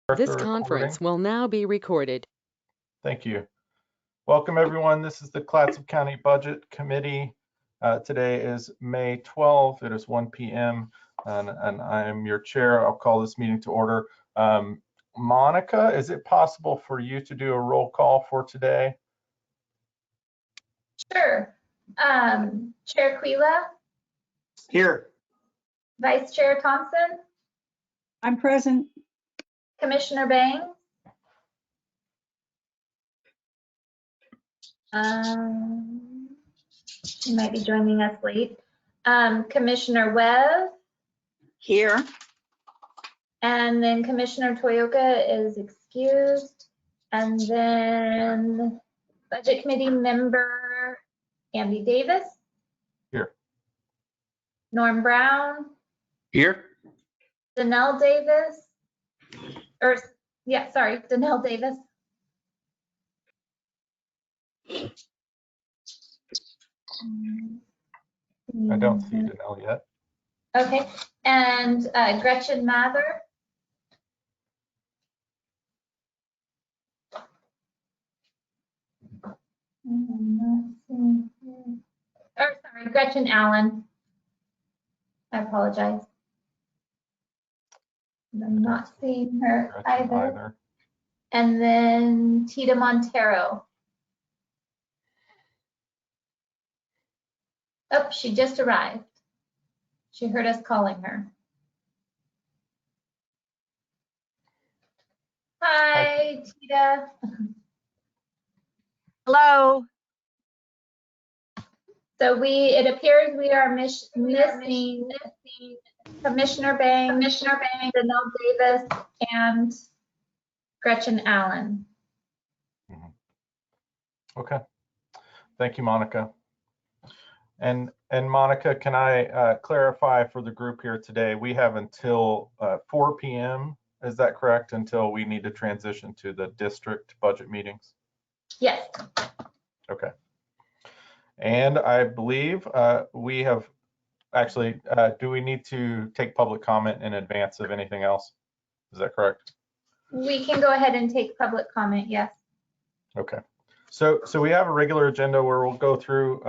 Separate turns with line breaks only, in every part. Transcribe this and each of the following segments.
This conference will now be recorded.
Thank you. Welcome, everyone. This is the Clatsop County Budget Committee. Today is May 12th. It is 1 p.m. And I am your chair. I'll call this meeting to order. Monica, is it possible for you to do a roll call for today?
Sure. Chair Quila?
Here.
Vice Chair Thompson?
I'm present.
Commissioner Bangs? She might be joining us late. Commissioner Webb?
Here.
And then Commissioner Toyoka is excused. And then Budget Committee member Andy Davis?
Here.
Norm Brown?
Here.
Danelle Davis? Danelle Davis.
I don't see Danelle yet.
Okay, and Gretchen Mather. Gretchen Allen. I apologize. I'm not seeing her either. And then Tita Montero. Oh, she just arrived. She heard us calling her. Hi, Tita.
Hello.
So it appears we are missing Commissioner Bangs, Danelle Davis, and Gretchen Allen.
Okay. Thank you, Monica. And Monica, can I clarify for the group here today, we have until 4 p.m., is that correct, until we need to transition to the district budget meetings?
Yes.
Okay. And I believe we have actually, do we need to take public comment in advance of anything else? Is that correct?
We can go ahead and take public comment, yes.
Okay. So we have a regular agenda where we'll go through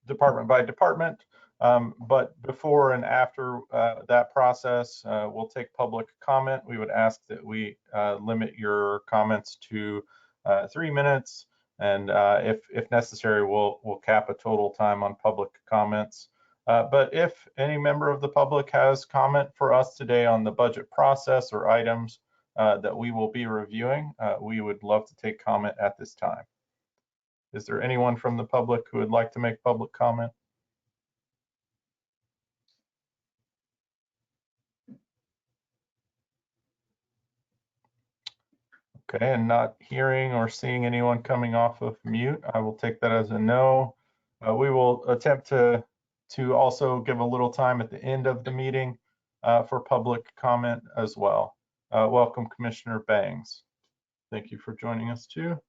department by department, but before and after that process, we'll take public comment. We would ask that we limit your comments to 3 minutes, and if necessary, we'll cap a total time on public comments. But if any member of the public has comment for us today on the budget process or items that we will be reviewing, we would love to take comment at this time. Is there anyone from the public who would like to make public comment? Okay, and not hearing or seeing anyone coming off of mute, I will take that as a no. We will attempt to also give a little time at the end of the meeting for public comment as well. Welcome, Commissioner Bangs. Thank you for joining us too.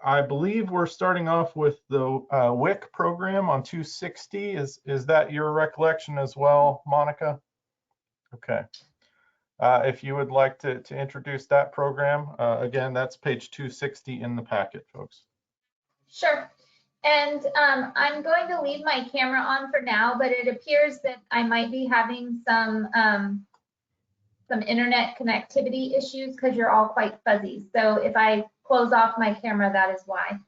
I believe we're starting off with the Wic program on 260. Is that your recollection as well, Monica? Okay. If you would like to introduce that program, again, that's page 260 in the packet, folks.
Sure. And I'm going to leave my camera on for now, but it appears that I might be having some internet connectivity issues because you're all quite fuzzy. So if I close off my camera, that is why.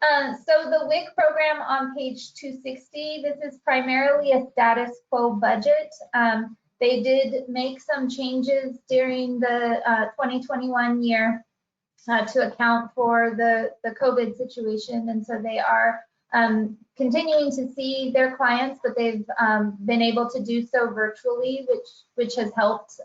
So the Wic program on page 260, this is primarily a status quo budget. They did make some changes during the 2021 year to account for the COVID situation. And so they are continuing to see their clients, but they've been able to do so virtually, which has helped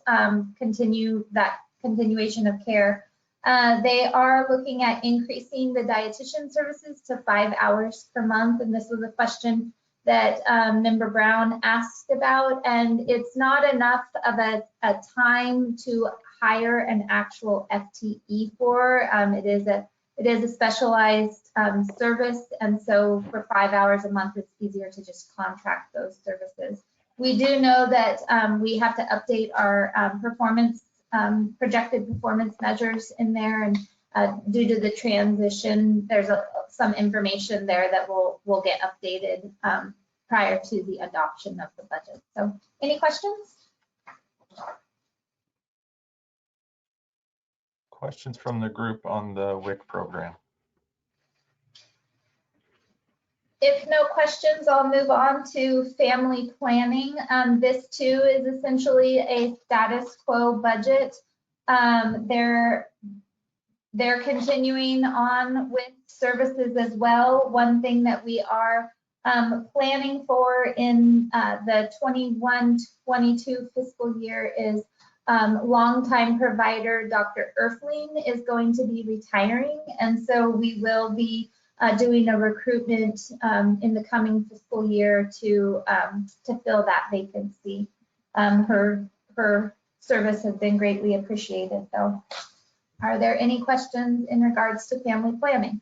continue that continuation of care. They are looking at increasing the dietitian services to 5 hours per month. And this was a question that Member Brown asked about, and it's not enough of a time to hire an actual FTE for. It is a specialized service, and so for 5 hours a month, it's easier to just contract those services. We do know that we have to update our performance projected performance measures in there, and due to the transition, there's some information there that will get updated prior to the adoption of the budget. So any questions?
Questions from the group on the WIC program?
If no questions, I'll move on to family planning. This too is essentially a status quo budget. They're continuing on with services as well. One thing that we are planning for in the 21-22 fiscal year is longtime provider Dr. Erfling is going to be retiring, and so we will be doing a recruitment in the coming fiscal year to fill that vacancy. Her service has been greatly appreciated, though. Are there any questions in regards to family planning?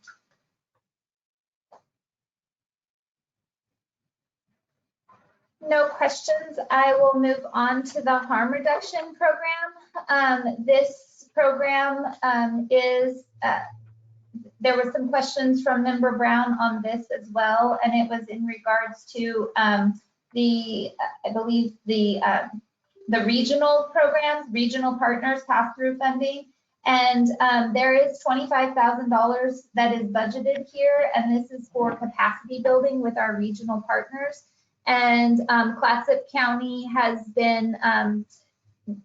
No questions. I will move on to the harm reduction program. This program there were some questions from Member Brown on this as well, and it was in regards to I believe the regional programs, regional partners pass-through funding. And there is $25,000 that is budgeted here, and this is for capacity building with our regional partners. And Clatsop County has been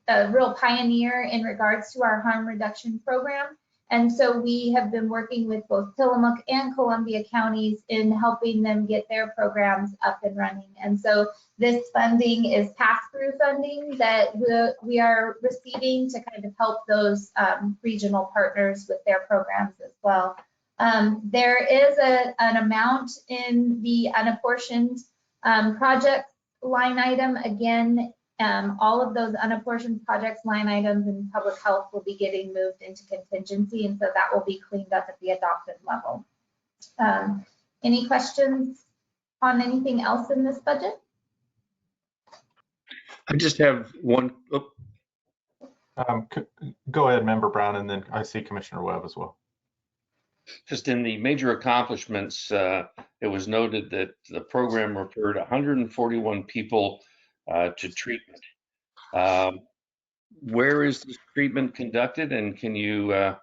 a real pioneer in regards to our harm reduction program. And so we have been working with both Tillamook and Columbia counties in helping them get their programs up and running. And so this funding is pass-through funding that we are receiving to kind of help those regional partners with their programs as well. There is an amount in the unapportioned project line item. Again, all of those unapportioned projects line items in public health will be getting moved into contingency, and so that will be cleaned up at the adopted level. Any questions on anything else in this budget?
I just have one.
Go ahead, Member Brown, and then I see Commissioner Webb as well.
Just in the major accomplishments, it was noted that the program referred 141 people to treatment. Where is this treatment conducted, and can you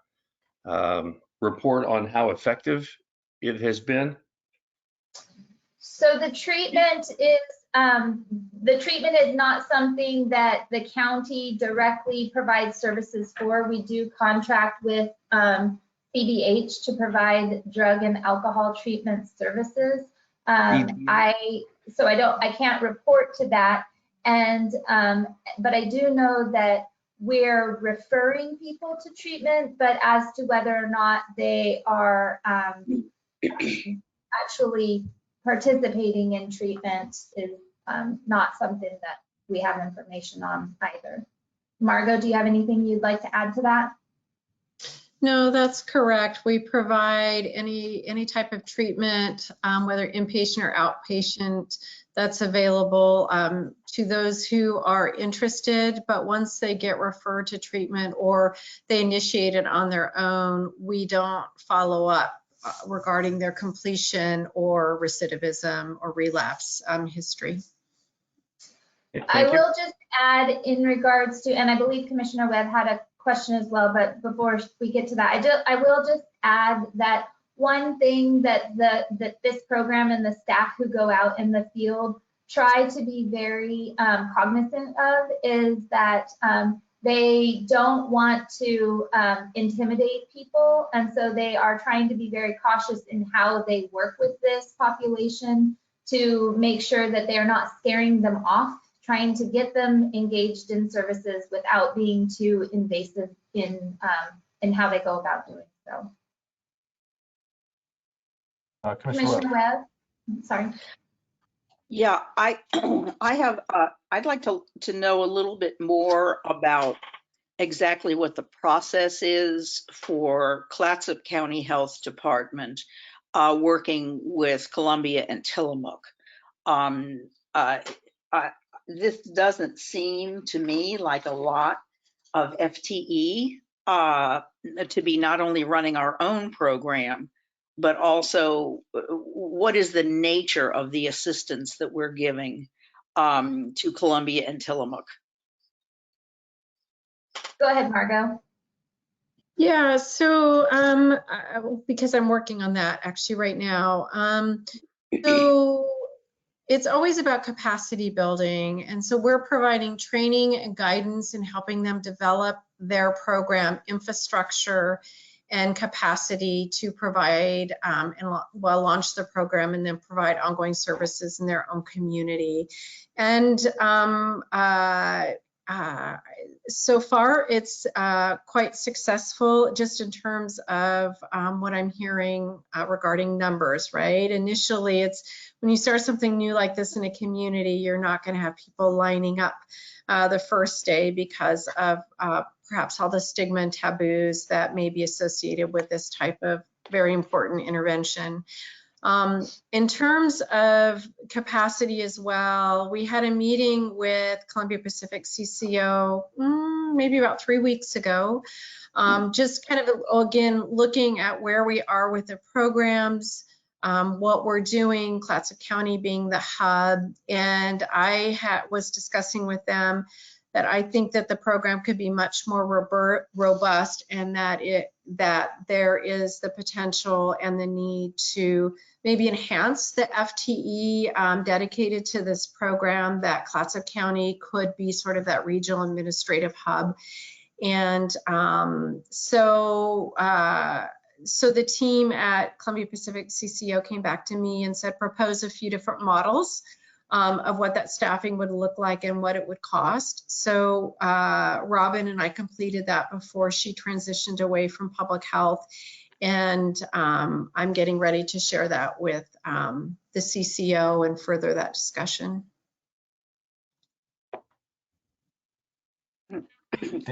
report on how effective it has been?
So the treatment is not something that the county directly provides services for. We do contract with CDH to provide drug and alcohol treatment services. I can't report to that. And but I do know that we're referring people to treatment, but as to whether or not they are actually participating in treatment is not something that we have information on either. Margot, do you have anything you'd like to add to that?
No, that's correct. We provide any type of treatment, whether inpatient or outpatient, that's available to those who are interested. But once they get referred to treatment or they initiate it on their own, we don't follow up regarding their completion or recidivism or relapse history.
I will just add in regards to, and I believe Commissioner Webb had a question as well, but before we get to that, I will just add that one thing that this program and the staff who go out in the field try to be very cognizant of is that they don't want to intimidate people, and so they are trying to be very cautious in how they work with this population to make sure that they're not scaring them off, trying to get them engaged in services without being too invasive in how they go about doing so. Commissioner Webb, sorry.
Yeah, I'd like to know a little bit more about exactly what the process is for Clatsop County Health Department working with Columbia and Tillamook. This doesn't seem to me like a lot of FTE to be not only running our own program, but also what is the nature of the assistance that we're giving to Columbia and Tillamook?
Go ahead, Margot.
Yeah, so because I'm working on that actually right now. So it's always about capacity building. And so we're providing training and guidance and helping them develop their program infrastructure and capacity to provide and launch the program and then provide ongoing services in their own community. And so far it's quite successful just in terms of what I'm hearing regarding numbers, right? Initially, it's when you start something new like this in a community, you're not going to have people lining up the first day because of perhaps all the stigma and taboos that may be associated with this type of very important intervention. In terms of capacity as well, we had a meeting with Columbia Pacific CCO maybe about 3 weeks ago, just kind of, again, looking at where we are with the programs, what we're doing, Clatsop County being the hub, and I was discussing with them that I think that the program could be much more robust and that there is the potential and the need to maybe enhance the FTE dedicated to this program, that Clatsop County could be sort of that regional administrative hub. And so the team at Columbia Pacific CCO came back to me and said, propose a few different models of what that staffing would look like and what it would cost. So Robin and I completed that before she transitioned away from public health. And I'm getting ready to share that with the CCO and further that discussion.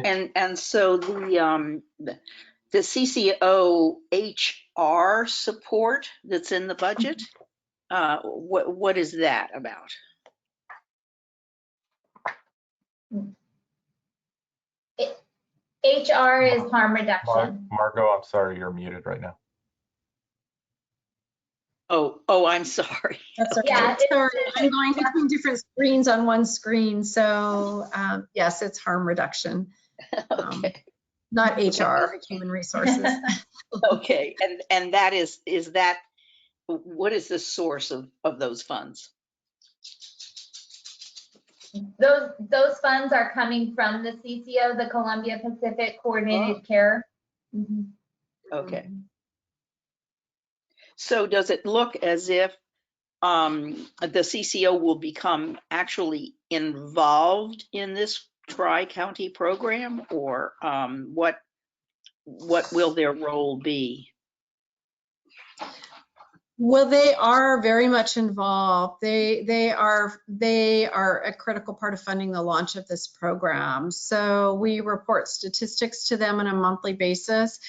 And so the CCO HR support that's in the budget, what is that about?
HR is harm reduction.
Margot, I'm sorry, you're muted right now.
Oh, I'm sorry.
That's okay.
Yeah,
sorry, I'm going between different screens on one screen. So yes, it's harm reduction.
Okay.
Not HR, human resources.
Okay, and that is that, what is the source of those funds?
Those funds are coming from the CCO, the Columbia Pacific Coordinated Care. Mm-hmm.
Okay. So does it look as if the CCO will become actually involved in this tri-county program, or what will their role be?
Well, they are very much involved. They are a critical part of funding the launch of this program. So we report statistics to them on a monthly basis.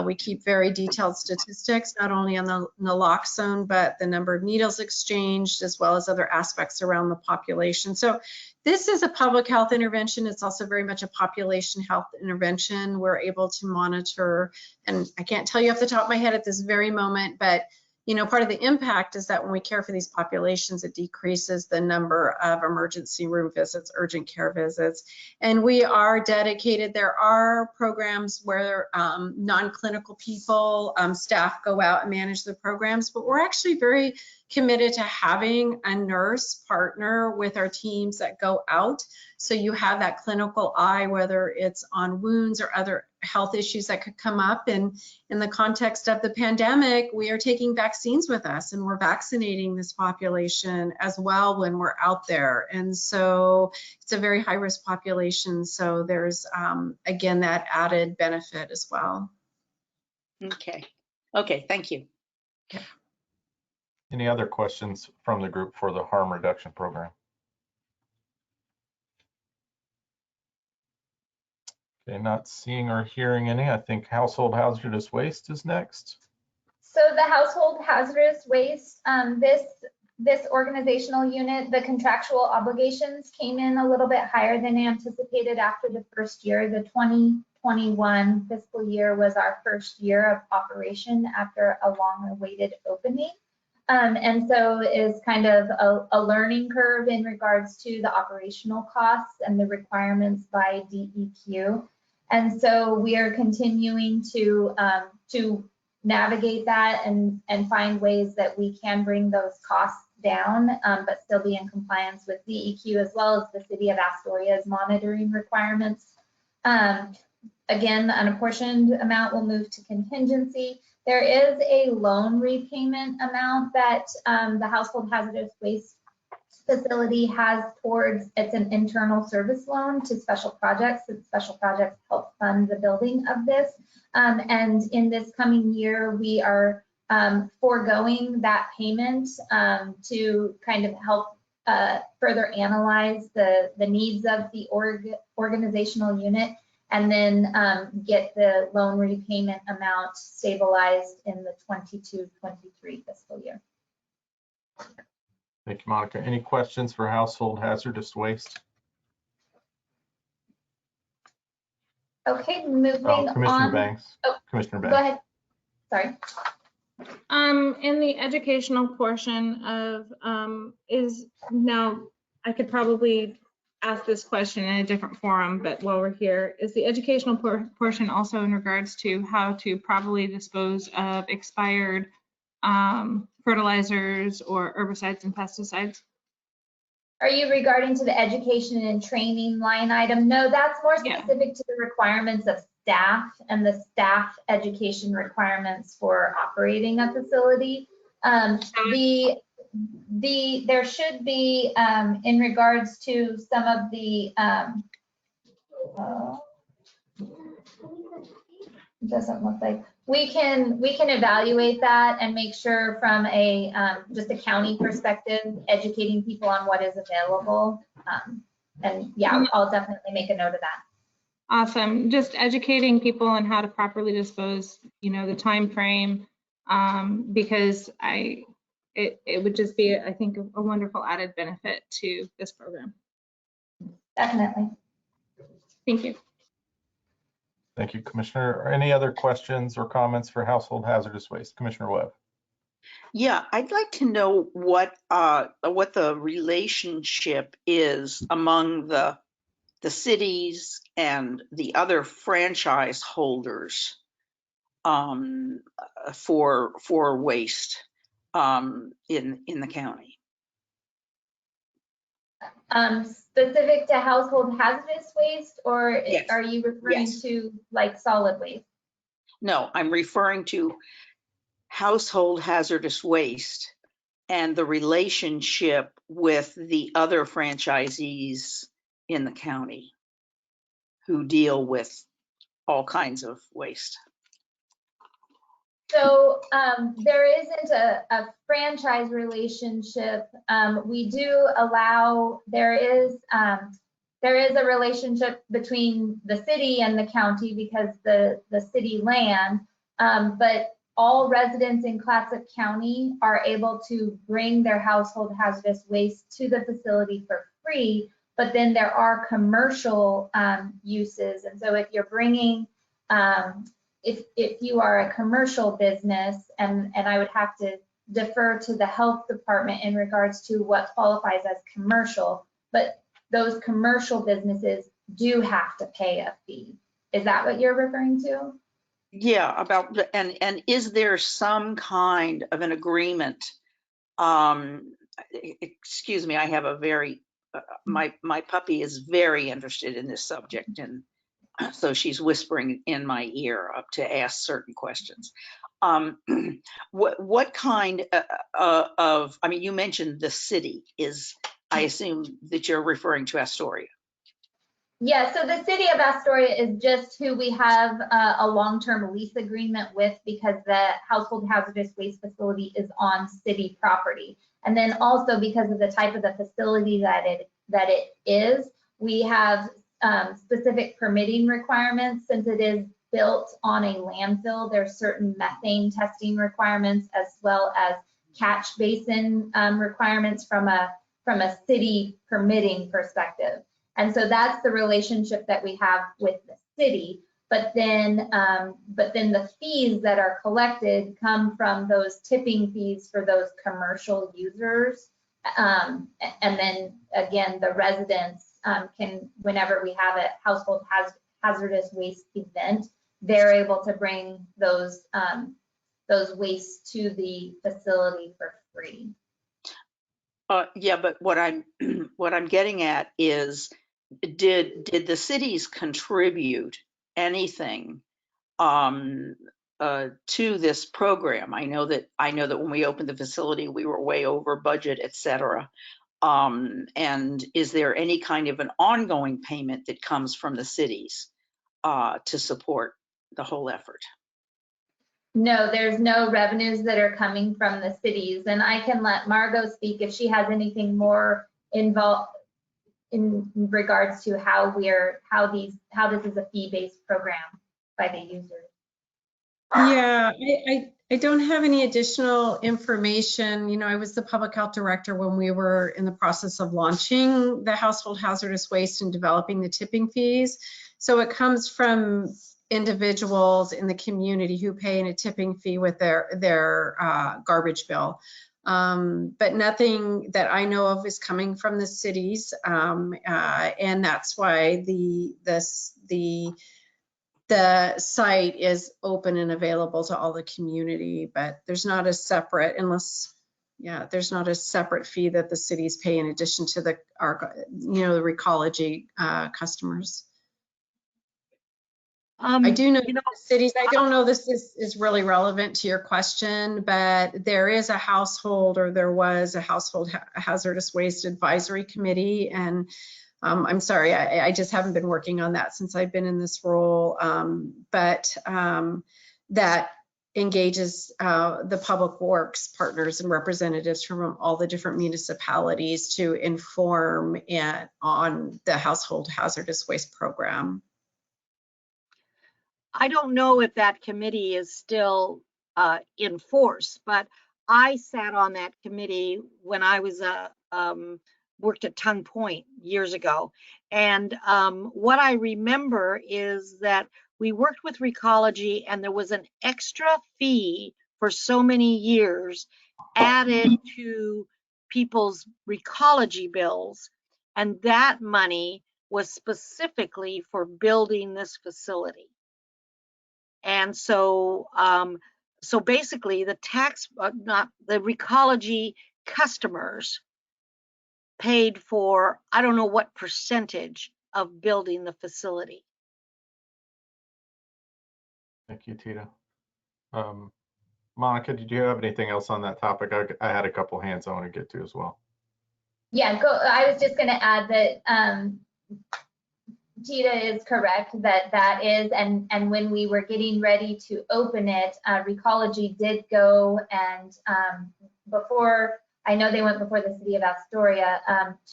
We keep very detailed statistics, not only on the naloxone, but the number of needles exchanged, as well as other aspects around the population. So this is a public health intervention. It's also very much a population health intervention. We're able to monitor, and I can't tell you off the top of my head at this very moment, but you know, part of the impact is that when we care for these populations, it decreases the number of emergency room visits, urgent care visits. And we are dedicated. There are programs where non-clinical people, staff go out and manage the programs, but we're actually very committed to having a nurse partner with our teams that go out. So you have that clinical eye, whether it's on wounds or other health issues that could come up. And in the context of the pandemic, we are taking vaccines with us and we're vaccinating this population as well when we're out there. And so it's a very high risk population. So there's, again, that added benefit as well.
Okay. Okay, thank you.
Any other questions from the group for the harm reduction program? Okay, not seeing or hearing any. I think household hazardous waste is next.
So the household hazardous waste, this organizational unit, the contractual obligations came in a little bit higher than anticipated after the first year. The 2021 fiscal year was our first year of operation after a long-awaited opening. And so is kind of a learning curve in regards to the operational costs and the requirements by DEQ. And so we are continuing to navigate that and find ways that we can bring those costs down, but still be in compliance with DEQ as well as the City of Astoria's monitoring requirements. Again, the unapportioned amount will move to contingency. There is a loan repayment amount that the household hazardous waste facility has towards, it's an internal service loan to special projects, and special projects help fund the building of this. And in this coming year, we are foregoing that payment to kind of help further analyze the needs of the organizational unit, and then get the loan repayment amount stabilized in the 22-23 fiscal year.
Thank you, Monica. Any questions for household hazardous waste?
Okay, moving
Commissioner
on.
Banks.
Oh,
Commissioner
Go
Banks.
ahead. Sorry.
In the educational portion of is now, I could probably ask this question in a different forum, but while we're here, is the educational portion also in regards to how to properly dispose of expired fertilizers or herbicides and pesticides?
Are you regarding to the education and training line item? No, that's more
Yeah.
specific to the requirements of staff and the staff education requirements for operating a facility. There should be in regards to some of the it doesn't look like we can evaluate that and make sure from a just a county perspective, educating people on what is available. And yeah, I'll definitely make a note of that.
Awesome. Just educating people on how to properly dispose, the time frame, because it would just be, I think, a wonderful added benefit to this program.
Definitely.
Thank you.
Thank you, Commissioner. Any other questions or comments for household hazardous waste? Commissioner Webb.
Yeah, I'd like to know what the relationship is among the cities and the other franchise holders for waste in the county.
Specific to household hazardous waste, or
Yes.
are you referring
Yes.
to like solid waste?
No, I'm referring to household hazardous waste and the relationship with the other franchisees in the county who deal with all kinds of waste.
So there isn't a franchise relationship. We do allow, there is a relationship between the city and the county because the city land, but all residents in Clatsop County are able to bring their household hazardous waste to the facility for free, but then there are commercial uses. And so if you're bringing, if you are a commercial business, and I would have to defer to the health department in regards to what qualifies as commercial, but those commercial businesses do have to pay a fee. Is that what you're referring to?
Yeah, and is there some kind of an agreement? Excuse me, I have a very, my puppy is very interested in this subject, and so she's whispering in my ear up to ask certain questions. What kind of, I mean, you mentioned the city is, I assume that you're referring to Astoria.
Yeah, so the city of Astoria is just who we have a long-term lease agreement with, because the household hazardous waste facility is on city property. And then also because of the type of the facility that it is, we have specific permitting requirements. Since it is built on a landfill, there's certain methane testing requirements, as well as catch basin requirements from a city permitting perspective. And so that's the relationship that we have with the city. But then the fees that are collected come from those tipping fees for those commercial users. And then again, the residents can, whenever we have a household hazardous waste event, they're able to bring those wastes to the facility for free.
Yeah, but what I'm getting at is, did the cities contribute anything to this program? I know that when we opened the facility, we were way over budget, et cetera. And is there any kind of an ongoing payment that comes from the cities to support the whole effort?
No, there's no revenues that are coming from the cities. And I can let Margot speak if she has anything more involved in regards to how this is a fee-based program by the users.
Yeah, I don't have any additional information. You know, I was the public health director when we were in the process of launching the household hazardous waste and developing the tipping fees. So it comes from individuals in the community who pay a tipping fee with their garbage bill. But nothing that I know of is coming from the cities. And that's why the site is open and available to all the community, but there's not a separate, there's not a separate fee that the cities pay in addition to the Recology customers. I do know the cities, I don't know this is really relevant to your question, but there is a household, or there was a household hazardous waste advisory committee, and I'm sorry, I just haven't been working on that since I've been in this role, but that engages the public works partners and representatives from all the different municipalities to inform on the household hazardous waste program.
I don't know if that committee is still in force, but I sat on that committee when I was worked at Tongue Point years ago. And what I remember is that we worked with Recology, and there was an extra fee for so many years added to people's Recology bills. And that money was specifically for building this facility. And so, so basically the the Recology customers paid for, I don't know what percentage of building the facility.
Thank you, Tita. Monica, did you have anything else on that topic? I had a couple hands I want to get to as well.
Yeah, I was just going to add that Tita is correct that is, and when we were getting ready to open it, Recology did go and before, I know they went before the city of Astoria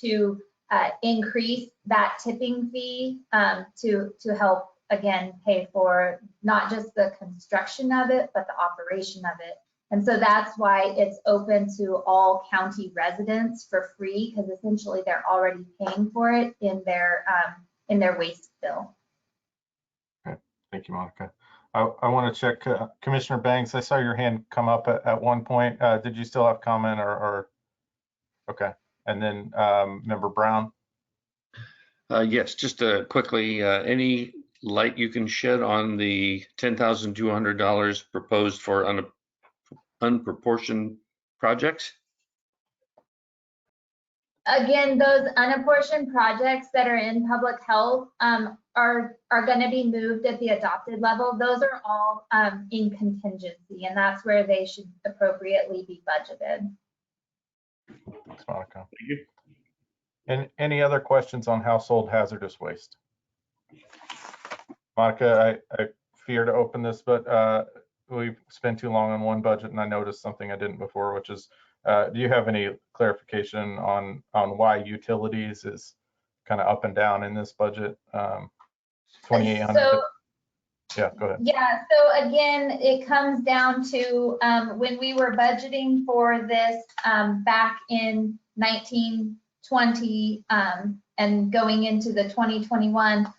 to increase that tipping fee to help, again, pay for not just the construction of it, but the operation of it. And so that's why it's open to all county residents for free, because essentially they're already paying for it in their waste bill.
Okay, thank you, Monica. I want to check Commissioner Banks. I saw your hand come up at one point. Did you still have comment or? Okay, and then Member Brown.
Yes, just quickly, any light you can shed on the $10,200 proposed for unproportioned projects?
Again, those unapportioned projects that are in public health are going to be moved at the adopted level. Those are all in contingency, and that's where they should appropriately be budgeted.
Thanks, Monica. Thank you. And any other questions on household hazardous waste? Monica, I fear to open this, but we've spent too long on one budget, and I noticed something I didn't before, which is, do you have any clarification on why utilities is kind of up and down in this budget? 2,800. Yeah, go ahead.
Yeah, so again, it comes down to when we were budgeting for this back in 1920 and going into the 2021,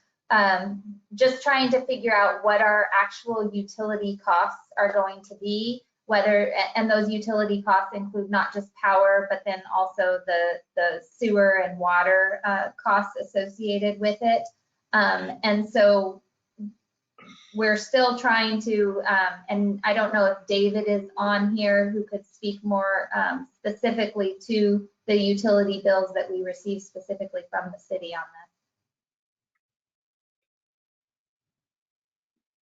just trying to figure out what our actual utility costs are going to be, whether, and those utility costs include not just power, but then also the sewer and water costs associated with it. And so we're still trying to, and I don't know if David is on here who could speak more specifically to the utility bills that we receive specifically from the city on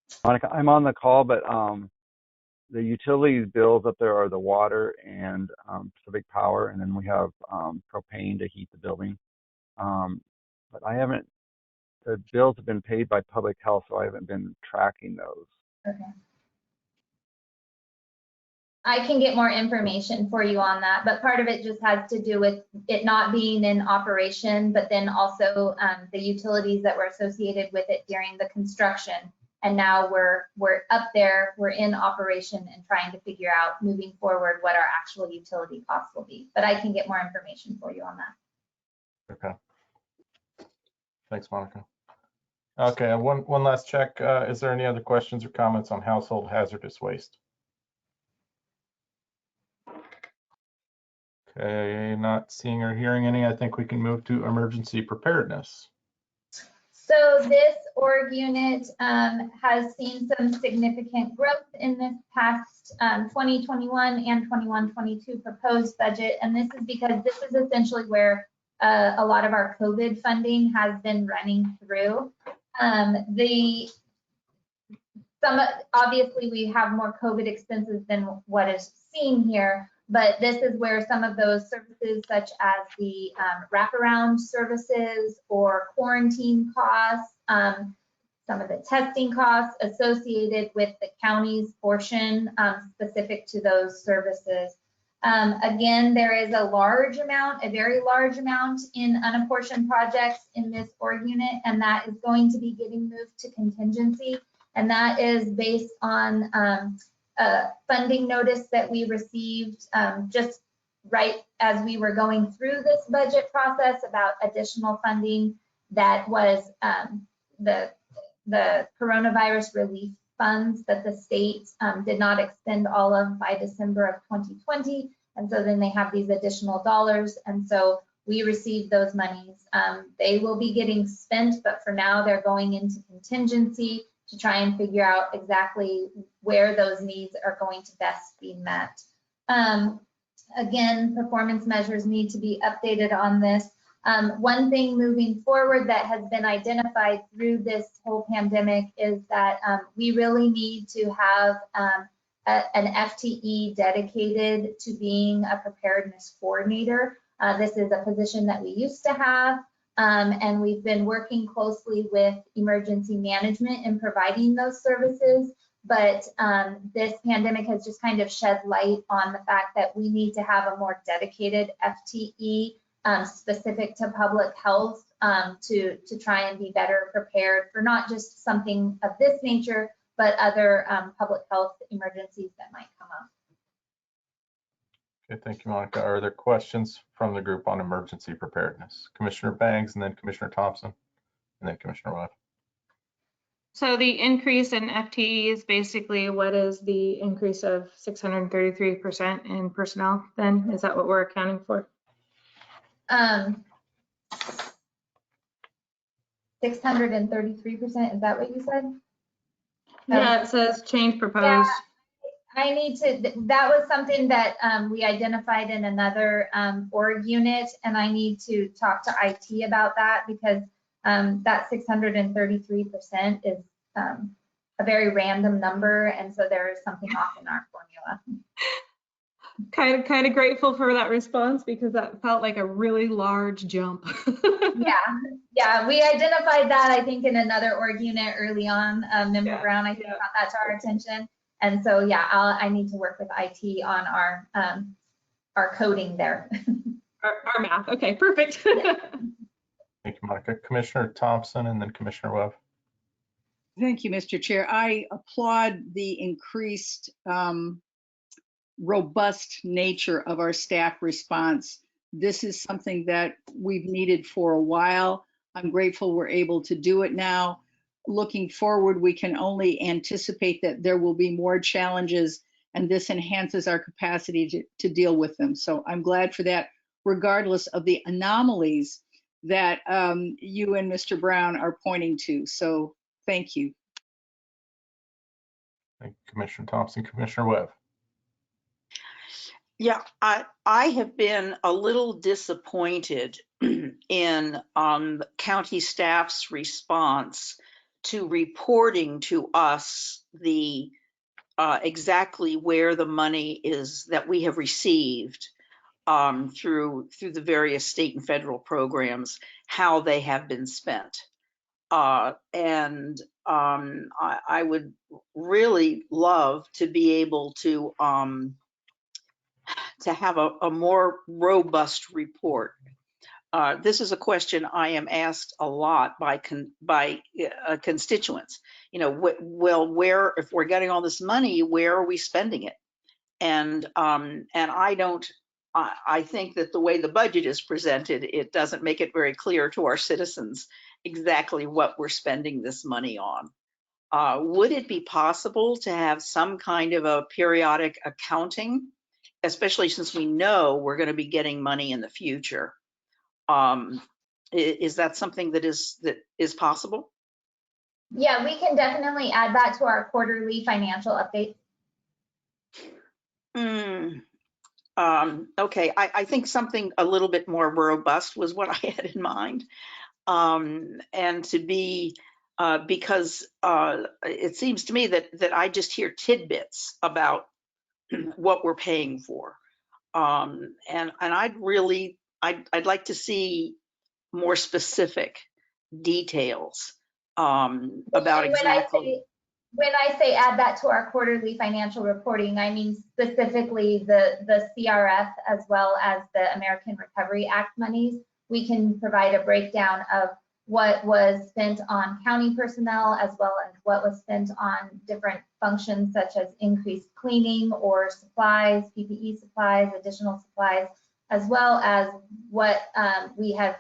this.
Monica, I'm on the call, but the utilities bills up there are the water and Pacific Power, and then we have propane to heat the building. But I haven't, the bills have been paid by public health, so I haven't been tracking those.
Okay. I can get more information for you on that, but part of it just has to do with it not being in operation, but then also the utilities that were associated with it during the construction. And now we're up there, we're in operation and trying to figure out moving forward what our actual utility costs will be. But I can get more information for you on that.
Okay. Thanks, Monica. Okay, one last check. Is there any other questions or comments on household hazardous waste? Okay, not seeing or hearing any. I think we can move to emergency preparedness.
So this org unit has seen some significant growth in this past 2021 and 21-22 proposed budget. And this is because this is essentially where a lot of our COVID funding has been running through. Obviously we have more COVID expenses than what is seen here, but this is where some of those services such as the wraparound services or quarantine costs, some of the testing costs associated with the county's portion specific to those services. Again, there is a very large amount in unapportioned projects in this org unit, and that is going to be getting moved to contingency. And that is based on funding notice that we received just right as we were going through this budget process about additional funding that was the coronavirus relief funds that the state did not expend all of by December of 2020. And so then they have these additional dollars. And so we received those monies. They will be getting spent, but for now they're going into contingency to try and figure out exactly where those needs are going to best be met. Again, performance measures need to be updated on this. One thing moving forward that has been identified through this whole pandemic is that we really need to have an FTE dedicated to being a preparedness coordinator. This is a position that we used to have, and we've been working closely with emergency management in providing those services. But this pandemic has just kind of shed light on the fact that we need to have a more dedicated FTE specific to public health to try and be better prepared for not just something of this nature, but other public health emergencies that might come up.
Okay, thank you, Monica. Are there questions from the group on emergency preparedness? Commissioner Bangs, and then Commissioner Thompson, and then Commissioner Webb.
So the increase in FTE is basically what is the increase of 633% in personnel then? Is that what we're accounting for?
633%, is that what you said?
Yeah, it says change proposed.
Yeah, I need to, that was something that we identified in another org unit, and I need to talk to IT about that because that 633% is a very random number, and so there is something off in our formula.
Kind of grateful for that response because that felt like a really large jump.
Yeah, we identified that I think in another org unit early on. Member Brown, I think brought that to our attention, and so yeah, I need to work with IT on our coding there.
our math. Okay, perfect.
Thank you, Monica. Commissioner Thompson, and then Commissioner Webb.
Thank you, Mr. Chair. I applaud the increased robust nature of our staff response. This is something that we've needed for a while. I'm grateful we're able to do it now. Looking forward, we can only anticipate that there will be more challenges, and this enhances our capacity to deal with them. So I'm glad for that, regardless of the anomalies that you and Mr. Brown are pointing to. So thank you.
Thank you, Commissioner Thompson. Commissioner Webb.
Yeah, I have been a little disappointed in county staff's response to reporting to us the exactly where the money is that we have received through the various state and federal programs, how they have been spent. And I would really love to be able to have a more robust report. This is a question I am asked a lot by constituents. You know, well, where, if we're getting all this money, where are we spending it? And I think that the way the budget is presented, it doesn't make it very clear to our citizens exactly what we're spending this money on. Would it be possible to have some kind of a periodic accounting, especially since we know we're going to be getting money in the future? Is that something that is possible?
Yeah, we can definitely add that to our quarterly financial update.
Okay, I think something a little bit more robust was what I had in mind. And to be, because it seems to me that I just hear tidbits about what we're paying for. And I'd like to see more specific details about exactly.
When I say add that to our quarterly financial reporting, I mean specifically the CRF as well as the American Recovery Act monies. We can provide a breakdown of what was spent on county personnel as well as what was spent on different functions such as increased cleaning or supplies, PPE supplies, additional supplies, as well as what we have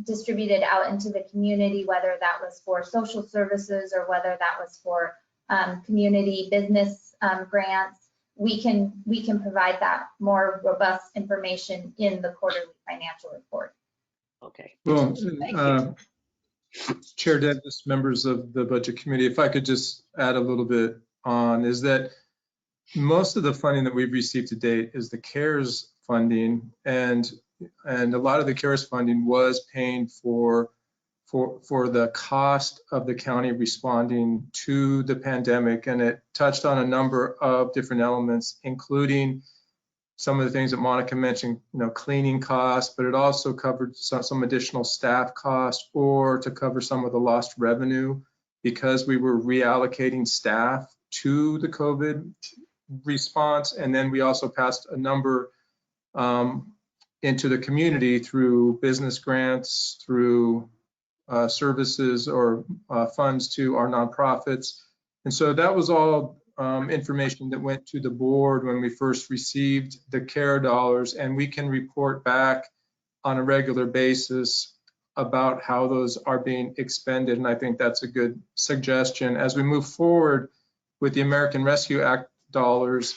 distributed out into the community, whether that was for social services or whether that was for community business grants. We can provide that more robust information in the quarterly financial report.
Okay.
Well,
Thank you.
Chair Davis, members of the Budget Committee, if I could just add a little bit on, is that most of the funding that we've received to date is the CARES funding, and a lot of the CARES funding was paying for the cost of the county responding to the pandemic, and it touched on a number of different elements, including some of the things that Monica mentioned, you know, cleaning costs, but it also covered some additional staff costs or to cover some of the lost revenue because we were reallocating staff to the COVID response. And then we also passed a number into the community through business grants, through services or funds to our nonprofits. And so that was all information that went to the board when we first received the CARE dollars, and we can report back on a regular basis about how those are being expended. And I think that's a good suggestion. As we move forward with the American Rescue Act dollars,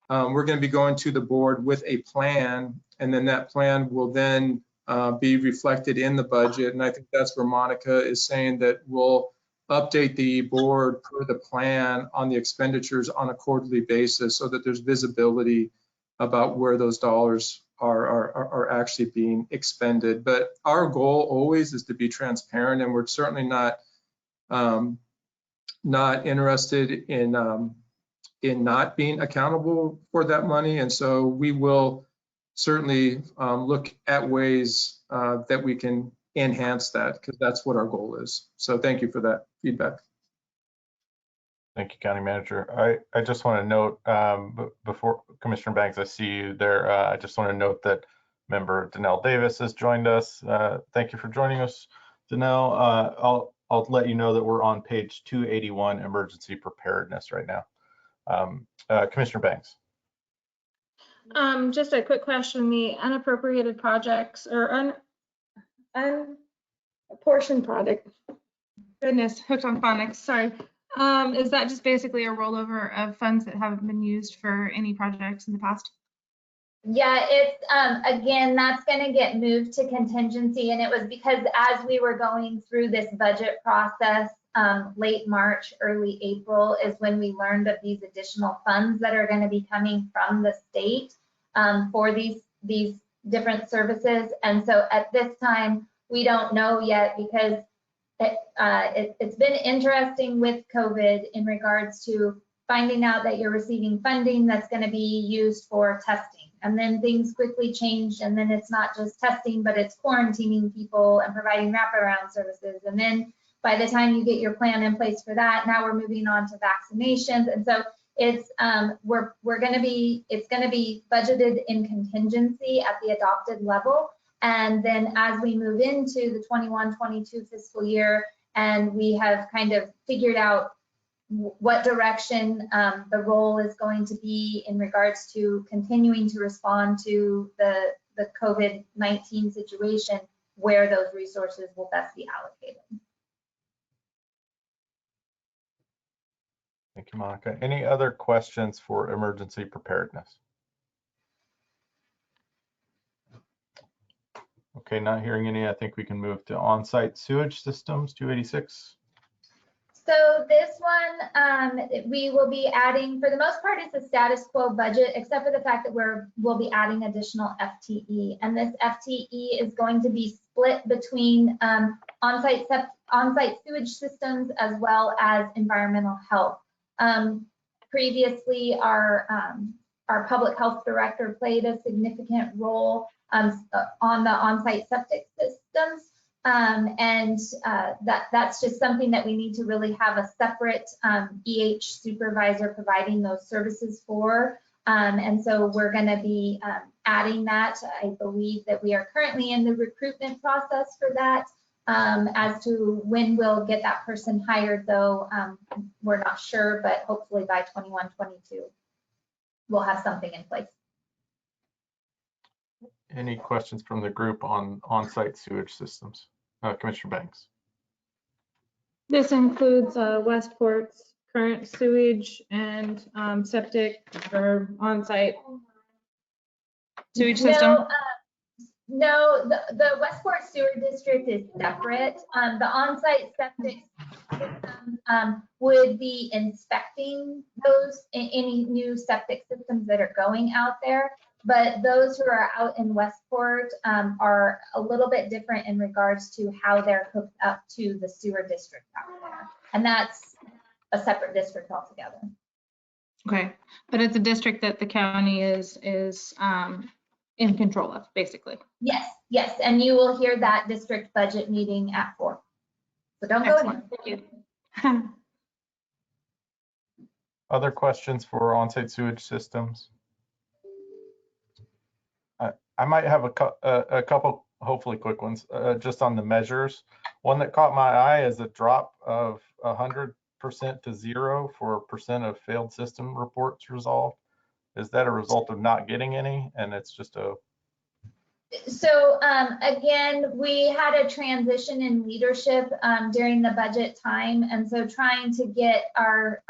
we're going to be going to the board with a plan, and then that plan will then be reflected in the budget. And I think that's where Monica is saying that we'll update the board per the plan on the expenditures on a quarterly basis so that there's visibility about where those dollars are actually being expended. But our goal always is to be transparent, and we're certainly not interested in not being accountable for that money. And so we will certainly look at ways that we can enhance that, because that's what our goal is. So thank you for that feedback.
Thank you, County Manager. I just want to note, before Commissioner Banks, I see you there. I just want to note that member Danelle Davis has joined us. Thank you for joining us, Danelle. I'll let you know that we're on page 281, emergency preparedness right now. Commissioner Banks.
Just a quick question, the unappropriated projects or unapportioned project, goodness, hooked on phonics, sorry. Is that just basically a rollover of funds that haven't been used for any projects in the past?
Yeah, it's, again, that's gonna get moved to contingency, and it was because as we were going through this budget process, late March, early April is when we learned of these additional funds that are gonna be coming from the state for these different services. And so at this time, we don't know yet because it's been interesting with COVID in regards to finding out that you're receiving funding that's going to be used for testing. And then things quickly changed, and then it's not just testing, but it's quarantining people and providing wraparound services. And then by the time you get your plan in place for that, now we're moving on to vaccinations. And so it's it's going to be budgeted in contingency at the adopted level. And then as we move into the 21-22 fiscal year, and we have kind of figured out what direction the role is going to be in regards to continuing to respond to the COVID-19 situation, where those resources will best be allocated.
Thank you, Monica. Any other questions for emergency preparedness? Okay, not hearing any. I think we can move to on-site sewage systems, 286.
So this one, we will be adding, for the most part, it's a status quo budget, except for the fact that we'll be adding additional FTE. And this FTE is going to be split between on-site sewage systems as well as environmental health. Previously, our public health director played a significant role on the on-site septic systems. That's just something that we need to really have a separate EH supervisor providing those services for. And so we're going to be adding that. I believe that we are currently in the recruitment process for that. As to when we'll get that person hired, though, we're not sure, but hopefully by 21-22, we'll have something in place.
Any questions from the group on on-site sewage systems? Commissioner Banks.
This includes Westport's current sewage and septic or on-site sewage system.
No, the Westport Sewer District is separate. The on-site septic system would be inspecting any new septic systems that are going out there. But those who are out in Westport are a little bit different in regards to how they're hooked up to the sewer district out there. And that's a separate district altogether.
Okay, but it's a district that the county is in control of, basically.
Yes, and you will hear that district budget meeting at 4. So don't go in.
Thank you.
Other questions for on-site sewage systems? I might have a couple, hopefully quick ones, just on the measures. One that caught my eye is a drop of 100% to 0 for percent of failed system reports resolved. Is that a result of not getting any? And it's just a...
So again, we had a transition in leadership during the budget time. And so trying to get our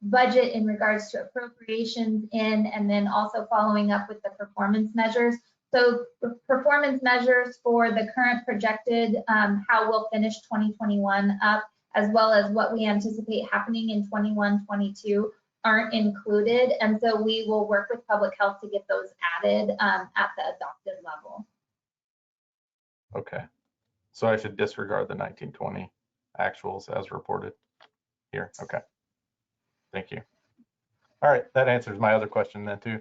budget in regards to appropriations in, and then also following up with the performance measures. So performance measures for the current projected, how we'll finish 2021 up, as well as what we anticipate happening in 21-22 aren't included. And so we will work with public health to get those added at the adopted level.
Okay, so I should disregard the 1920 actuals as reported here. Okay. Thank you. All right, that answers my other question then too.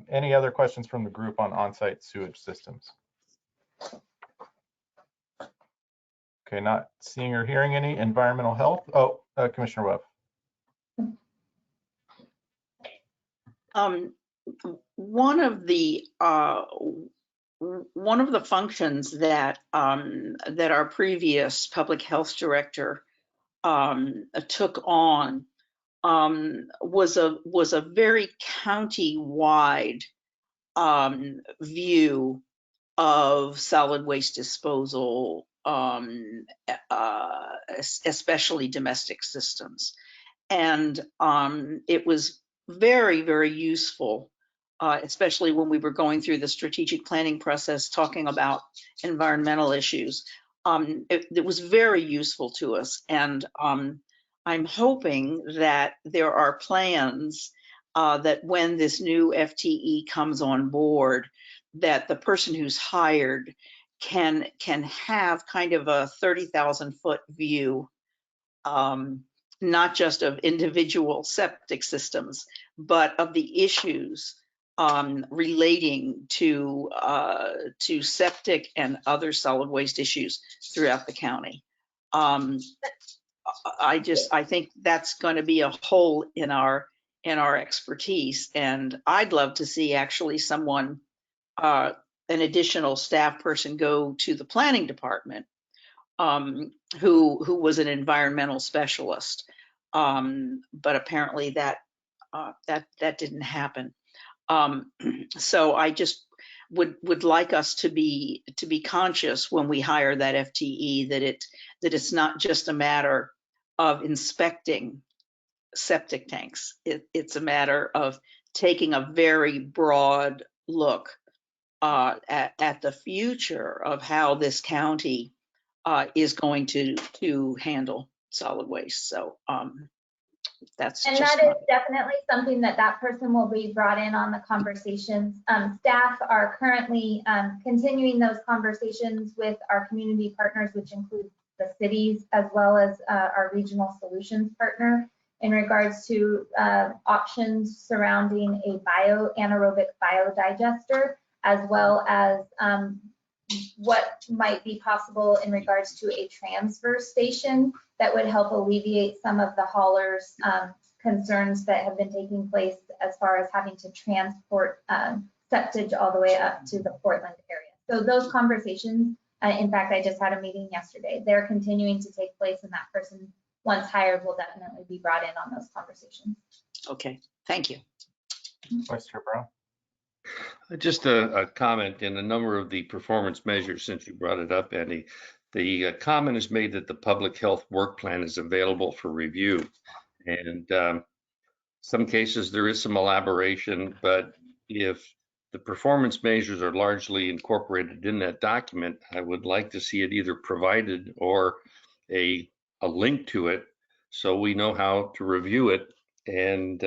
Any other questions from the group on on-site sewage systems? Okay, not seeing or hearing any. Environmental health. Oh, Commissioner Webb.
One of the one of the functions that that our previous public health director took on was a very county-wide view of solid waste disposal, especially domestic systems. And it was very, very useful, especially when we were going through the strategic planning process, talking about environmental issues. It was very useful to us. And I'm hoping that there are plans that when this new FTE comes on board, that the person who's hired can have kind of a 30,000 foot view, not just of individual septic systems, but of the issues relating to septic and other solid waste issues throughout the county. I think that's going to be a hole in our expertise, and I'd love to see actually someone, an additional staff person, go to the planning department who was an environmental specialist, but apparently that didn't happen. So I just would like us to be conscious when we hire that FTE that it's not just a matter of inspecting septic tanks. It's a matter of taking a very broad look at the future of how this county is going to handle solid waste. So that's
and
just
that is definitely something that person will be brought in on the conversations. Staff are currently continuing those conversations with our community partners, which include the cities as well as our regional solutions partner, in regards to options surrounding a anaerobic biodigester, as well as what might be possible in regards to a transfer station that would help alleviate some of the haulers' concerns that have been taking place as far as having to transport septic all the way up to the Portland area. So those conversations, in fact, I just had a meeting yesterday. They're continuing to take place, and that person, once hired, will definitely be brought in on those conversations.
Okay, thank you.
Vice Chair Brown.
Just a comment in a number of the performance measures, since you brought it up, Andy. The comment is made that the public health work plan is available for review. And some cases there is some elaboration, but if the performance measures are largely incorporated in that document, I would like to see it either provided or a link to it so we know how to review it and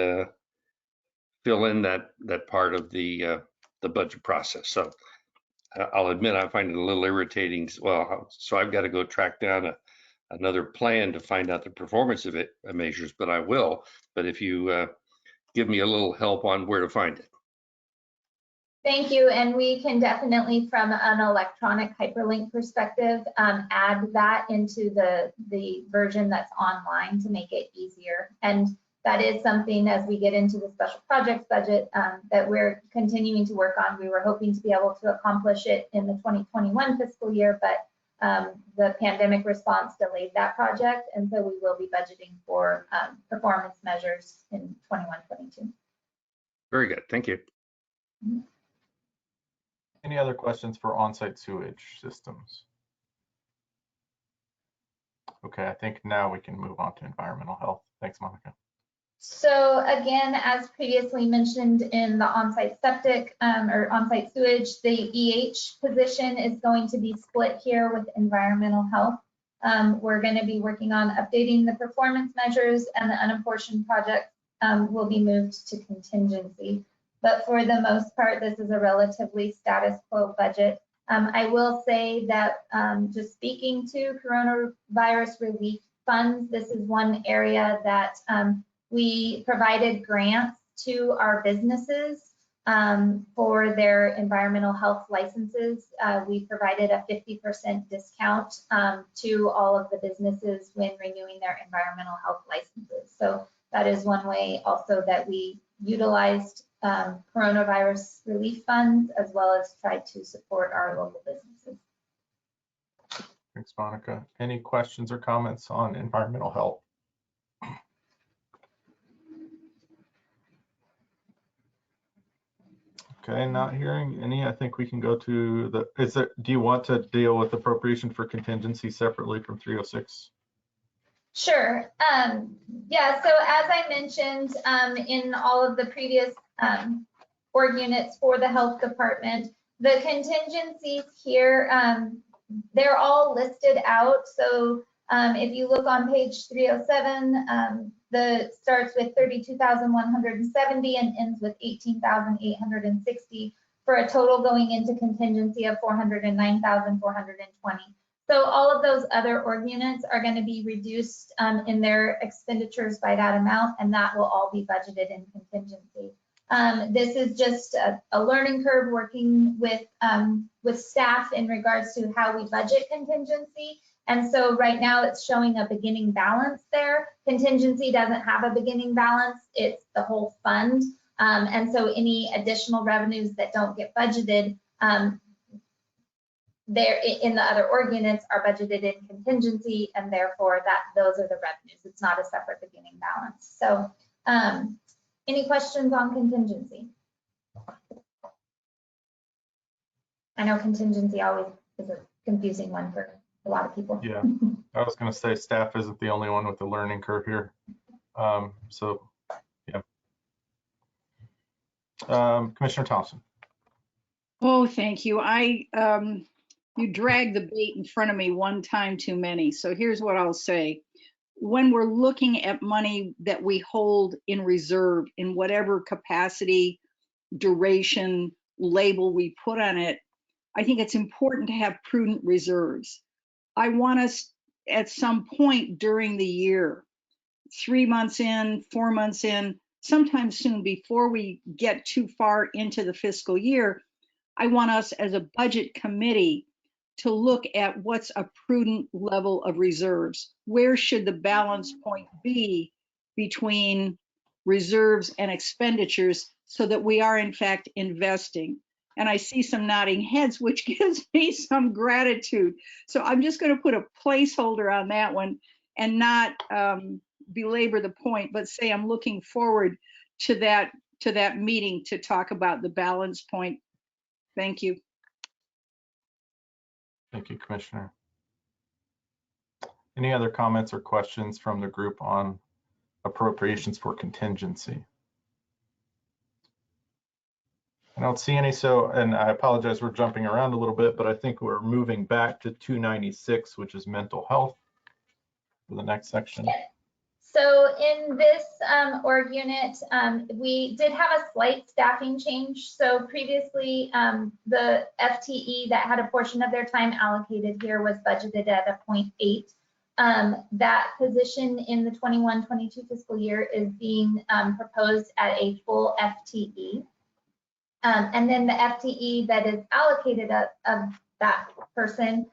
fill in that part of the budget process. So I'll admit I find it a little irritating. Well, so I've got to go track down another plan to find out the performance of it measures, but I will. But if you give me a little help on where to find it.
Thank you, and we can definitely, from an electronic hyperlink perspective, add that into the version that's online to make it easier. And that is something, as we get into the special projects budget, that we're continuing to work on. We were hoping to be able to accomplish it in the 2021 fiscal year, but the pandemic response delayed that project, and so we will be budgeting for performance measures in 21-22.
Very good, thank you.
Mm-hmm.
Any other questions for on-site sewage systems? Okay, I think now we can move on to environmental health. Thanks, Monica.
So again, as previously mentioned in the on-site septic or on-site sewage, the EH position is going to be split here with environmental health. We're going to be working on updating the performance measures, and the unapportioned project will be moved to contingency. But for the most part, this is a relatively status quo budget. I will say that just speaking to coronavirus relief funds, this is one area that we provided grants to our businesses for their environmental health licenses. We provided a 50% discount to all of the businesses when renewing their environmental health licenses. So that is one way also that we utilized coronavirus relief funds, as well as try to support our local businesses.
Thanks, Monica. Any questions or comments on environmental health? Okay, not hearing any. I think we can go to the, do you want to deal with appropriation for contingency separately from 306?
Sure. Yeah, so as I mentioned in all of the previous org units for the health department, the contingencies here, they're all listed out. So if you look on page 307, the starts with 32,170 and ends with 18,860 for a total going into contingency of 409,420. So all of those other org units are going to be reduced in their expenditures by that amount, and that will all be budgeted in contingency. This is just a learning curve working with staff in regards to how we budget contingency. And so right now it's showing a beginning balance there. Contingency doesn't have a beginning balance, it's the whole fund. And so any additional revenues that don't get budgeted there in the other org units are budgeted in contingency, and therefore those are the revenues. It's not a separate beginning balance. So any questions on contingency? I know contingency always is a confusing one for a lot of people.
Yeah, I was going to say staff isn't the only one with the learning curve here. So, yeah. Commissioner Thompson.
Oh, thank you. You dragged the bait in front of me one time too many. So here's what I'll say. When we're looking at money that we hold in reserve in whatever capacity, duration, label we put on it, I think it's important to have prudent reserves. I want us at some point during the year, 3 months in, 4 months in, sometime soon before we get too far into the fiscal year, I want us as a budget committee to look at what's a prudent level of reserves. Where should the balance point be between reserves and expenditures so that we are in fact investing? And I see some nodding heads, which gives me some gratitude. So I'm just going to put a placeholder on that one and not belabor the point, but say I'm looking forward to that meeting to talk about the balance point. Thank you.
Thank you, Commissioner. Any other comments or questions from the group on appropriations for contingency? I don't see any, so, and I apologize, we're jumping around a little bit, but I think we're moving back to 296, which is mental health, for the next section.
So in this org unit, we did have a slight staffing change. So previously, the FTE that had a portion of their time allocated here was budgeted at a 0.8. That position in the 21-22 fiscal year is being proposed at a full FTE. And then the FTE that is allocated of that person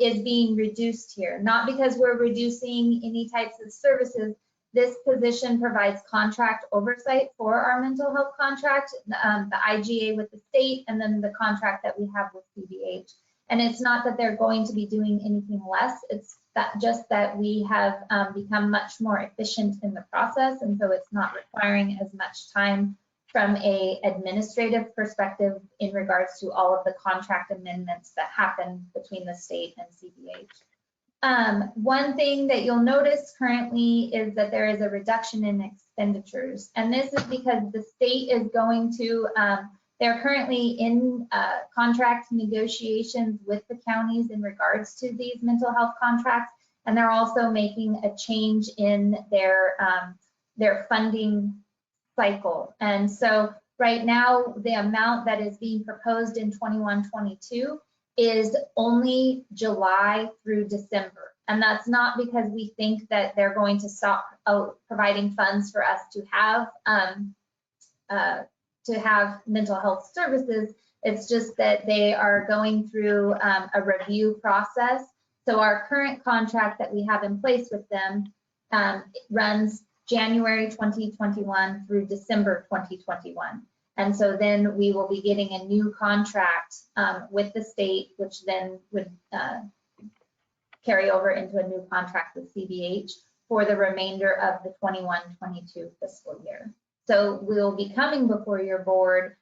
is being reduced here, not because we're reducing any types of services. This position provides contract oversight for our mental health contract, the IGA with the state, and then the contract that we have with CBH. And it's not that they're going to be doing anything less, it's just that we have become much more efficient in the process, and so it's not requiring as much time from a administrative perspective in regards to all of the contract amendments that happen between the state and CBH. One thing that you'll notice currently is that there is a reduction in expenditures. And this is because the state is going to, they're currently in contract negotiations with the counties in regards to these mental health contracts. And they're also making a change in their funding cycle. And so right now, the amount that is being proposed in 21-22 is only July through December. And that's not because we think that they're going to stop providing funds for us to have mental health services. It's just that they are going through a review process. So our current contract that we have in place with them runs January 2021 through December 2021. And so then we will be getting a new contract with the state, which then would carry over into a new contract with CBH for the remainder of the 21-22 fiscal year. So we'll be coming before your board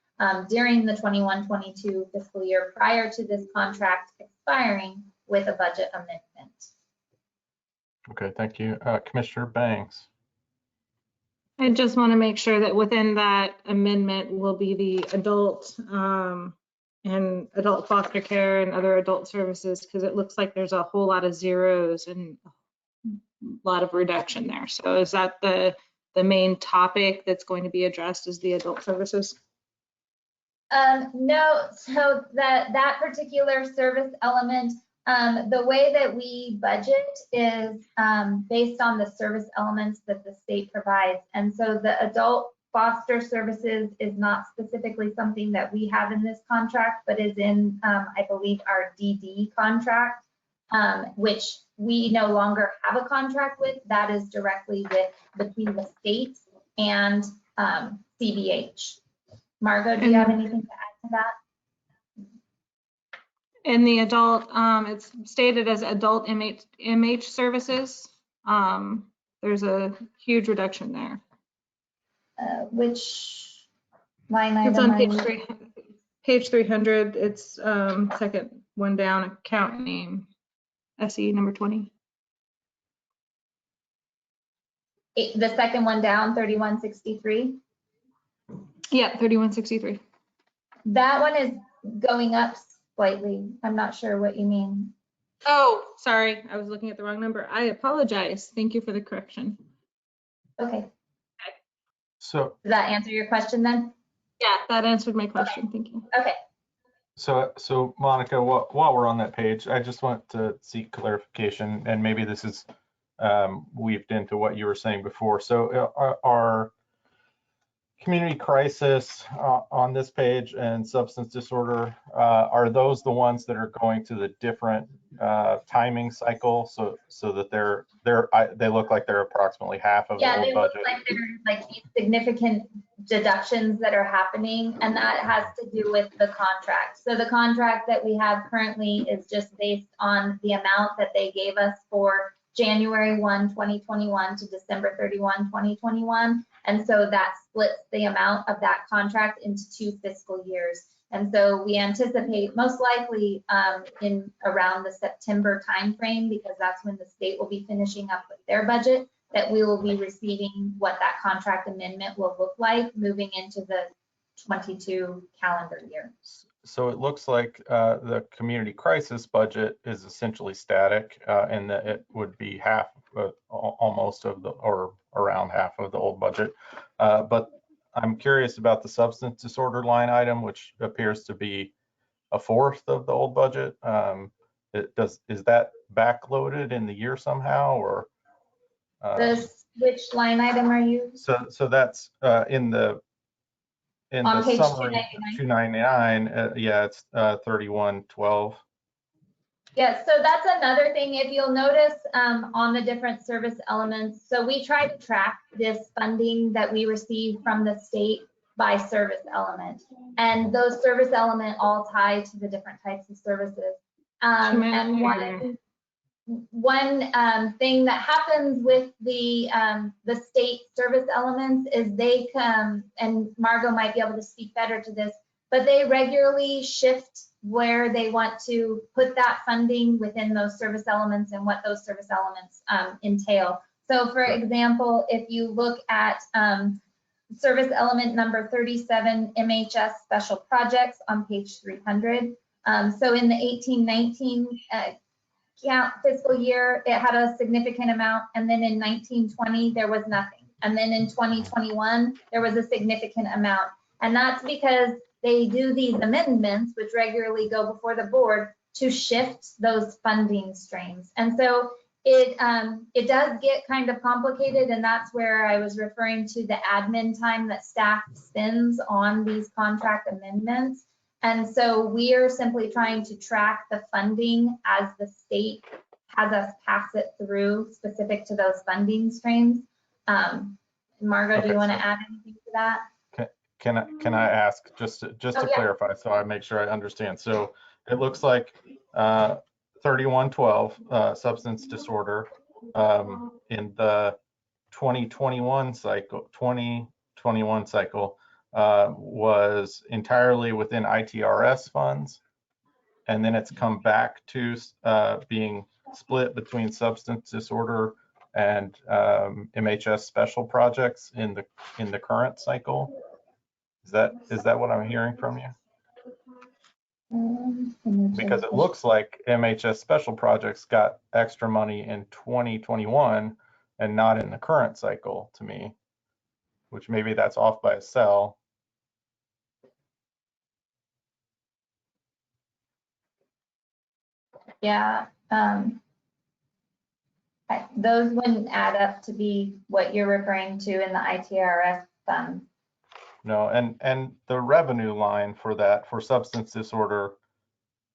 during the 21-22 fiscal year prior to this contract expiring with a budget amendment.
Okay, thank you. Commissioner Banks.
I just want to make sure that within that amendment will be the adult and adult foster care and other adult services, because it looks like there's a whole lot of zeros and a lot of reduction there. So is that the main topic that's going to be addressed, is the adult services?
No, so that particular service element, the way that we budget is based on the service elements that the state provides. And so the adult foster services is not specifically something that we have in this contract, but is in, I believe, our DD contract, which we no longer have a contract with. That is directly between the state and CBH. Margot, do you have anything to add to that?
In the adult, it's stated as adult MH services. There's a huge reduction there.
Which line item?
It's on page 300. It's second one down, account name, SE number 20.
The second one down, 3163.
Yeah, 3163.
That one is going up slightly. I'm not sure what you mean.
Oh, sorry. I was looking at the wrong number. I apologize. Thank you for the correction.
Okay.
So
Does that answer your question then?
Yeah, that answered my question.
Okay.
Thank you.
Okay.
So Monica, while we're on that page, I just want to seek clarification, and maybe this is weaved into what you were saying before. So our community crisis on this page and substance disorder, are those the ones that are going to the different timing cycle, so that they look like they're approximately half of the old
they
budget?
look like they're like these significant deductions that are happening, and that has to do with the contract. So the contract that we have currently is just based on the amount that they gave us for January 1, 2021 to December 31, 2021. And so that splits the amount of that contract into 2 fiscal years. And so we anticipate most likely in around the September timeframe, because that's when the state will be finishing up with their budget, that we will be receiving what that contract amendment will look like moving into the 22 calendar year.
So it looks like the community crisis budget is essentially static, and that it would be half, almost of the, or around half of the old budget. But I'm curious about the substance disorder line item, which appears to be a fourth of the old budget. Is that backloaded in the year somehow, or?
Which line item are you?
So that's in the
On page
summary 299. Yeah, it's 3112.
Yeah, so that's another thing. If you'll notice on the different service elements, so we try to track this funding that we receive from the state by service element, and those service element all tie to the different types of services. And one thing that happens with the state service elements is they come, and Margot might be able to speak better to this, but they regularly shift where they want to put that funding within those service elements and what those service elements entail. So for example, if you look at service element number 37, MHS special projects on page 300. So in the 18-19 fiscal year, it had a significant amount, and then in 19-20 there was nothing, and then in 2021 there was a significant amount, and that's because they do these amendments, which regularly go before the board, to shift those funding streams. And so it does get kind of complicated, and that's where I was referring to the admin time that staff spends on these contract amendments. And so we are simply trying to track the funding as the state has us pass it through specific to those funding streams. Margot, do you want to add anything to that?
Can I ask just to
Oh, yeah.
clarify so I make sure I understand? So it looks like 3112 substance disorder in the 2021 cycle was entirely within ITRS funds, and then it's come back to being split between substance disorder and MHS special projects in the current cycle. Is that what I'm hearing from you? Because it looks like MHS special projects got extra money in 2021 and not in the current cycle to me, which maybe that's off by a cell.
Yeah, those wouldn't add up to be what you're referring to in the ITRS fund.
No, and the revenue line for that, for substance disorder,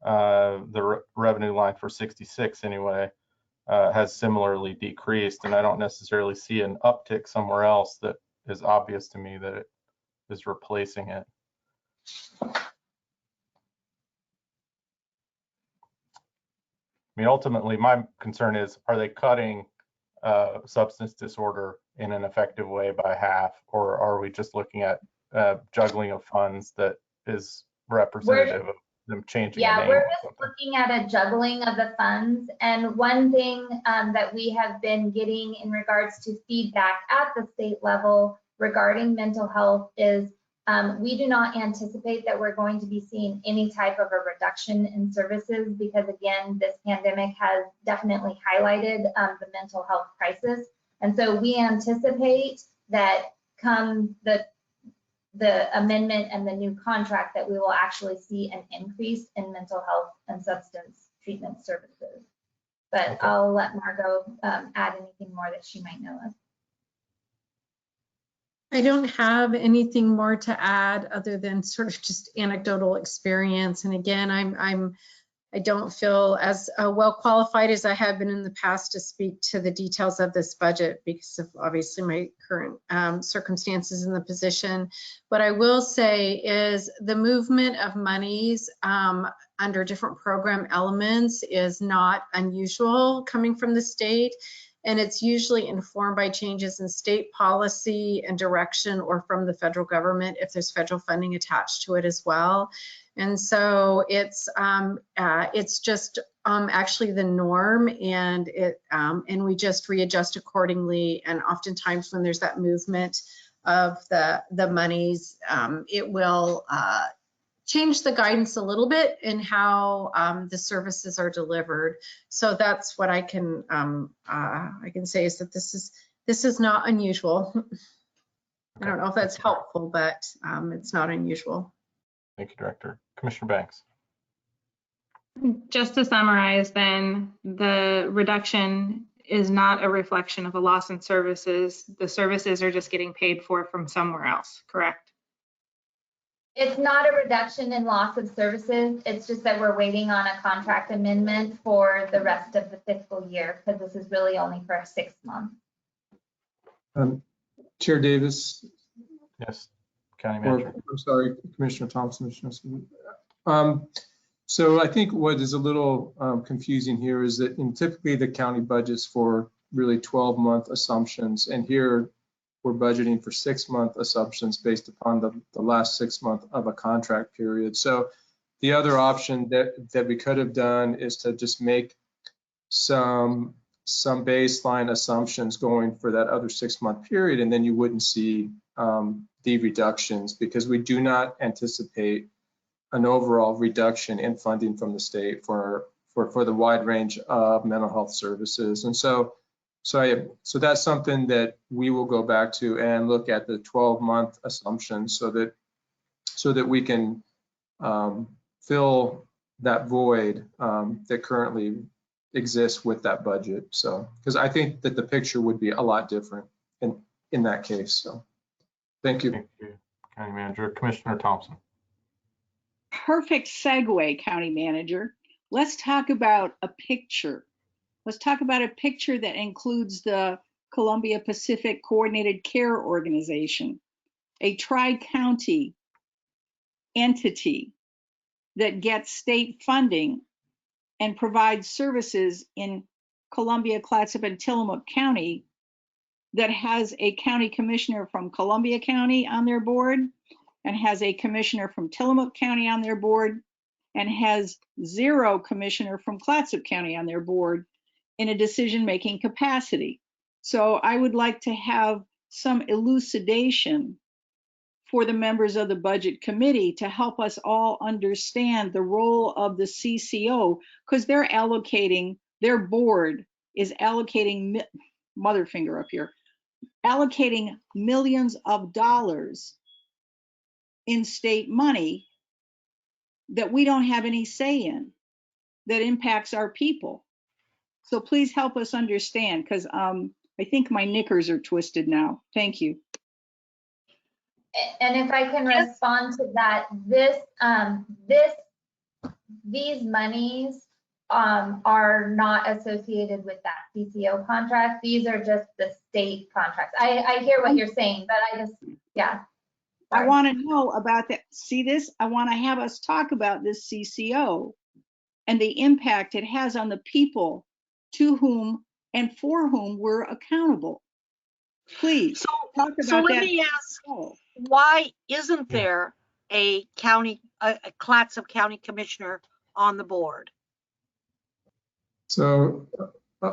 the revenue line for 66 anyway, has similarly decreased, and I don't necessarily see an uptick somewhere else that is obvious to me that it is replacing it. I mean, ultimately, my concern is, are they cutting substance disorder in an effective way by half, or are we just looking at juggling of funds that is representative of them changing?
Yeah, we're just looking at a juggling of the funds. And one thing that we have been getting in regards to feedback at the state level regarding mental health is we do not anticipate that we're going to be seeing any type of a reduction in services, because again, this pandemic has definitely highlighted the mental health crisis. And so we anticipate that come the amendment and the new contract that we will actually see an increase in mental health and substance treatment services. But okay. I'll let Margot add anything more that she might know of.
I don't have anything more to add other than sort of just anecdotal experience. And again, I don't feel as well qualified as I have been in the past to speak to the details of this budget because of obviously my current circumstances in the position. What I will say is the movement of monies under different program elements is not unusual coming from the state. And it's usually informed by changes in state policy and direction or from the federal government if there's federal funding attached to it as well. And so it's just actually the norm, and and we just readjust accordingly. And oftentimes when there's that movement of the monies, it will change the guidance a little bit in how the services are delivered. So that's what I can say is that this is not unusual. I don't know if that's helpful, but it's not unusual.
Thank you, Director. Commissioner Banks.
Just to summarize then, the reduction is not a reflection of a loss in services. The services are just getting paid for from somewhere else, correct?
It's not a reduction in loss of services. It's just that we're waiting on a contract amendment for the rest of the fiscal year because this is really only for 6 months.
Chair Davis.
Yes. County Manager.
I'm sorry, Commissioner Thompson. So I think what is a little confusing here is that typically the county budgets for really 12-month assumptions, and here we're budgeting for 6-month assumptions based upon the last 6 months of a contract period. So the other option that we could have done is to just make some baseline assumptions going for that other 6-month period, and then you wouldn't see the reductions, because we do not anticipate an overall reduction in funding from the state for the wide range of mental health services. And so that's something that we will go back to and look at the 12-month assumptions so that we can fill that void that currently exists with that budget. So, because I think that the picture would be a lot different in that case. So, thank you.
Thank you, County Manager. Commissioner Thompson.
Perfect segue, County Manager. Let's talk about a picture. Let's talk about a picture that includes the Columbia Pacific Coordinated Care Organization. a tri-county entity that gets state funding and provides services in Columbia, Clatsop, and Tillamook County, that has a county commissioner from Columbia County on their board and has a commissioner from Tillamook County on their board and has 0 commissioner from Clatsop County on their board in a decision-making capacity. So I would like to have some elucidation for the members of the budget committee to help us all understand the role of the CCO, because they're allocating, their board is allocating, mother finger up here, allocating millions of dollars in state money that we don't have any say in, that impacts our people. So please help us understand, because I think my knickers are twisted now. Thank you.
And if I can respond to that, these monies are not associated with that CCO contract. These are just the state contracts. I hear what you're saying, but I just, yeah.
I want to know about that. See this? I want to have us talk about this CCO and the impact it has on the people to whom and for whom we're accountable. Please talk about
So let
that.
me ask, why isn't there a Clatsop County Commissioner on the board?
So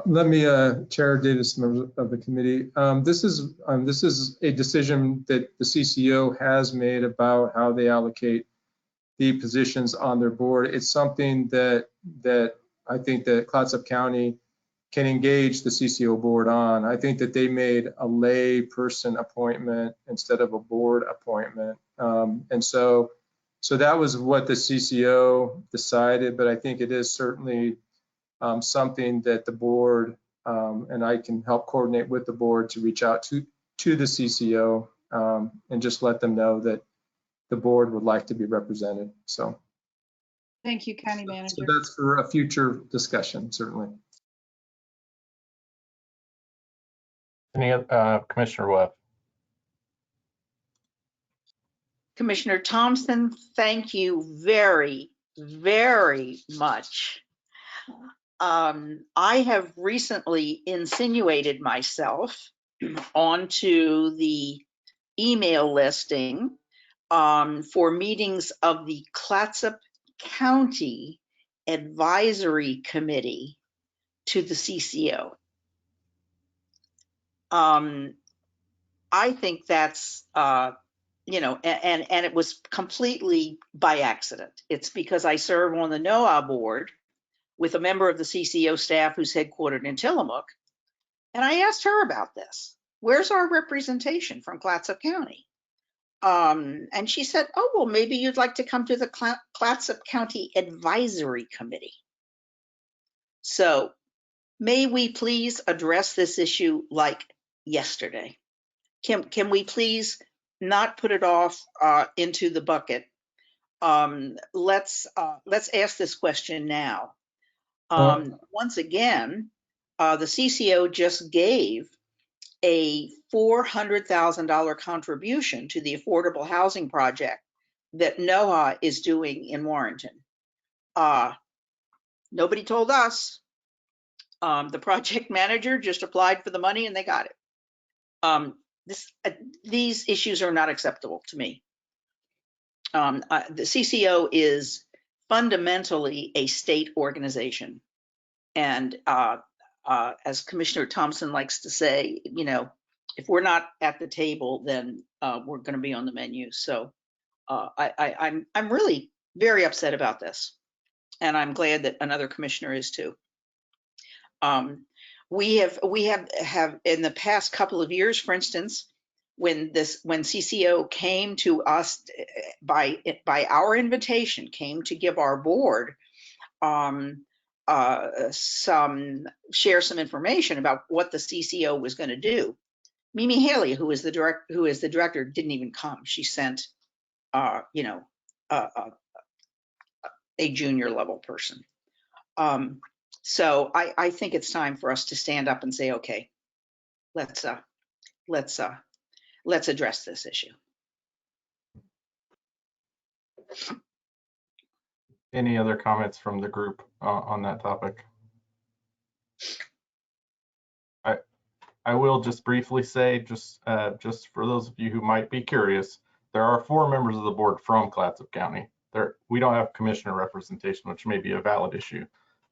let me, Chair Davis, members of the committee. This is a decision that the CCO has made about how they allocate the positions on their board. It's something that I think that Clatsop County can engage the CCO board on. I think that they made a lay person appointment instead of a board appointment. And so that was what the CCO decided, but I think it is certainly something that the board, and I can help coordinate with the board to reach out to the CCO and just let them know that the board would like to be represented. So
Thank you, County Manager.
so that's for a future discussion, certainly.
Any Commissioner Webb?
Commissioner Thompson, thank you very, very much. I have recently insinuated myself onto the email listing for meetings of the Clatsop County Advisory Committee to the CCO. I think that's, you know, and it was completely by accident. It's because I serve on the NOAA board with a member of the CCO staff who's headquartered in Tillamook. And I asked her about this. Where's our representation from Clatsop County? And she said, oh, well, maybe you'd like to come to the Clatsop County Advisory Committee. So may we please address this issue like yesterday? Can we please not put it off into the bucket? Let's ask this question now. Once again, the CCO just gave a $400,000 contribution to the affordable housing project that NOAA is doing in Warrenton. Nobody told us. The project manager just applied for the money and they got it. These issues are not acceptable to me. The CCO is fundamentally a state organization. And as Commissioner Thompson likes to say, you know, if we're not at the table, then we're going to be on the menu. So I'm really very upset about this. And I'm glad that another commissioner is too. We have in the past couple of years, for instance, when CCO came to us by our invitation, came to give our board share some information about what the CCO was going to do. Mimi Haley, who is the director, didn't even come. She sent you know, a junior level person. So I think it's time for us to stand up and say, okay, let's address this issue.
Any other comments from the group on that topic? I will just briefly say, just for those of you who might be curious, there are 4 members of the board from Clatsop County. We don't have commissioner representation, which may be a valid issue,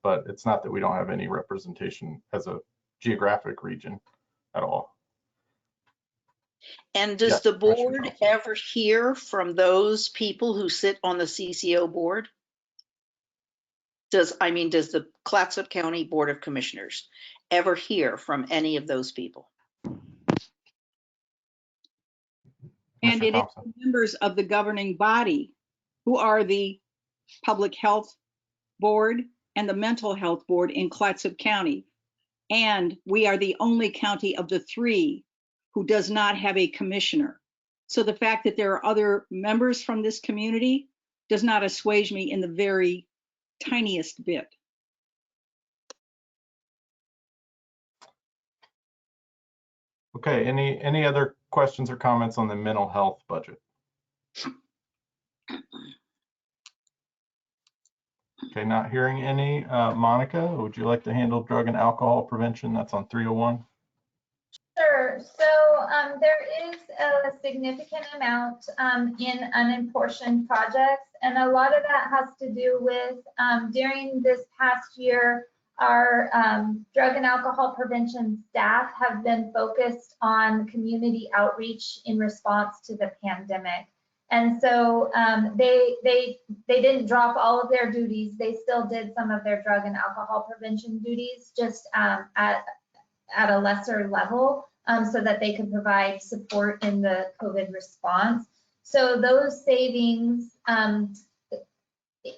but it's not that we don't have any representation as a geographic region at all.
And does
Yes,
the
Commissioner
board
Thompson.
ever hear from those people who sit on the CCO board? Does the Clatsop County Board of Commissioners ever hear from any of those people?
And
Commissioner
it is
Thompson.
members of the governing body who are the Public Health Board and the Mental Health Board in Clatsop County. And we are the only county of the 3 who does not have a commissioner. So the fact that there are other members from this community does not assuage me in the very tiniest bit.
Okay, any other questions or comments on the mental health budget? Okay, not hearing any. Monica, would you like to handle drug and alcohol prevention? That's on 301.
Sure. So there is a significant amount in unapportioned projects, and a lot of that has to do with during this past year, our drug and alcohol prevention staff have been focused on community outreach in response to the pandemic. And so they didn't drop all of their duties. They still did some of their drug and alcohol prevention duties, just at a lesser level, so that they could provide support in the COVID response. So those savings,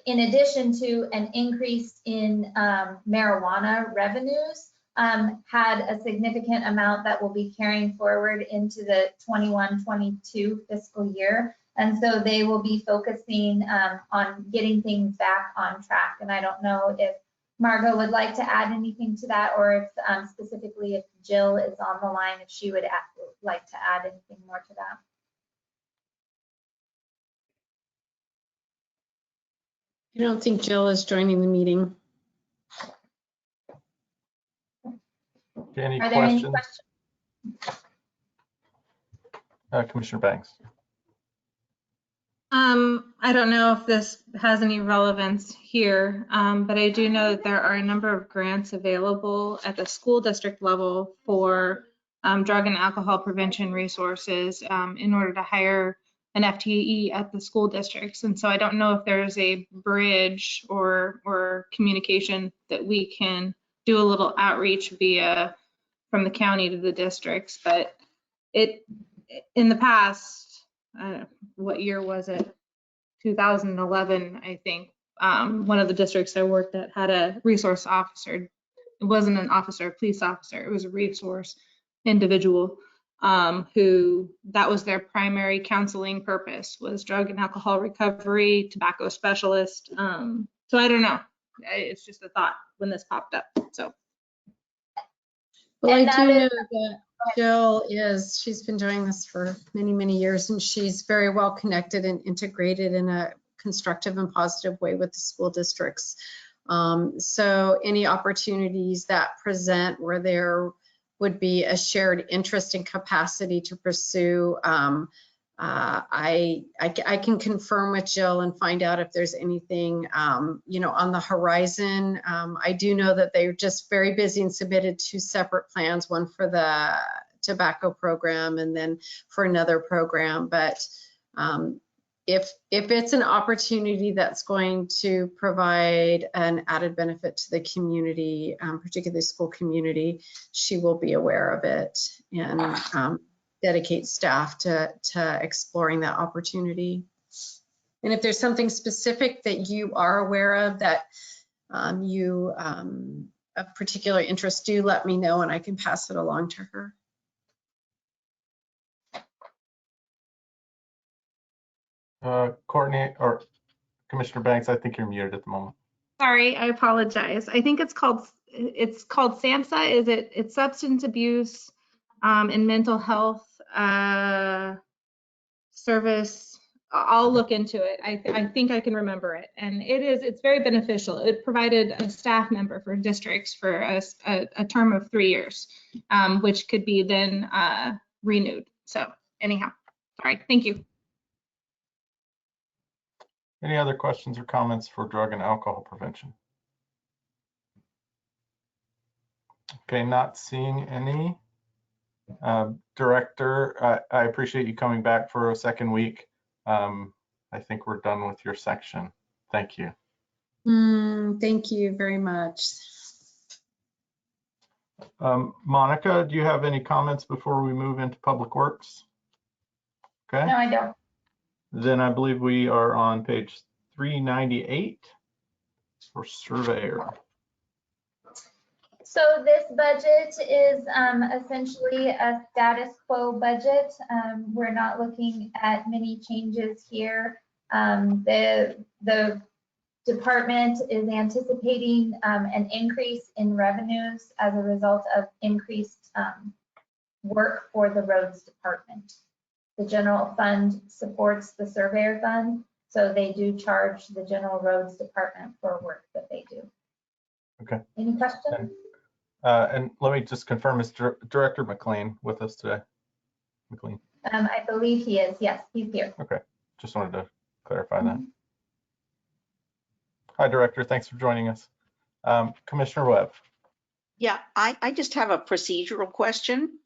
in addition to an increase in marijuana revenues, had a significant amount that will be carrying forward into the 21-22 fiscal year. And so they will be focusing on getting things back on track. And I don't know if Margot would like to add anything to that, or if specifically if Jill is on the line, if she would like to add anything more to that.
I don't think Jill is joining the meeting.
Okay, any
Are there any
questions?
questions?
Commissioner Banks.
I don't know if this has any relevance here, but I do know that there are a number of grants available at the school district level for drug and alcohol prevention resources in order to hire an FTE at the school districts. And so I don't know if there's a bridge or communication that we can do a little outreach via from the county to the districts, but in the past, what year was it? 2011, I think. One of the districts I worked at had a resource officer. It wasn't an officer, a police officer. It was a resource individual who that was their primary counseling purpose, was drug and alcohol recovery, tobacco specialist. So I don't know. It's just a thought when this popped up. So.
Well, I do know that Jill she's been doing this for many, many years, and she's very well connected and integrated in a constructive and positive way with the school districts. So any opportunities that present where there would be a shared interest and capacity to pursue, I can confirm with Jill and find out if there's anything, on the horizon. I do know that they're just very busy and submitted 2 separate plans, one for the tobacco program and then for another program. But if it's an opportunity that's going to provide an added benefit to the community, particularly the school community, she will be aware of it and dedicate staff to exploring that opportunity. And if there's something specific that you are aware of that you of particular interest, do let me know and I can pass it along to her.
Courtney or Commissioner Banks, I think you're muted at the moment.
Sorry, I apologize. I think it's called SAMHSA. It's substance abuse and mental health service I'll look into it. I think I can remember it. And it's very beneficial. It provided a staff member for districts for a term of 3 years, which could be then renewed. So anyhow, sorry, thank you.
Any other questions or comments for drug and alcohol prevention? Okay, not seeing any. Director, I appreciate you coming back for a second week. I think we're done with your section. Thank you.
Thank you very much.
Monica, do you have any comments before we move into Public Works? Okay.
No, I don't.
Then I believe we are on page 398 for surveyor.
So this budget is essentially a status quo budget. We're not looking at many changes here. The department is anticipating an increase in revenues as a result of increased work for the roads department. The general fund supports the surveyor fund, so they do charge the general roads department for work that they do.
Okay.
Any questions?
And let me just confirm, is Director McLean with us today? McLean?
I believe he is. Yes, he's here.
Okay, just wanted to clarify that. Hi, Director. Thanks for joining us. Commissioner Webb.
Yeah, I just have a procedural question.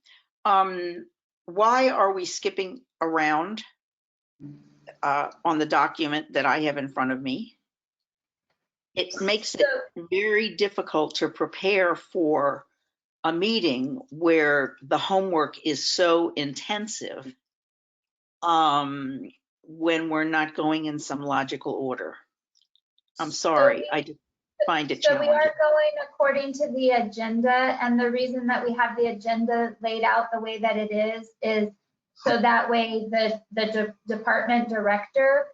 Why are we skipping around on the document that I have in front of me? It makes it very difficult to prepare for a meeting where the homework is so intensive when we're not going in some logical order. I'm sorry, I just find it challenging.
So we are going according to the agenda, and the reason that we have the agenda laid out the way that it is so that way the department director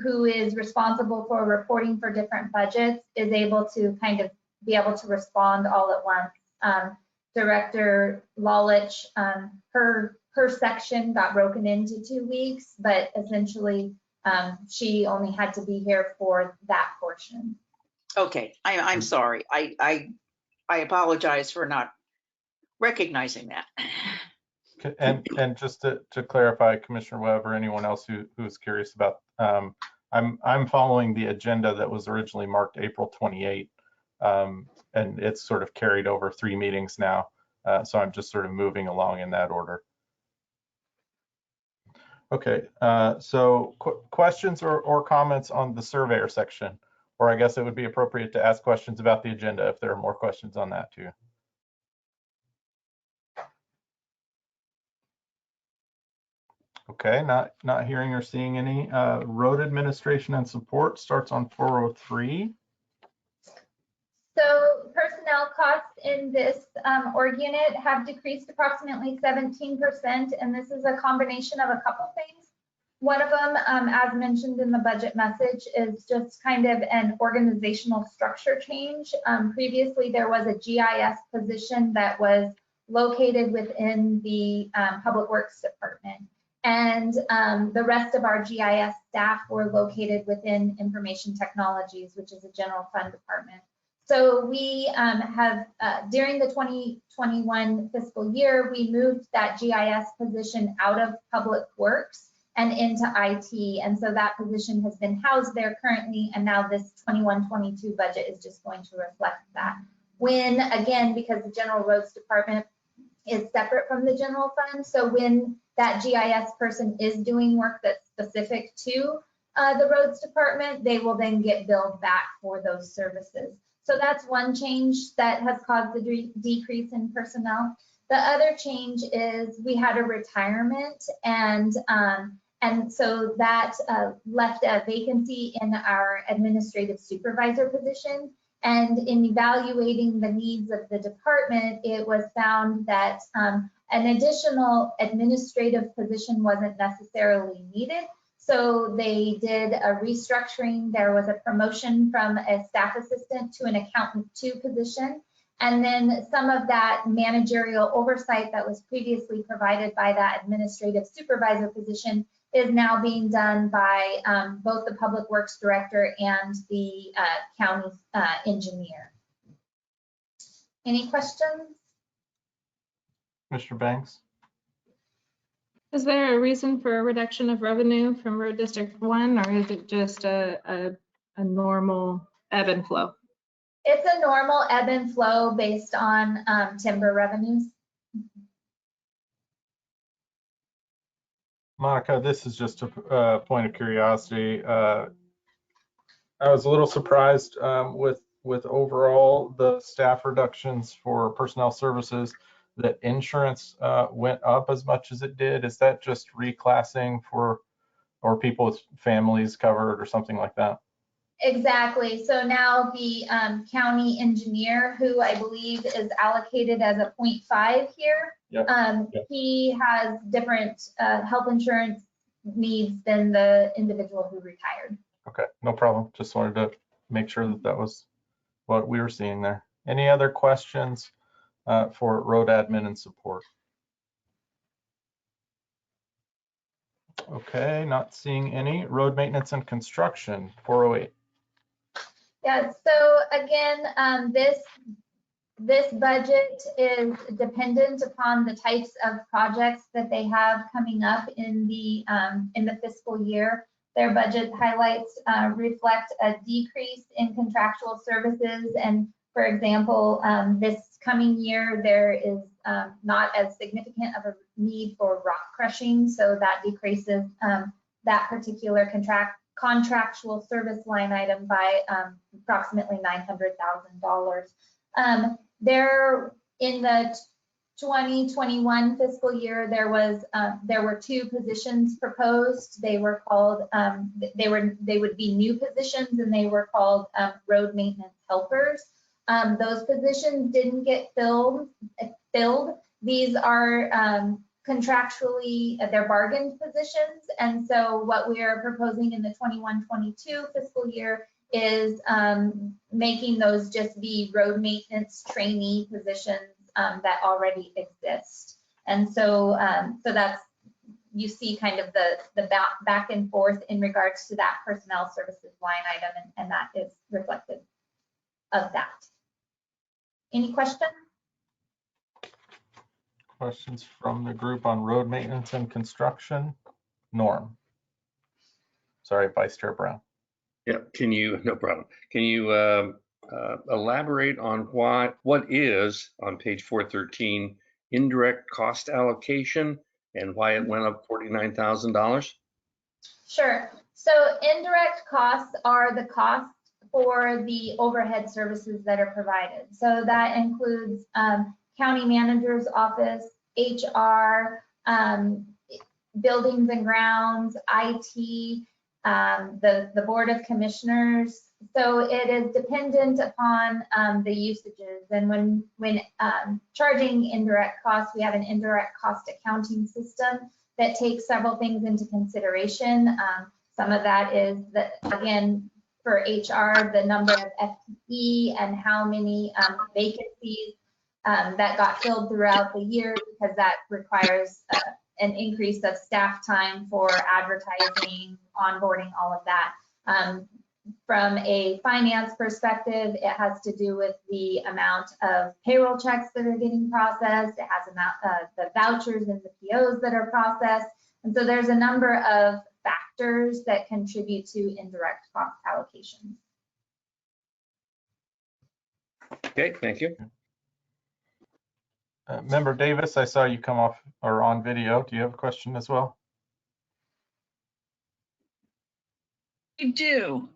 who is responsible for reporting for different budgets is able to kind of be able to respond all at once. Director Lalich, her section got broken into 2 weeks, but essentially she only had to be here for that portion.
Okay, I'm sorry. I apologize for not recognizing that.
And just to clarify, Commissioner Webb or anyone else who's curious about, I'm following the agenda that was originally marked April 28, and it's sort of carried over 3 meetings now. So I'm just sort of moving along in that order. Okay, so questions or comments on the surveyor section, or I guess it would be appropriate to ask questions about the agenda if there are more questions on that too. Okay, not hearing or seeing any. Road administration and support starts on 403.
So personnel costs in this org unit have decreased approximately 17%, and this is a combination of a couple things. One of them, as mentioned in the budget message, is just kind of an organizational structure change. Previously, there was a GIS position that was located within the Public Works Department. And the rest of our GIS staff were located within Information Technologies, which is a general fund department. So we have, during the 2021 fiscal year, we moved that GIS position out of Public Works and into IT. And so that position has been housed there currently, and now this 21-22 budget is just going to reflect that. When, again, because the General Roads Department is separate from the general fund, so when that GIS person is doing work that's specific to the roads department, they will then get billed back for those services. So that's one change that has caused the decrease in personnel. The other change is we had a retirement, and so that left a vacancy in our administrative supervisor position. And in evaluating the needs of the department, it was found that an additional administrative position wasn't necessarily needed. So they did a restructuring. There was a promotion from a staff assistant to an accountant 2 position. And then some of that managerial oversight that was previously provided by that administrative supervisor position, is now being done by both the Public Works Director and the county engineer. Any questions?
Mr. Banks?
Is there a reason for a reduction of revenue from Road District 1, or is it just a normal ebb and flow?
It's a normal ebb and flow based on timber revenues.
Monica, this is just a point of curiosity. I was a little surprised with overall the staff reductions for personnel services that insurance went up as much as it did. Is that just reclassing for, or people with families covered or something like that?
Exactly. So now the county engineer, who I believe is allocated as a 0.5 here, he has different health insurance needs than the individual who retired.
Okay, no problem. Just wanted to make sure that that was what we were seeing there. Any other questions for road admin and support? Okay, not seeing any. Road maintenance and construction, 408.
Yeah, so again, this budget is dependent upon the types of projects that they have coming up in the fiscal year. Their budget highlights reflect a decrease in contractual services, and for example, this coming year there is not as significant of a need for rock crushing, so that decreases that particular contractual service line item by approximately $900,000. There in the 2021 fiscal year, there were 2 positions proposed. They were called they would be new positions, and they were called road maintenance helpers. Those positions didn't get filled. These are contractually, they're bargained positions, and so what we are proposing in the 21-22 fiscal year is making those just be road maintenance trainee positions that already exist. And so so that's, you see kind of the back and forth in regards to that personnel services line item, and that is reflective of that. Any questions?
Questions from the group on road maintenance and construction? Norm. Sorry, Vice Chair Brown.
Yeah, no problem. Can you elaborate on what is on page 413 indirect cost allocation and why it went up $49,000?
Sure. So indirect costs are the costs for the overhead services that are provided. So that includes county manager's office, HR, buildings and grounds, IT, the Board of Commissioners. So it is dependent upon the usages. And when charging indirect costs, we have an indirect cost accounting system that takes several things into consideration. Some of that is that, again, for HR, the number of FTE and how many vacancies that got filled throughout the year, because that requires an increase of staff time for advertising, onboarding, all of that. From a finance perspective, it has to do with the amount of payroll checks that are getting processed. It has the vouchers and the POs that are processed. And so there's a number of factors that contribute to indirect cost allocation.
Okay, thank you.
Member Davis, I saw you come off or on video. Do you have a question as well?
I do.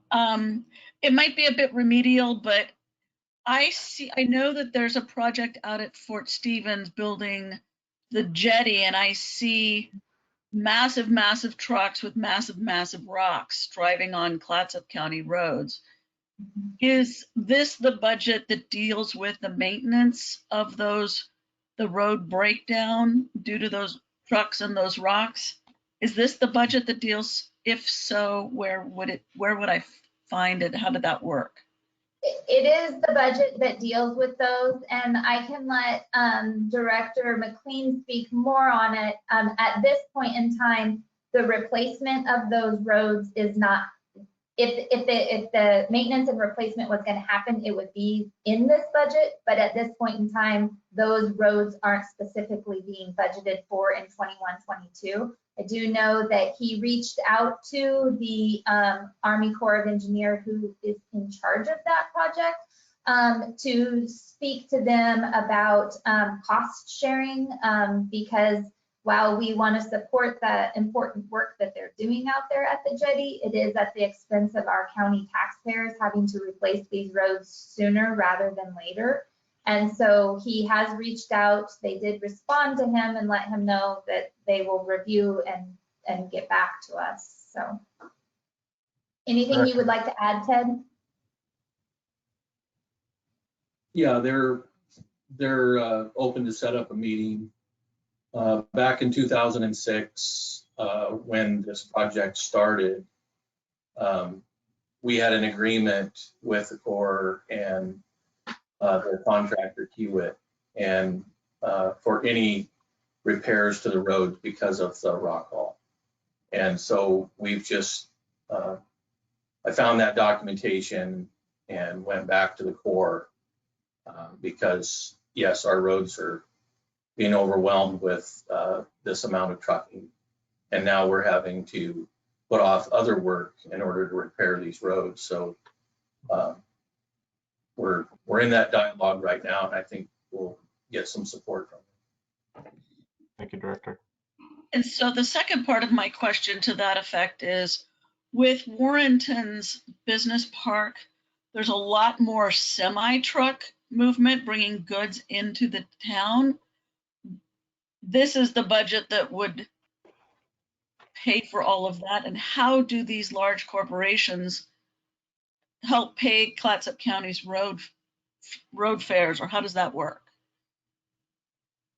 It might be a bit remedial, but I know that there's a project out at Fort Stevens building the jetty, and I see massive trucks with massive rocks driving on Clatsop County roads. Is this the budget that deals with the maintenance of the road breakdown due to those trucks and those rocks? Is this the budget that deals? If so, where would I find it? How did that work?
It is the budget that deals with those, and I can let Director McLean speak more on it. At this point in time, The replacement of those roads is not, if the maintenance and replacement was going to happen, it would be in this budget. But at this point in time, those roads aren't specifically being budgeted for in 21-22. I do know that he reached out to the Army Corps of Engineers who is in charge of that project to speak to them about cost sharing because while we want to support the important work that they're doing out there at the jetty, it is at the expense of our county taxpayers having to replace these roads sooner rather than later. And so he has reached out. They did respond to him and let him know that they will review and get back to us. So anything you would like to add, Ted?
Yeah, they're open to set up a meeting. Back in 2006, when this project started, we had an agreement with the Corps and their contractor, Kiewit, and for any repairs to the roads because of the rock haul. And so we've just, I found that documentation and went back to the Corps because, yes, our roads are being overwhelmed with this amount of trucking. And now we're having to put off other work in order to repair these roads. So we're in that dialogue right now, and I think we'll get some support from them.
Thank you, Director.
And so the second part of my question to that effect is, with Warrenton's business park, there's a lot more semi-truck movement bringing goods into the town. This is the budget that would pay for all of that. And how do these large corporations help pay Clatsop County's road fares, or how does that work?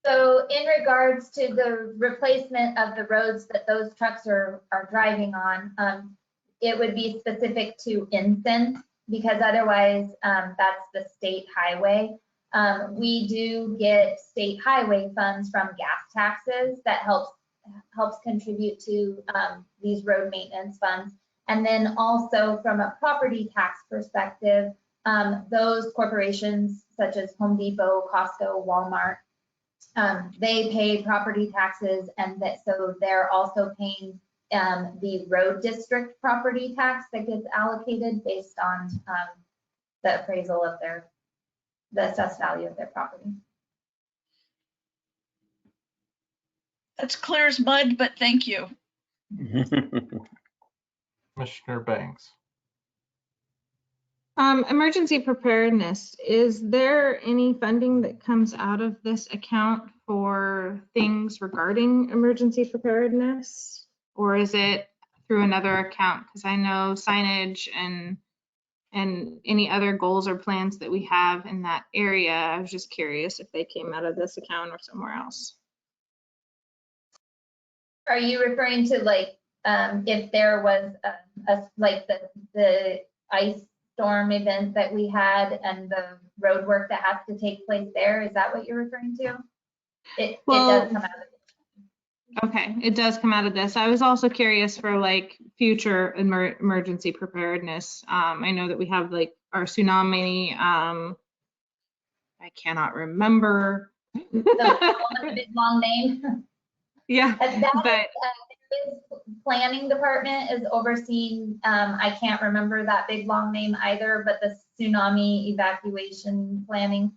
So in regards to the replacement of the roads that those trucks are driving on, it would be specific to Ensign because otherwise that's the state highway. We do get state highway funds from gas taxes that helps contribute to these road maintenance funds. And then also from a property tax perspective, those corporations such as Home Depot, Costco, Walmart, they pay property taxes, and so they're also paying the road district property tax that gets allocated based on the appraisal of the assessed value of their property.
That's clear as mud, but thank you.
Commissioner Banks.
Emergency preparedness, is there any funding that comes out of this account for things regarding emergency preparedness? Or is it through another account? Because I know signage and any other goals or plans that we have in that area, I was just curious if they came out of this account or somewhere else.
Are you referring to like if there was like the ice storm event that we had and the road work that has to take place there? Is that what you're referring to? It does come out of it.
Okay, it does come out of this. I was also curious for like future emergency preparedness. I know that we have like our tsunami. I cannot remember.
The big long name.
Yeah,
but planning department is overseeing, I can't remember that big long name either, but the tsunami evacuation planning.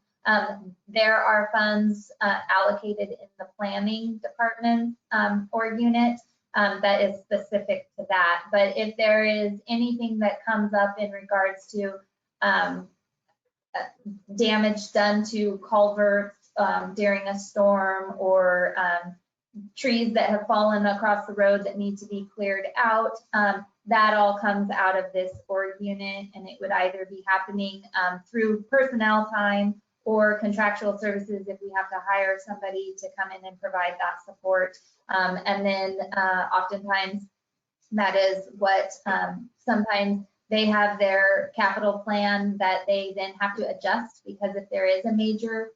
There are funds allocated in the planning department or unit that is specific to that. But if there is anything that comes up in regards to damage done to culverts during a storm or trees that have fallen across the road that need to be cleared out, that all comes out of this org unit, and it would either be happening through personnel time or contractual services if we have to hire somebody to come in and provide that support. And then oftentimes that is what sometimes they have their capital plan that they then have to adjust, because if there is a major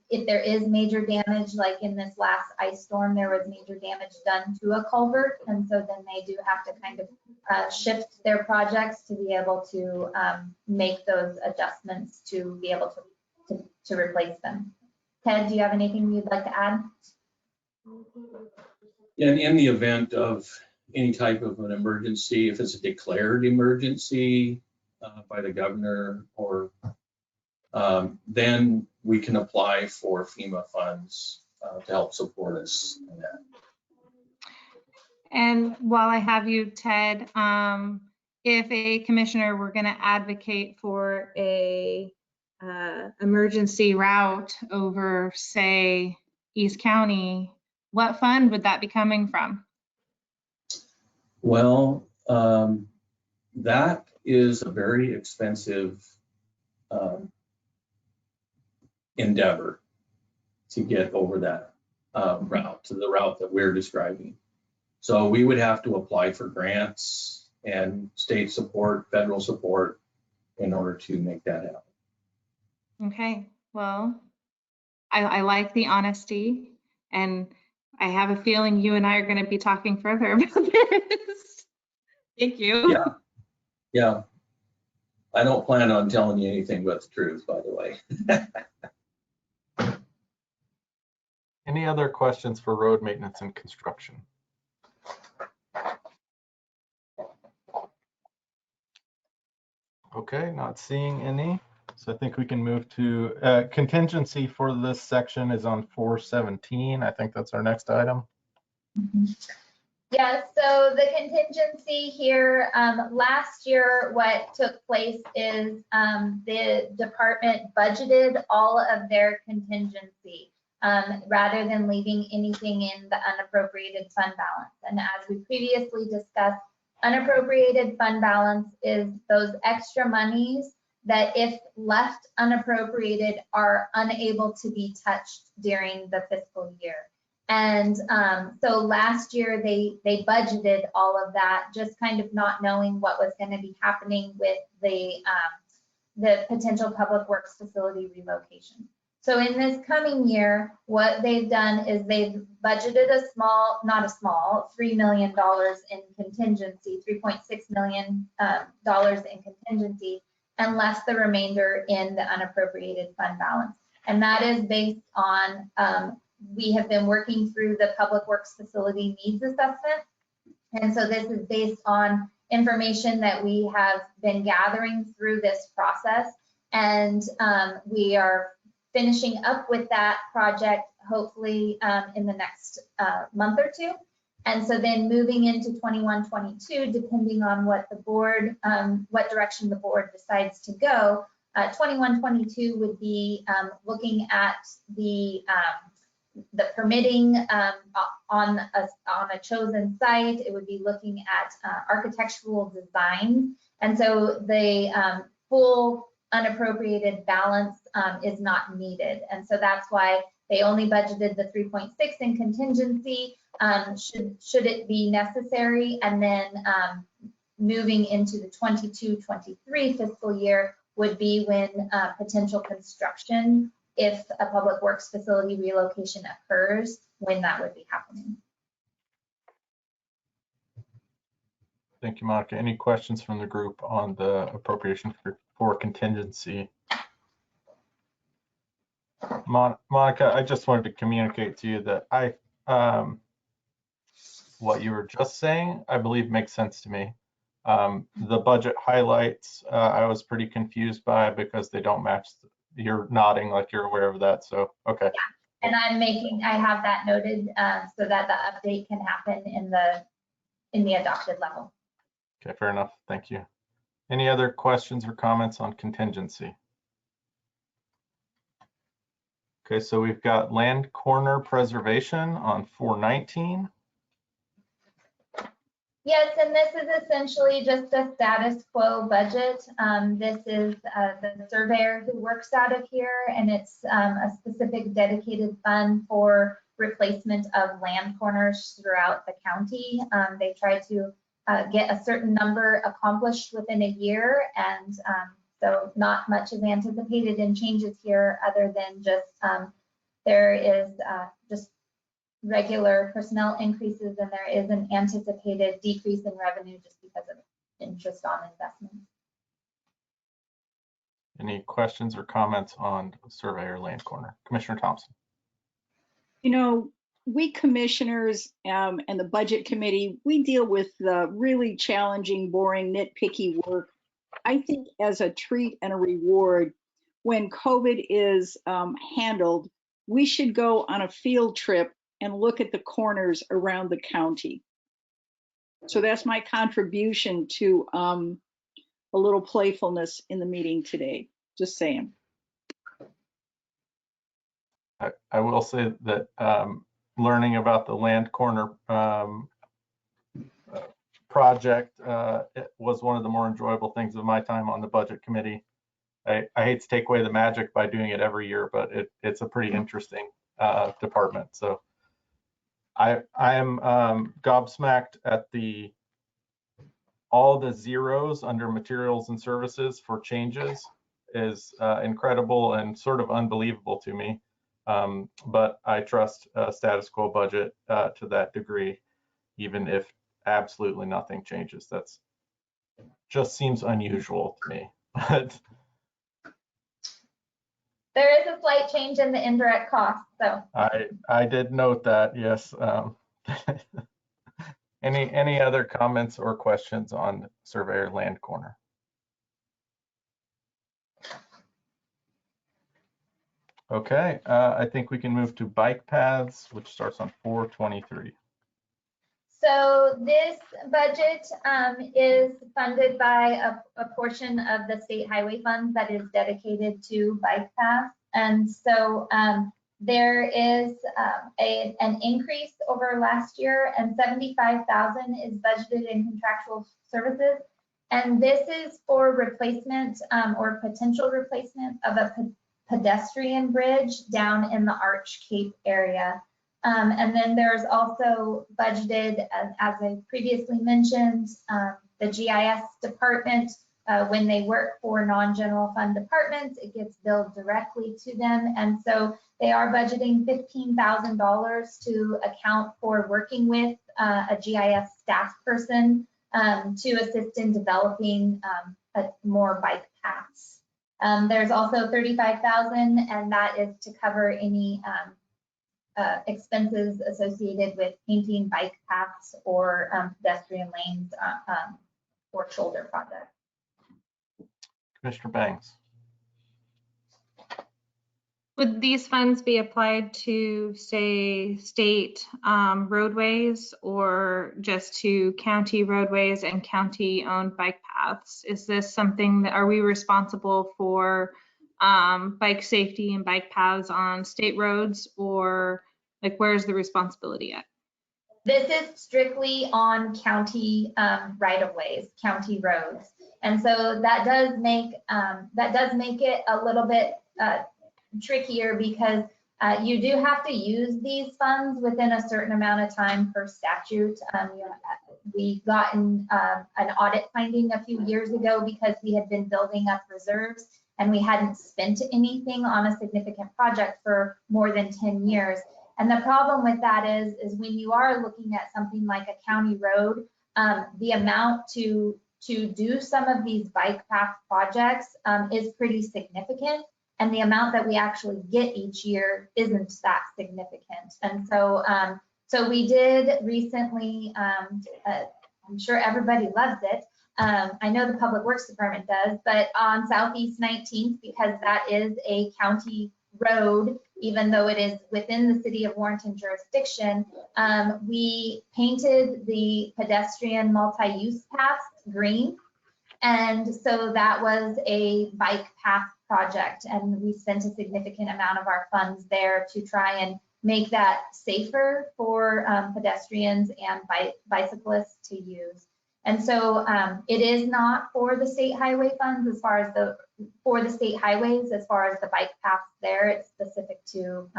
If there is major damage, like in this last ice storm, there was major damage done to a culvert. And so then they do have to kind of shift their projects to be able to make those adjustments to be able to replace them. Ted, do you have anything you'd like to add?
In the event of any type of an emergency, if it's a declared emergency by the governor, or then we can apply for FEMA funds to help support us in that.
And while I have you, Ted, if a commissioner were going to advocate for a emergency route over, say, East County, what fund would that be coming from?
Well, that is a very expensive endeavor to get over that route, to the route that we're describing. So we would have to apply for grants and state support, federal support in order to make that happen.
Okay, well, I like the honesty, and I have a feeling you and I are going to be talking further about this. Thank you.
Yeah. I don't plan on telling you anything but the truth, by the way.
Any other questions for road maintenance and construction? Okay, not seeing any. So I think we can move to contingency for this section is on 417. I think that's our next item.
Yeah, so the contingency here, last year, what took place is the department budgeted all of their contingency rather than leaving anything in the unappropriated fund balance. And as we previously discussed, unappropriated fund balance is those extra monies that, if left unappropriated, are unable to be touched during the fiscal year. And so last year they budgeted all of that, just kind of not knowing what was going to be happening with the potential public works facility relocation. So in this coming year, what they've done is they've budgeted a small, not a small, $3 million in contingency, $3.6 million in contingency, and left the remainder in the unappropriated fund balance. And that is based on we have been working through the public works facility needs assessment. And so this is based on information that we have been gathering through this process. And we are finishing up with that project, hopefully in the next month or two. And so then moving into 21-22, depending on what the board, what direction the board decides to go, 21-22 would be looking at the permitting on a chosen site. It would be looking at architectural design. And so the full unappropriated balance is not needed. And so that's why they only budgeted the 3.6 in contingency, should it be necessary. And then moving into the 22-23 fiscal year would be when potential construction, if a public works facility relocation occurs, when that would be happening.
Thank you, Monica. Any questions from the group on the appropriation for contingency? Monica, I just wanted to communicate to you that what you were just saying, I believe makes sense to me. The budget highlights, I was pretty confused by because they don't match. You're nodding like you're aware of that, so okay.
Yeah. And I have that noted so that the update can happen in the adopted level.
Okay, fair enough. Thank you. Any other questions or comments on contingency? Okay, so we've got land corner preservation on 419.
Yes, and this is essentially just a status quo budget. This is the surveyor who works out of here, and it's a specific dedicated fund for replacement of land corners throughout the county. They try to get a certain number accomplished within a year, and So not much is anticipated in changes here other than just there is just regular personnel increases, and there is an anticipated decrease in revenue just because of interest on investments.
Any questions or comments on Surveyor Land Corner? Commissioner Thompson.
You know, we commissioners and the budget committee, we deal with the really challenging, boring, nitpicky work. I think as a treat and a reward, when COVID is handled, we should go on a field trip and look at the corners around the county. So that's my contribution to a little playfulness in the meeting today. Just saying.
I will say that learning about the Land Corner project it was one of the more enjoyable things of my time on the budget committee. I hate to take away the magic by doing it every year, but it's a pretty interesting department. So I am gobsmacked at all the zeros under materials and services for changes is incredible and sort of unbelievable to me. But I trust a status quo budget to that degree, even if absolutely nothing changes. That's just seems unusual to me. But
there is a slight change in the indirect cost, so.
I did note that, yes. Any other comments or questions on Surveyor Land Corner? Okay, I think we can move to bike paths, which starts on 423.
So this budget is funded by a portion of the state highway funds that is dedicated to bike paths. And so there is an increase over last year, and $75,000 is budgeted in contractual services. And this is for replacement or potential replacement of a pedestrian bridge down in the Arch Cape area. And then there's also budgeted, as I previously mentioned, the GIS department, when they work for non-general fund departments, it gets billed directly to them. And so they are budgeting $15,000 to account for working with a GIS staff person to assist in developing more bike paths. There's also $35,000, and that is to cover any expenses associated with painting bike paths or pedestrian lanes or shoulder projects.
Commissioner Banks.
Would these funds be applied to, say, state roadways or just to county roadways and county-owned bike paths? Is this something that, are we responsible for bike safety and bike paths on state roads, or like where's the responsibility at?
This is strictly on county right-of-ways, county roads. And so that does make it a little bit trickier because you do have to use these funds within a certain amount of time per statute. We got an audit finding a few years ago because we had been building up reserves and we hadn't spent anything on a significant project for more than 10 years. And the problem with that is when you are looking at something like a county road, the amount to do some of these bike path projects is pretty significant. And the amount that we actually get each year isn't that significant. And so, so we did recently, I'm sure everybody loves it. I know the Public Works Department does, but on Southeast 19th, because that is a county road, even though it is within the city of Warrenton jurisdiction, we painted the pedestrian multi-use paths green. And so that was a bike path project, and we spent a significant amount of our funds there to try and make that safer for pedestrians and bicyclists to use. And so it is not for the state highway funds as far as for the state highways, as far as the bike paths there, it's specific to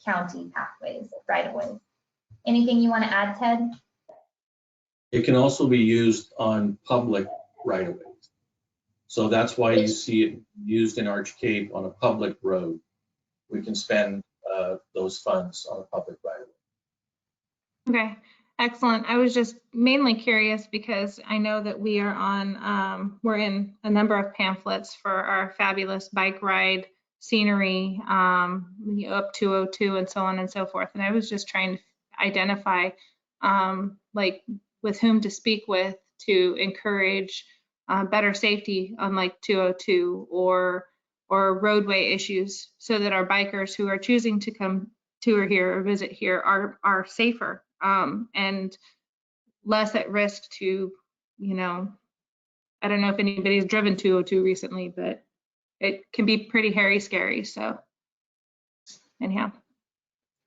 county pathways, right of ways. Anything you want to add, Ted?
It can also be used on public right of ways. So that's why you see it used in Arch Cape on a public road. We can spend those funds on a public right of way.
Okay, excellent. I was just mainly curious because I know that we are on, we're in a number of pamphlets for our fabulous bike ride scenery, up 202 and so on and so forth. And I was just trying to identify like with whom to speak with to encourage better safety on like 202 or roadway issues so that our bikers who are choosing to come tour here or visit here are safer and less at risk to, you know, I don't know if anybody's driven 202 recently, but it can be pretty hairy, scary. So anyhow.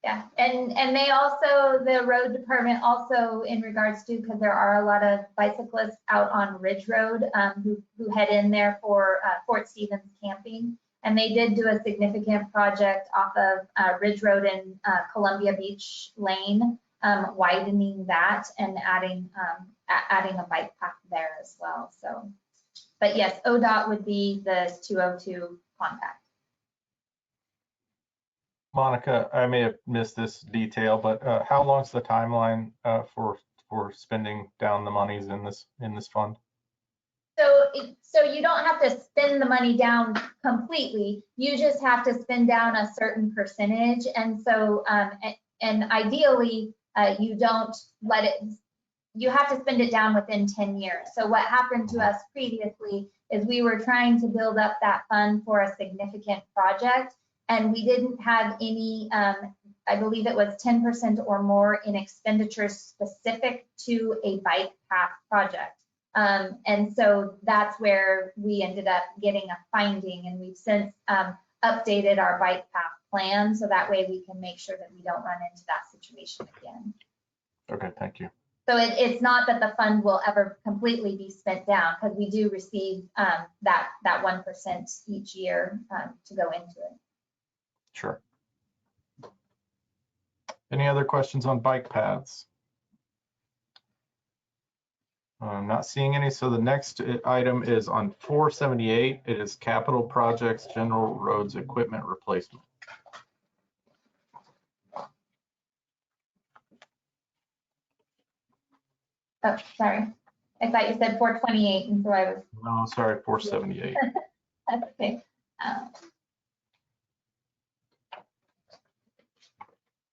Yeah, and they also, the road department also in regards to, because there are a lot of bicyclists out on Ridge Road who head in there for Fort Stevens camping. And they did do a significant project off of Ridge Road and Columbia Beach Lane, widening that and adding a bike path there as well. So, but yes, ODOT would be the 202 contact.
Monica, I may have missed this detail, but how long's the timeline for spending down the monies in this fund?
So you don't have to spend the money down completely. You just have to spend down a certain percentage. And so, and ideally, you don't let it, you have to spend it down within 10 years. So what happened to us previously is we were trying to build up that fund for a significant project. And we didn't have any, I believe it was 10% or more in expenditures specific to a bike path project. And so that's where we ended up getting a finding, and we've since updated our bike path plan so that way we can make sure that we don't run into that situation again.
Okay, thank you.
So it's not that the fund will ever completely be spent down, because we do receive that 1% each year to go into it.
Sure. Any other questions on bike paths? I'm not seeing any. So the next item is on 478. It is capital projects, general roads, equipment replacement.
Oh, sorry. I thought you said 428, and so I was.
No, sorry, 478.
That's okay.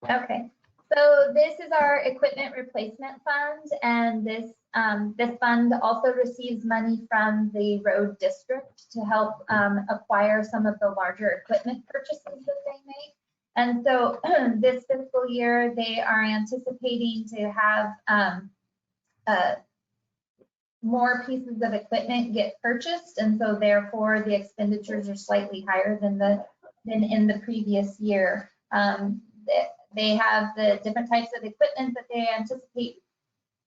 Okay, so this is our equipment replacement fund, and this fund also receives money from the road district to help acquire some of the larger equipment purchases that they make. And so this fiscal year, they are anticipating to have more pieces of equipment get purchased, and so therefore the expenditures are slightly higher than in the previous year. They have the different types of equipment that they anticipate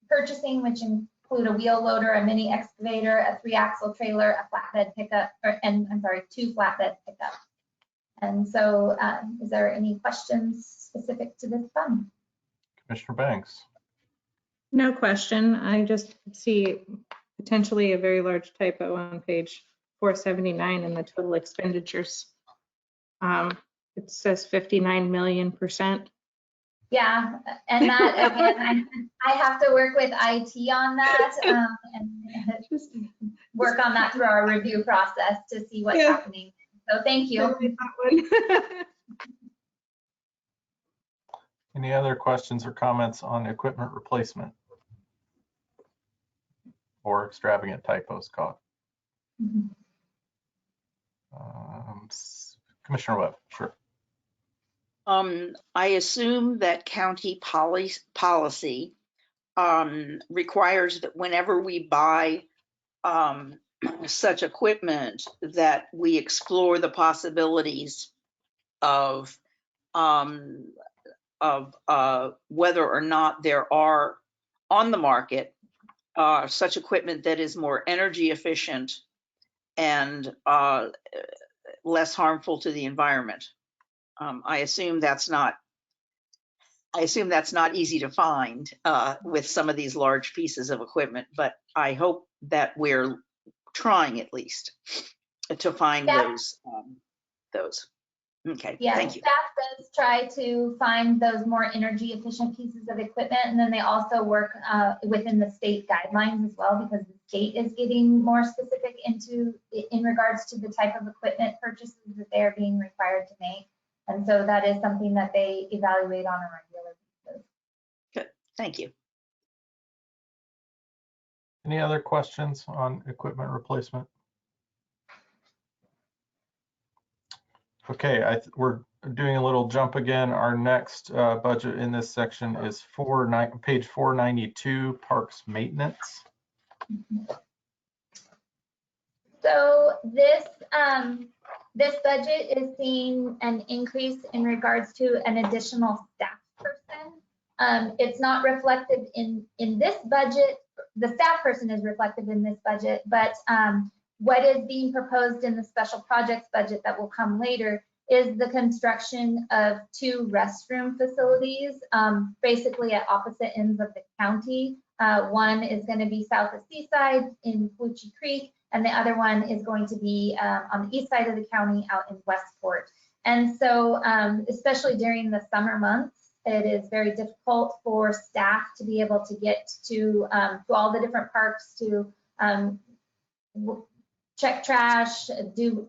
purchasing, which include a wheel loader, a mini excavator, a 3-axle trailer, a flatbed pickup, and I'm sorry, 2 flatbed pickups. And so is there any questions specific to this fund?
Commissioner Banks.
No question. I just see potentially a very large typo on page 479 in the total expenditures. It says 59 million%.
Yeah, and that again, I have to work with IT on that and work on that through our review process to see what's happening. So thank you.
Any other questions or comments on equipment replacement or extravagant typos caught? Commissioner Webb, sure.
I assume that county policy requires that whenever we buy such equipment, that we explore the possibilities of whether or not there are on the market such equipment that is more energy efficient and less harmful to the environment. I assume that's not easy to find with some of these large pieces of equipment, but I hope that we're trying at least to find
Yeah.
those. Okay,
Yeah,
thank you.
staff does try to find those more energy efficient pieces of equipment, and then they also work within the state guidelines as well, because the state is getting more specific in regards to the type of equipment purchases that they are being required to make. And so that is something that they evaluate on a regular basis.
Good, thank you.
Any other questions on equipment replacement? Okay, we're doing a little jump again. Our next budget in this section is page 492, Parks Maintenance.
So this budget is seeing an increase in regards to an additional staff person. It's not reflected in this budget. The staff person is reflected in this budget, but what is being proposed in the special projects budget that will come later is the construction of 2 restroom facilities, basically at opposite ends of the county. One is going to be south of Seaside in Fluchie Creek, and the other one is going to be on the east side of the county out in Westport. And so, especially during the summer months, it is very difficult for staff to be able to get to all the different parks to check trash, do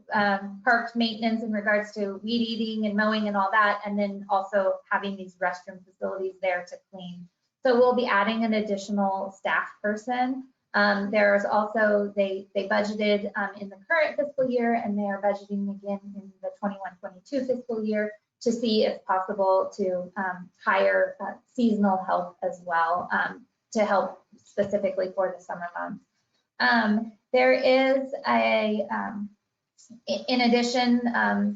park maintenance in regards to weed eating and mowing and all that, and then also having these restroom facilities there to clean. So we'll be adding an additional staff person. There's also, they budgeted in the current fiscal year, and they are budgeting again in the 21-22 fiscal year to see if possible to hire seasonal help as well to help specifically for the summer months. There is in addition,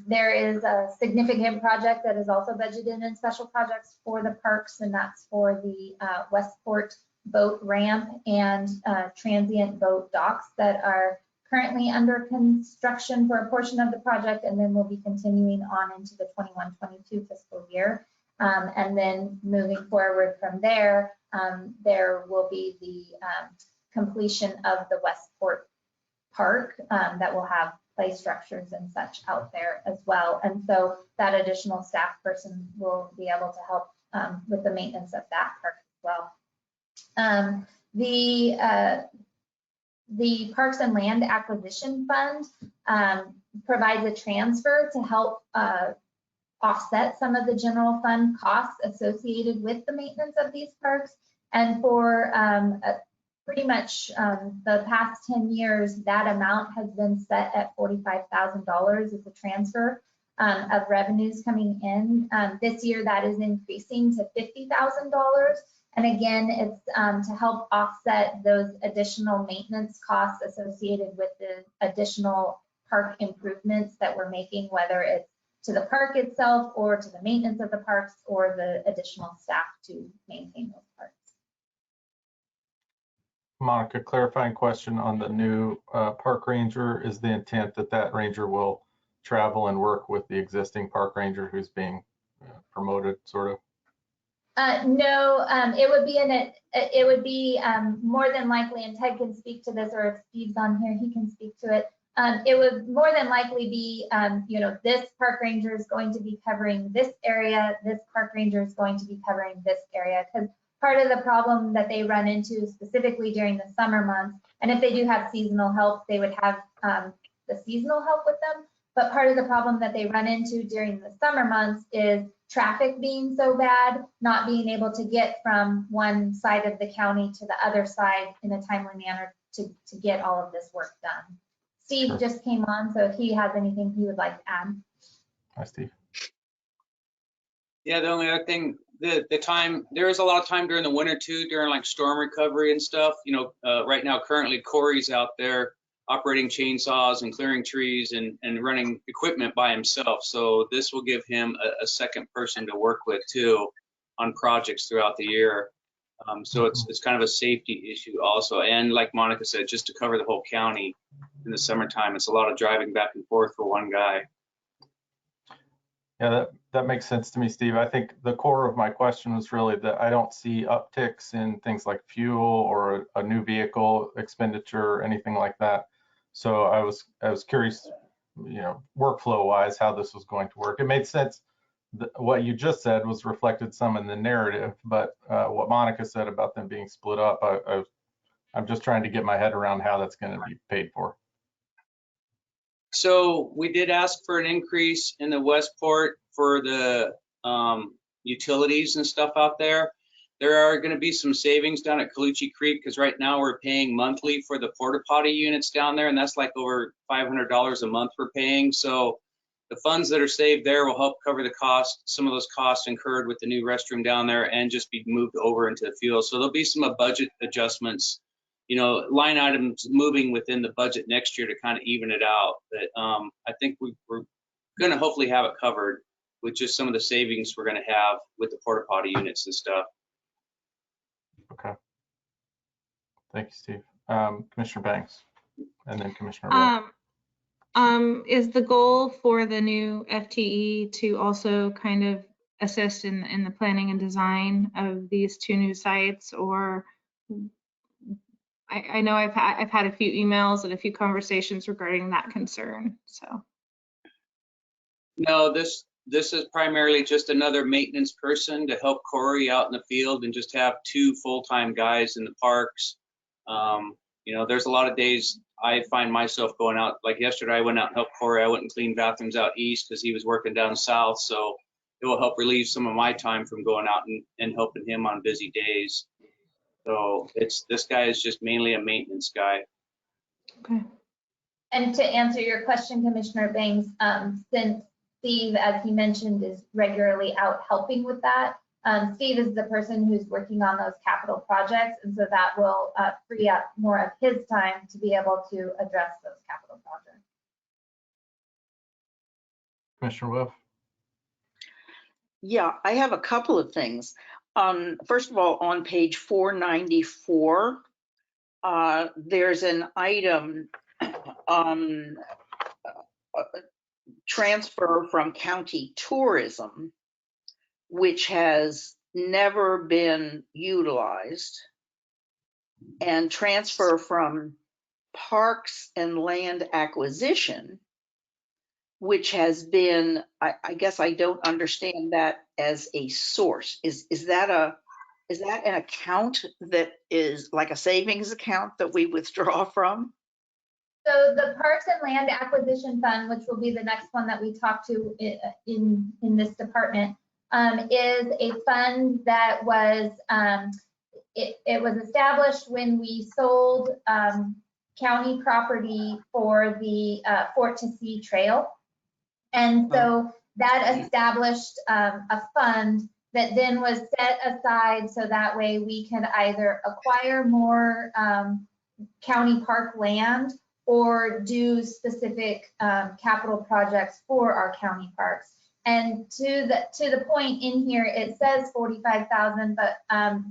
there is a significant project that is also budgeted in special projects for the parks, and that's for the Westport boat ramp and transient boat docks that are currently under construction for a portion of the project, and then we'll be continuing on into the 21-22 fiscal year. And then moving forward from there, there will be the completion of the Westport Park that will have play structures and such out there as well. And so that additional staff person will be able to help with the maintenance of that park as well. The Parks and Land Acquisition Fund provides a transfer to help offset some of the general fund costs associated with the maintenance of these parks. And for pretty much the past 10 years, that amount has been set at $45,000 as a transfer of revenues coming in. This year, that is increasing to $50,000. And again, it's to help offset those additional maintenance costs associated with the additional park improvements that we're making, whether it's to the park itself or to the maintenance of the parks or the additional staff to maintain those parks.
Monica, clarifying question on the new park ranger. Is the intent that that ranger will travel and work with the existing park ranger who's being promoted, sort of?
No, it would be more than likely, and Ted can speak to this, or if Steve's on here, he can speak to it. It would more than likely be, this park ranger is going to be covering this area, this park ranger is going to be covering this area, because part of the problem that they run into specifically during the summer months, and if they do have seasonal help, they would have the seasonal help with them. But part of the problem that they run into during the summer months is traffic being so bad, not being able to get from one side of the county to the other side in a timely manner to get all of this work done. Steve just came on, so if he has anything he would like to add.
Hi, Steve.
Yeah, the only other thing, the time, there is a lot of time during the winter too, during like storm recovery and stuff. Right now, currently Corey's out there operating chainsaws and clearing trees and running equipment by himself. So this will give him a second person to work with too on projects throughout the year. So it's kind of a safety issue also. And like Monica said, just to cover the whole county in the summertime, it's a lot of driving back and forth for one guy.
Yeah, that makes sense to me, Steve. I think the core of my question was really that I don't see upticks in things like fuel or a new vehicle expenditure or anything like that. So I was curious, workflow wise, how this was going to work. It made sense. What you just said was reflected some in the narrative, but what Monica said about them being split up, I'm just trying to get my head around how that's going to be paid for.
So we did ask for an increase in the Westport for the utilities and stuff out there. There are going to be some savings down at Colucci Creek because right now we're paying monthly for the porta potty units down there, and that's like over $500 a month we're paying. So the funds that are saved there will help cover the cost, some of those costs incurred with the new restroom down there, and just be moved over into the fuel. So there'll be some budget adjustments, line items moving within the budget next year to kind of even it out. But I think we're going to hopefully have it covered with just some of the savings we're going to have with the porta potty units and stuff.
Okay. Thank you, Steve. Commissioner Banks, and then Commissioner Webb.
Is the goal for the new FTE to also kind of assist in the planning and design of these two new sites? Or I know I've had a few emails and a few conversations regarding that concern. So
no, this is primarily just another maintenance person to help Corey out in the field and just have two full-time guys in the parks. There's a lot of days I find myself going out, like yesterday I went out and helped Corey. I went and cleaned bathrooms out east because he was working down south. So it will help relieve some of my time from going out and helping him on busy days. So this guy is just mainly a maintenance guy.
okay.
And to answer your question, Commissioner Banks, since Steve, as he mentioned, is regularly out helping with that, Steve is the person who's working on those capital projects, and so that will free up more of his time to be able to address those capital projects.
Commissioner Webb.
Yeah, I have a couple of things. First of all, on page 494, there's an item transfer from county tourism, which has never been utilized, and transfer from parks and land acquisition, which has been, I guess I don't understand that as a source. Is that an account that is like a savings account that we withdraw from?
So the Parks and Land Acquisition Fund, which will be the next one that we talk to in this department, is a fund that was, it was established when we sold county property for the Fort to Sea Trail. And so that established a fund that then was set aside so that way we could either acquire more county park land or do specific capital projects for our county parks. And to the point in here, it says 45,000, but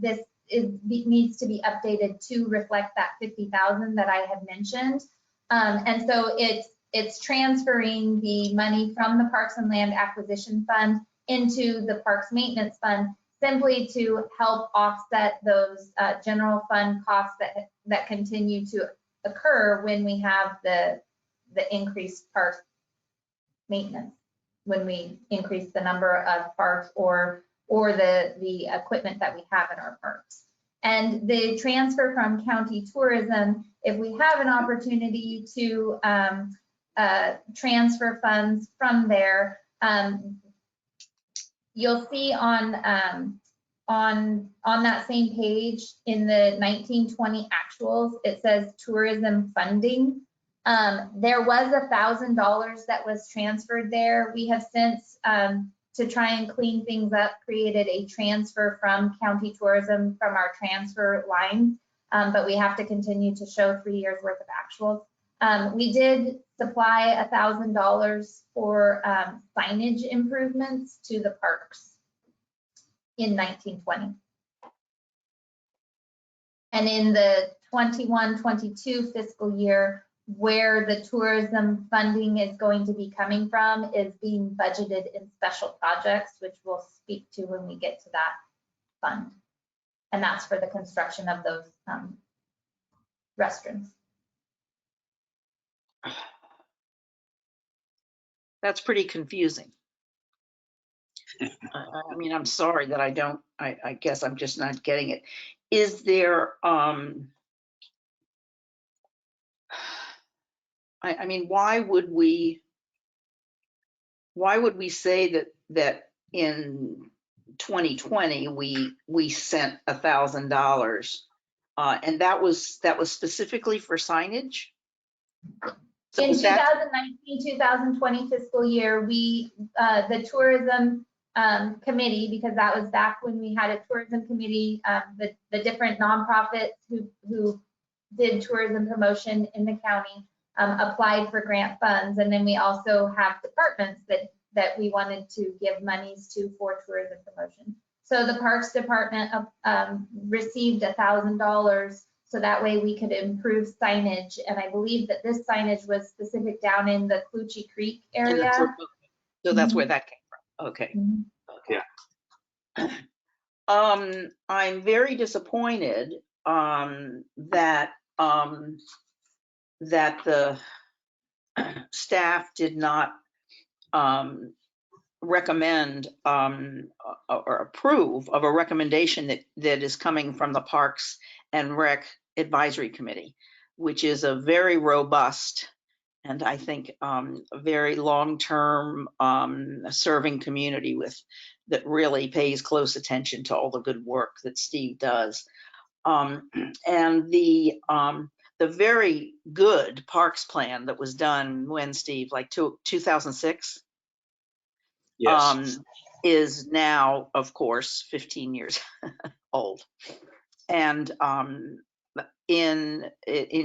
this needs to be updated to reflect that 50,000 that I had mentioned. And so it's transferring the money from the Parks and Land Acquisition Fund into the Parks Maintenance Fund, simply to help offset those general fund costs that continue to occur when we have the increased park maintenance, when we increase the number of parks or the equipment that we have in our parks. And the transfer from county tourism, if we have an opportunity to transfer funds from there, you'll see on that same page in the 1920 actuals, it says tourism funding. There was $1,000 that was transferred there. We have since, to try and clean things up, created a transfer from county tourism from our transfer line, but we have to continue to show 3 years worth of actuals. We did supply $1,000 for signage improvements to the parks in 1920. And in the 21-22 fiscal year, where the tourism funding is going to be coming from is being budgeted in special projects, which we'll speak to when we get to that fund. And that's for the construction of those restrooms.
That's pretty confusing. I mean, I'm sorry that I guess I'm just not getting it. Is there, I mean, why would we say that in 2020 we sent $1,000 and that was specifically for signage? So
In
was that
2019-2020 fiscal year, we, the tourism committee, because that was back when we had a tourism committee, the different nonprofits who did tourism promotion in the county applied for grant funds. And then we also have departments that we wanted to give monies to for tourism promotion. So the Parks Department received $1,000 so that way we could improve signage. And I believe that this signage was specific down in the Clutchie Creek area.
So that's where that came from. Okay.
Mm-hmm.
Okay. I'm very disappointed that the staff did not recommend or approve of a recommendation that is coming from the Parks and Rec Advisory Committee, which is a very robust and I think a very long-term serving community that really pays close attention to all the good work that Steve does. And the very good parks plan that was done when, Steve, like 2006?
Yes.
Is now, of course, 15 years old. And in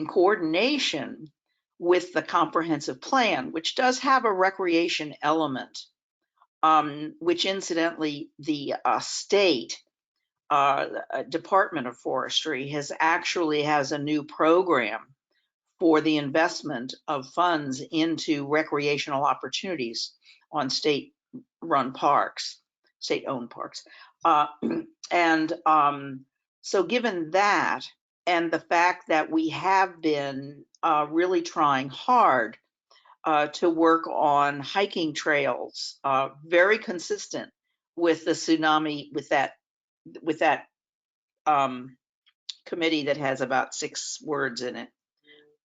coordination with the comprehensive plan, which does have a recreation element, which incidentally the state Department of Forestry has a new program for the investment of funds into recreational opportunities on state-run parks, state-owned parks. So given that, and the fact that we have been really trying hard to work on hiking trails, very consistent with the tsunami, with that committee that has about 6 words in it,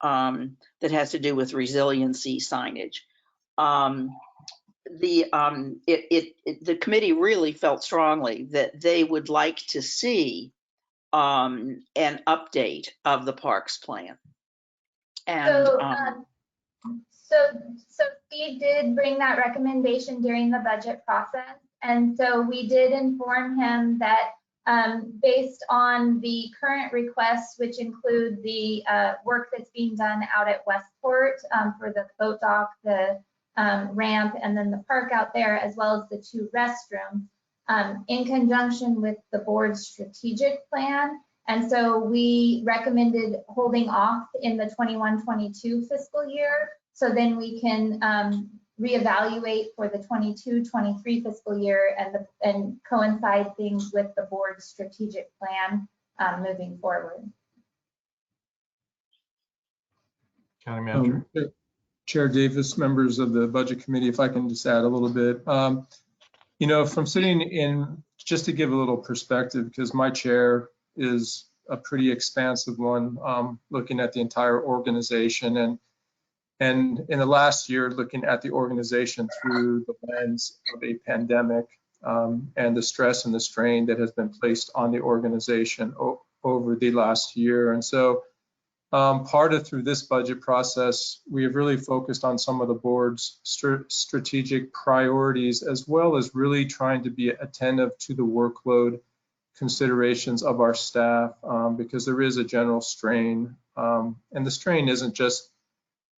that has to do with resiliency signage. The committee really felt strongly that they would like to see an update of the parks plan. And
so Steve did bring that recommendation during the budget process. And so we did inform him that based on the current requests, which include the work that's being done out at Westport for the boat dock, the ramp, and then the park out there, as well as the 2 restrooms, in conjunction with the board's strategic plan. And so we recommended holding off in the 21-22 fiscal year. So then we can reevaluate for the 22-23 fiscal year and coincide things with the board's strategic plan moving forward.
County Manager.
Chair Davis, members of the Budget Committee, if I can just add a little bit. You know, from sitting in, just to give a little perspective, because my chair is a pretty expansive one, looking at the entire organization, and in the last year, looking at the organization through the lens of a pandemic and the stress and the strain that has been placed on the organization over the last year. And so part of through this budget process, we have really focused on some of the board's strategic priorities, as well as really trying to be attentive to the workload considerations of our staff, because there is a general strain. And the strain isn't just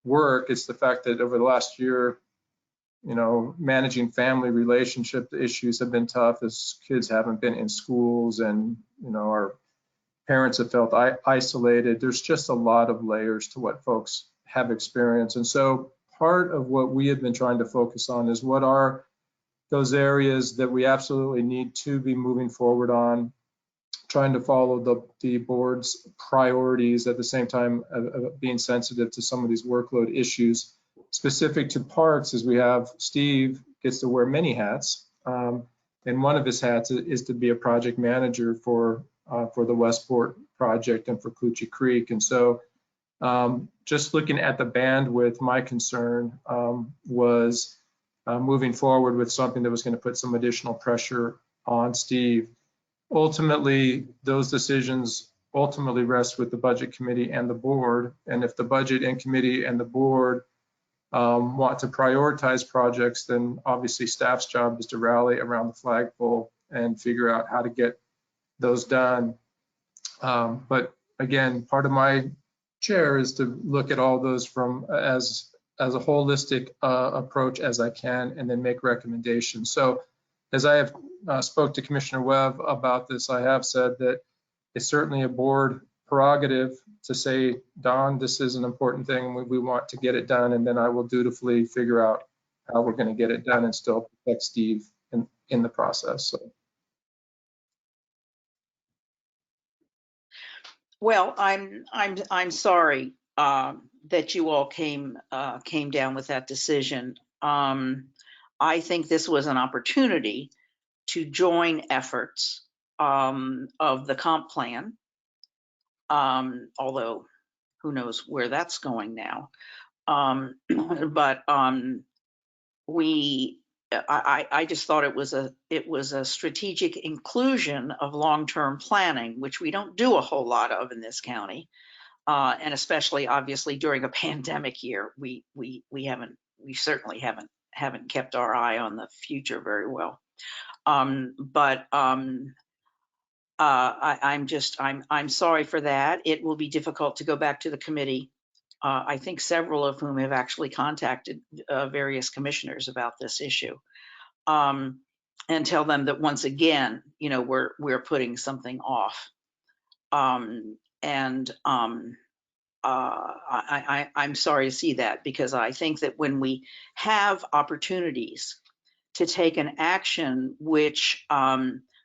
work, it's the fact that over the last year, you know, managing family relationship issues have been tough as kids haven't been in schools, and, you know, our parents have felt isolated. There's just a lot of layers to what folks have experienced. And so part of what we have been trying to focus on is what are those areas that we absolutely need to be moving forward on, trying to follow the board's priorities at the same time being sensitive to some of these workload issues. Specific to parks, as we have Steve gets to wear many hats, and one of his hats is to be a project manager for the Westport project and for Coochie Creek. And so just looking at the bandwidth, my concern was moving forward with something that was going to put some additional pressure on Steve. Ultimately, those decisions ultimately rest with the budget committee and the board. And if the budget and committee and the board want to prioritize projects, then obviously staff's job is to rally around the flagpole and figure out how to get those done. But again, part of my chair is to look at all those from as a holistic approach as I can, and then make recommendations. So as I have spoke to Commissioner Webb about this, I have said that it's certainly a board prerogative to say, Don, this is an important thing, we want to get it done, and then I will dutifully figure out how we're going to get it done and still protect Steve in the process. So.
Well, I'm sorry that you all came down with that decision. I think this was an opportunity to join efforts of the comp plan, although who knows where that's going now. But I just thought it was a strategic inclusion of long-term planning, which we don't do a whole lot of in this county, and especially obviously during a pandemic year, we certainly haven't kept our eye on the future very well. I'm sorry for that. It will be difficult to go back to the committee. I think several of whom have actually contacted various commissioners about this issue, and tell them that once again, we're putting something off. I'm sorry to see that, because I think that when we have opportunities to take an action which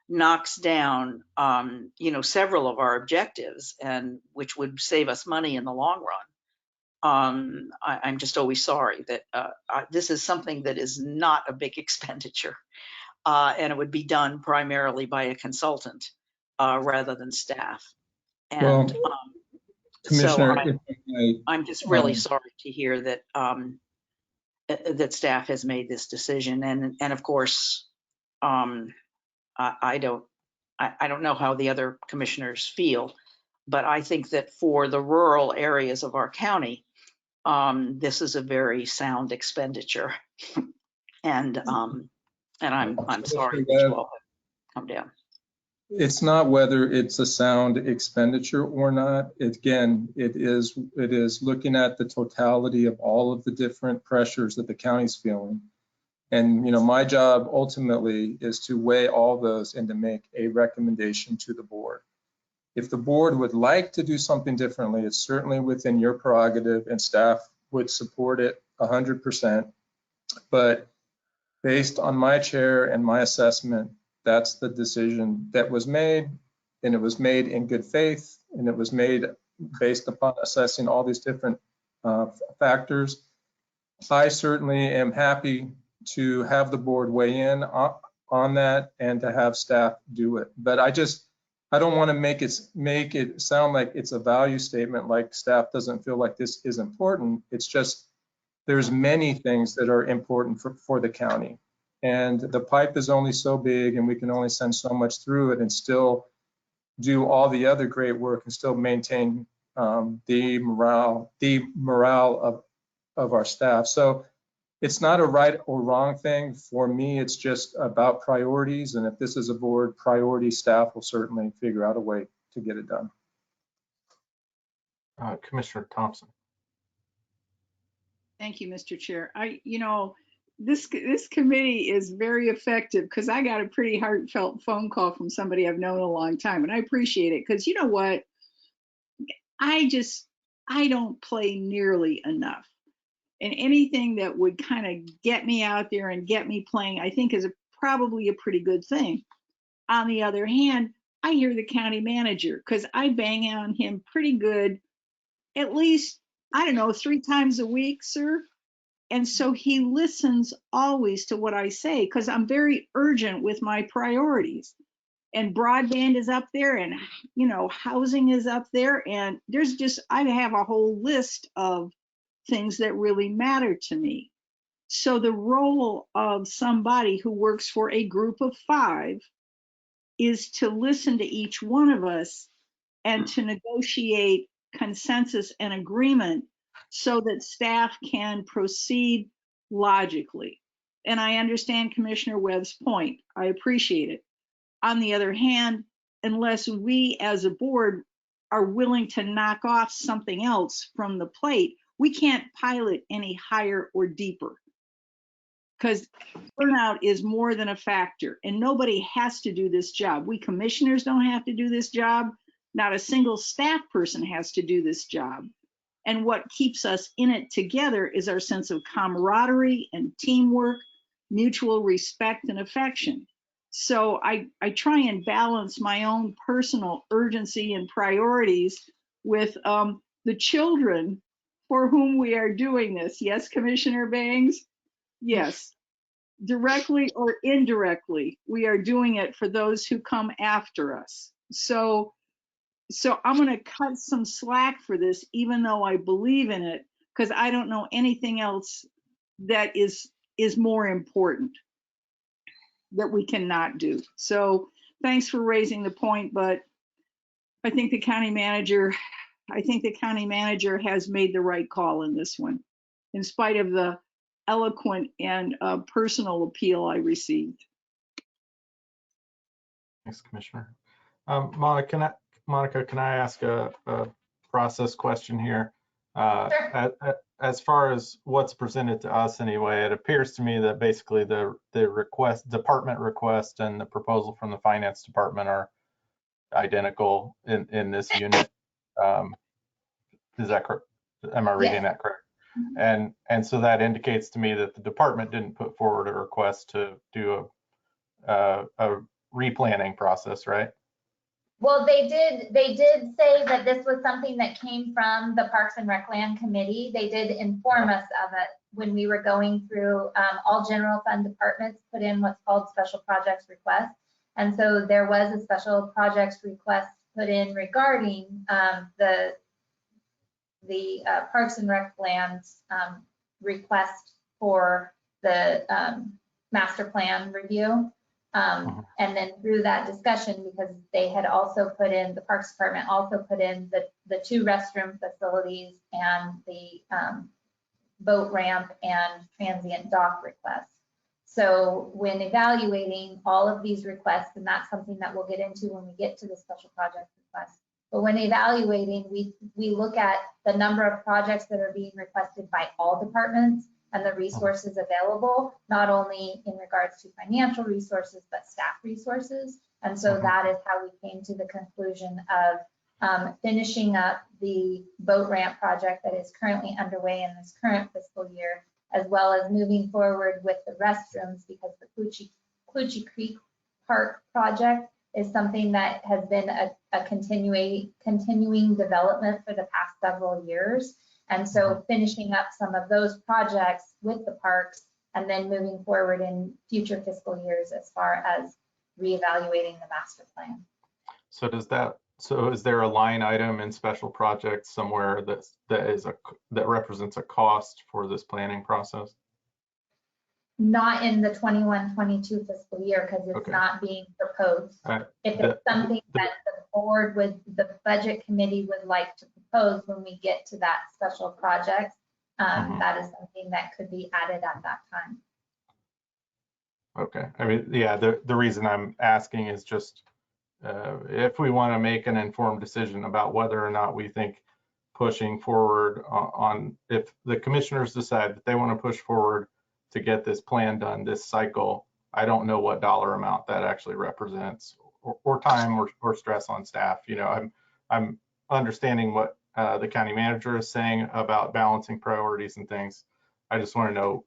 knocks down, several of our objectives, and which would save us money in the long run, I'm just always sorry that this is something that is not a big expenditure, and it would be done primarily by a consultant rather than staff. And
Commissioner,
so I'm just really sorry to hear that that staff has made this decision. And of course, I don't know how the other commissioners feel, but I think that for the rural areas of our county, this is a very sound expenditure, and I'm sorry that you all have come down.
It's not whether it's a sound expenditure or not. Again, it is looking at the totality of all of the different pressures that the county's feeling. And my job ultimately is to weigh all those and to make a recommendation to the board. If the board would like to do something differently, it's certainly within your prerogative, and staff would support it 100%. But based on my chair and my assessment, that's the decision that was made, and it was made in good faith, and it was made based upon assessing all these different factors. I certainly am happy to have the board weigh in on that and to have staff do it. But I don't want to make it sound like it's a value statement, like staff doesn't feel like this is important. It's just there's many things that are important for the county. And the pipe is only so big, and we can only send so much through it and still do all the other great work and still maintain the morale of our staff. So it's not a right or wrong thing. For me, it's just about priorities. And if this is a board priority, staff will certainly figure out a way to get it done.
Commissioner Thompson.
Thank you, Mr. Chair. This committee is very effective, because I got a pretty heartfelt phone call from somebody I've known a long time, and I appreciate it, because you know what? I don't play nearly enough. And anything that would kind of get me out there and get me playing, I think is probably a pretty good thing. On the other hand, I hear the county manager, because I bang on him pretty good, at least, I don't know, 3 times a week, sir. And so he listens always to what I say, because I'm very urgent with my priorities. And broadband is up there, and, you know, housing is up there. And there's just, I have a whole list of things that really matter to me. So the role of somebody who works for a group of 5 is to listen to each one of us and to negotiate consensus and agreement so that staff can proceed logically. And I understand Commissioner Webb's point. I appreciate it. On the other hand, unless we as a board are willing to knock off something else from the plate, we can't pilot any higher or deeper, because burnout is more than a factor, and nobody has to do this job. We commissioners don't have to do this job. Not a single staff person has to do this job. And what keeps us in it together is our sense of camaraderie and teamwork, mutual respect and affection. So I try and balance my own personal urgency and priorities with the children for whom we are doing this. Yes, Commissioner Bangs? Yes, directly or indirectly, we are doing it for those who come after us. So I'm going to cut some slack for this, even though I believe in it, because I don't know anything else that is more important that we cannot do. So thanks for raising the point, but I think the county manager has made the right call in this one, in spite of the eloquent and personal appeal I received.
Thanks, Commissioner. Monica, can I ask a process question here?
Sure.
As far as what's presented to us anyway, it appears to me that basically the department request and the proposal from the finance department are identical in this unit. Is that correct? Am I reading that correct? And so that indicates to me that the department didn't put forward a request to do a replanning process, right?
Well, they did say that this was something that came from the Parks and Rec Land Committee. They did inform us of it when we were going through, all general fund departments put in what's called special projects request. And so there was a special projects request put in regarding the Parks and Rec Land's request for the master plan review. And then through that discussion, because they had also put in, the Parks Department also put in the 2 restroom facilities and the boat ramp and transient dock requests. So when evaluating all of these requests, and that's something that we'll get into when we get to the special project request, but when evaluating, we look at the number of projects that are being requested by all departments and the resources available, not only in regards to financial resources, but staff resources. And so that is how we came to the conclusion of finishing up the boat ramp project that is currently underway in this current fiscal year, as well as moving forward with the restrooms, because the Clutchie Creek Park project is something that has been a continuing development for the past several years. And so finishing up some of those projects with the parks and then moving forward in future fiscal years as far as reevaluating the master plan.
So is there a line item in special projects somewhere that represents a cost for this planning process?
Not in the 21-22 fiscal year, because it's not being proposed. If it's something that the budget committee would like to propose when we get to that special project, that is something that could be added at that time.
Okay, I mean, yeah, the reason I'm asking is just if we want to make an informed decision about whether or not we think pushing forward on, if the commissioners decide that they want to push forward to get this plan done this cycle, I don't know what dollar amount that actually represents, or time or stress on staff. You know, I'm understanding what the county manager is saying about balancing priorities and things. I just want to know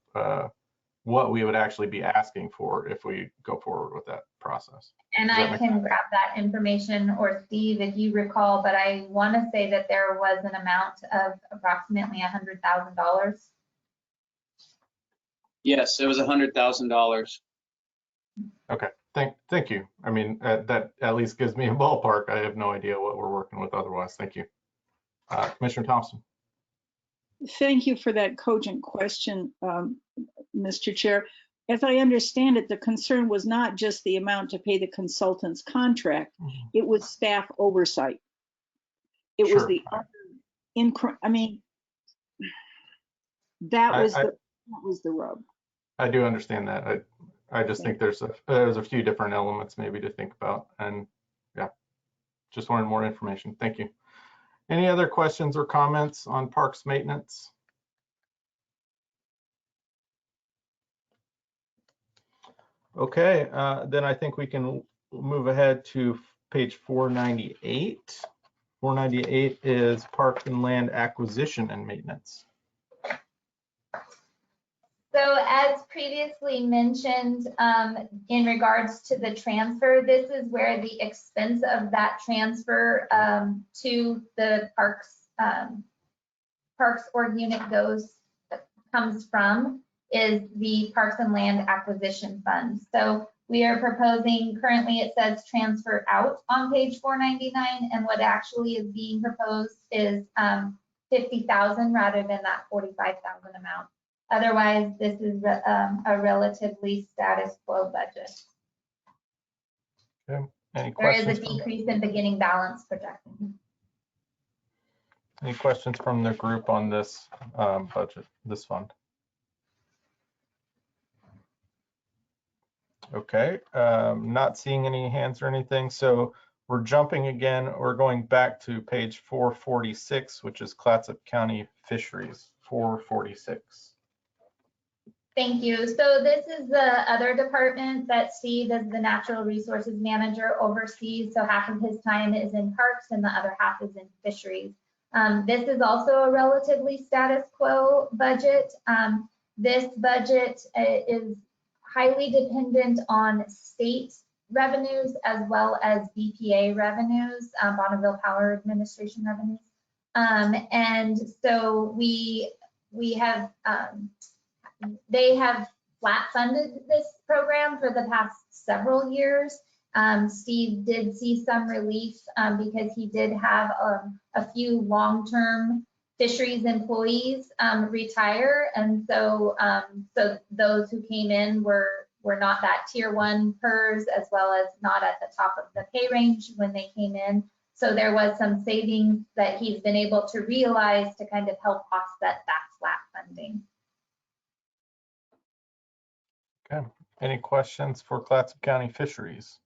what we would actually be asking for if we go forward with that process.
And I can grab that information, or Steve, if you recall, but I want to say that there was an amount of approximately $100,000.
Yes, it was $100,000.
Okay, thank you. I mean, that at least gives me a ballpark. I have no idea what we're working with otherwise. Thank you. Commissioner Thompson.
Thank you for that cogent question, Mr. Chair. As I understand it, the concern was not just the amount to pay the consultant's contract, it was staff oversight. It was the other I mean, that was the rub.
I do understand that. I just think there's a few different elements maybe to think about, and yeah, just wanted more information. Thank you. Any other questions or comments on parks maintenance? Okay, then I think we can move ahead to page 498. 498 is park and land acquisition and maintenance.
So as previously mentioned, in regards to the transfer, this is where the expense of that transfer to the parks org unit comes from is the Parks and Land Acquisition Fund. So we are proposing, currently it says transfer out on page 499, and what actually is being proposed is 50,000 rather than that 45,000 amount. Otherwise, this is a relatively status quo budget.
Okay. Any
There
questions?
is a decrease in beginning balance projected.
Any questions from the group on this budget, this fund? Okay, not seeing any hands or anything. So we're jumping again. We're going back to page 446, which is Clatsop County Fisheries, 446.
Thank you. So this is the other department that Steve, as the natural resources manager, oversees. So half of his time is in parks and the other half is in fisheries. This is also a relatively status quo budget. This budget is highly dependent on state revenues as well as BPA revenues, Bonneville Power Administration revenues. And so we have they have flat funded this program for the past several years. Steve did see some relief because he did have a few long-term fisheries employees retire, and so so those who came in were not that tier 1 PERS, as well as not at the top of the pay range when they came in. So there was some savings that he's been able to realize to kind of help offset that flat funding.
Okay, any questions for Clatsop County Fisheries?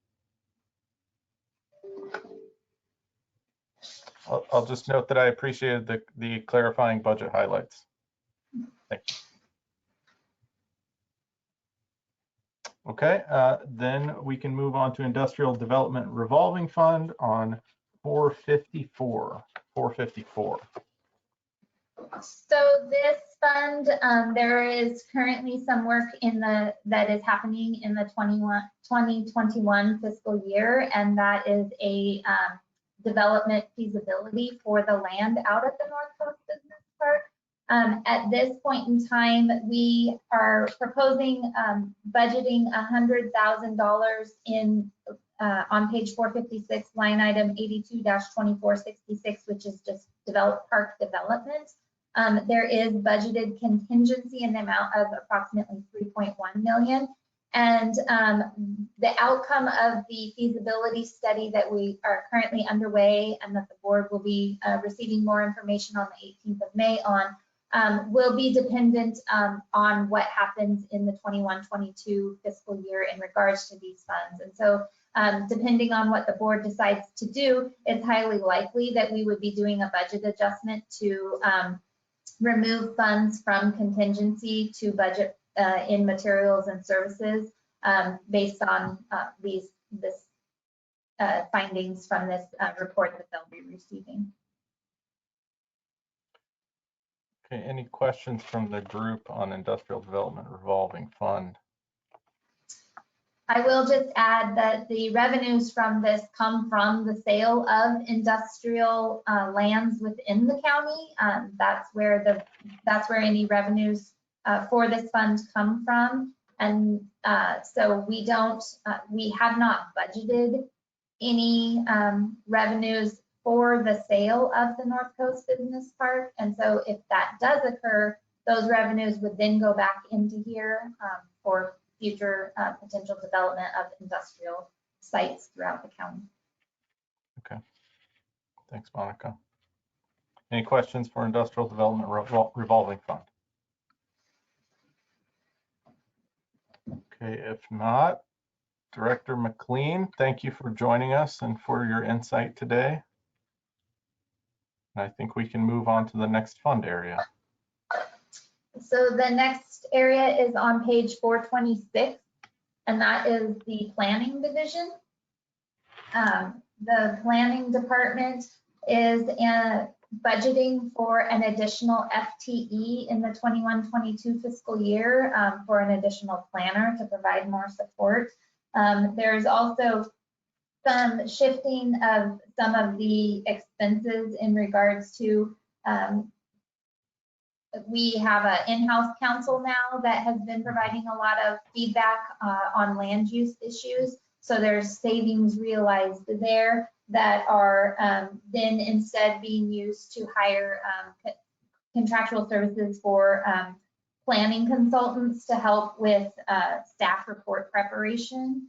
I'll just note that I appreciated the clarifying budget highlights. Thank you. Okay, then we can move on to Industrial Development Revolving Fund on 454. 454.
So this fund, there is currently some work that is happening in the 2021 fiscal year, and that is a development feasibility for the land out at the North Coast Business Park. At this point in time, we are proposing budgeting $100,000 in on page 456, line item 82-2466, which is just park development. There is budgeted contingency in the amount of approximately 3.1 million. And the outcome of the feasibility study that we are currently underway and that the board will be receiving more information on the 18th of May on will be dependent on what happens in the 21-22 fiscal year in regards to these funds. And so depending on what the board decides to do, it's highly likely that we would be doing a budget adjustment to remove funds from contingency to budget in materials and services based on these findings from this report that they'll be receiving.
Okay, any questions from the group on industrial development revolving fund?
I will just add that the revenues from this come from the sale of industrial lands within the county. That's where any revenues for this fund come from. And so we have not budgeted any revenues for the sale of the North Coast Business Park. And so if that does occur, those revenues would then go back into here for future potential development of industrial sites throughout the county.
Okay, thanks, Monica. Any questions for industrial development revolving fund? Okay, if not, Director McLean, thank you for joining us and for your insight today. I think we can move on to the next fund area.
So the next area is on page 426, and that is the planning division. The planning department is budgeting for an additional FTE in the 21-22 fiscal year for an additional planner to provide more support. There's also some shifting of some of the expenses in regards to we have an in-house counsel now that has been providing a lot of feedback on land use issues. So there's savings realized there that are then instead being used to hire contractual services for planning consultants to help with staff report preparation.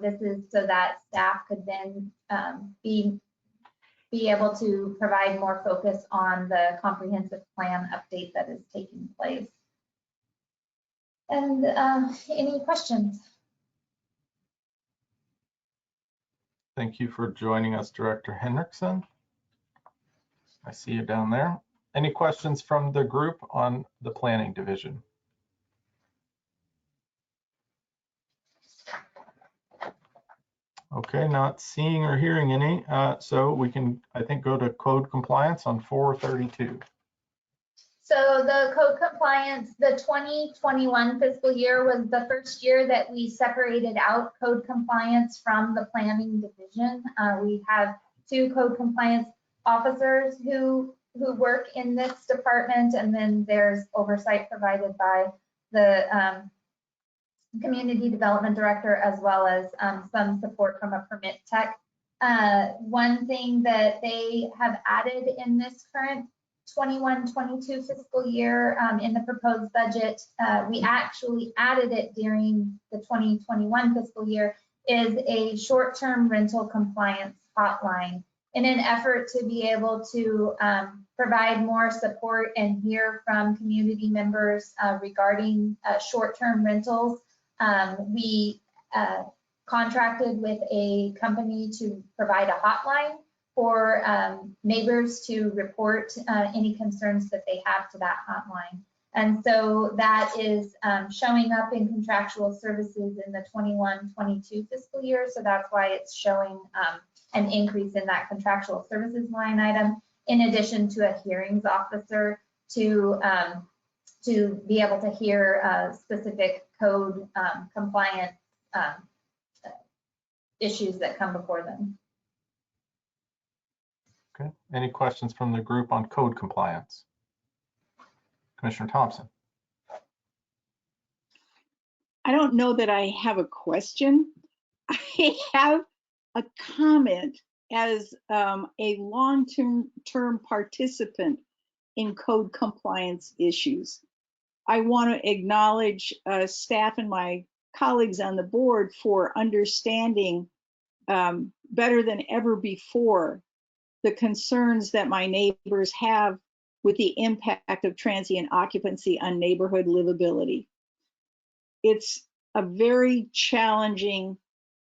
This is so that staff could then be able to provide more focus on the comprehensive plan update that is taking place. And any questions?
Thank you for joining us, Director Hendrickson. I see you down there. Any questions from the group on the planning division? Okay, not seeing or hearing any. So we can, I think, go to code compliance on 432.
So the code compliance, the 2021 fiscal year was the first year that we separated out code compliance from the planning division. We have 2 code compliance officers who work in this department, and then there's oversight provided by the community development director, as well as some support from a permit tech. One thing that they have added in this current 21-22 fiscal year in the proposed budget, we actually added it during the 2021 fiscal year, is a short-term rental compliance hotline in an effort to be able to provide more support and hear from community members regarding short-term rentals. We contracted with a company to provide a hotline for neighbors to report any concerns that they have to that hotline. And so that is showing up in contractual services in the 21-22 fiscal year. So that's why it's showing an increase in that contractual services line item, in addition to a hearings officer to be able to hear specific code compliance issues that come before them.
Okay, any questions from the group on code compliance? Commissioner Thompson.
I don't know that I have a question. I have a comment as a long-term participant in code compliance issues. I want to acknowledge staff and my colleagues on the board for understanding better than ever before the concerns that my neighbors have with the impact of transient occupancy on neighborhood livability. It's a very challenging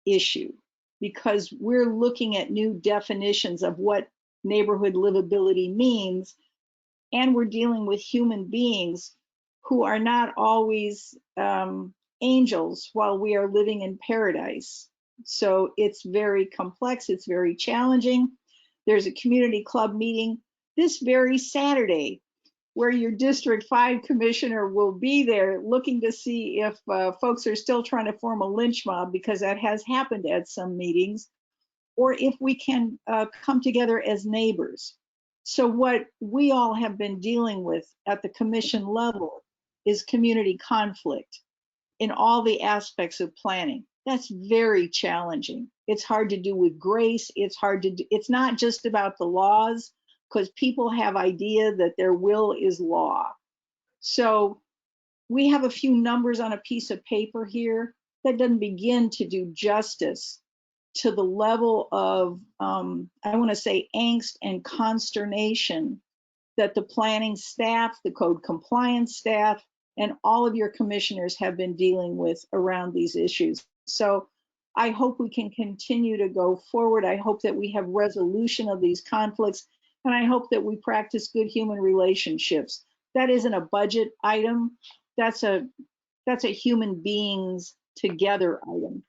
issue because we're looking at new definitions of what neighborhood livability means, and we're dealing with human beings who are not always angels while we are living in paradise. So it's very complex, it's very challenging. There's a community club meeting this very Saturday where your District 5 commissioner will be there looking to see if folks are still trying to form a lynch mob, because that has happened at some meetings, or if we can come together as neighbors. So what we all have been dealing with at the commission level is community conflict in all the aspects of planning. That's very challenging. It's hard to do with grace. It's hard to do. It's not just about the laws, because people have idea that their will is law. So we have a few numbers on a piece of paper here that doesn't begin to do justice to the level of, I want to say, angst and consternation that the planning staff, the code compliance staff, and all of your commissioners have been dealing with around these issues. So I hope we can continue to go forward. I hope that we have resolution of these conflicts, and I hope that we practice good human relationships. That isn't a budget item. That's a human beings together item.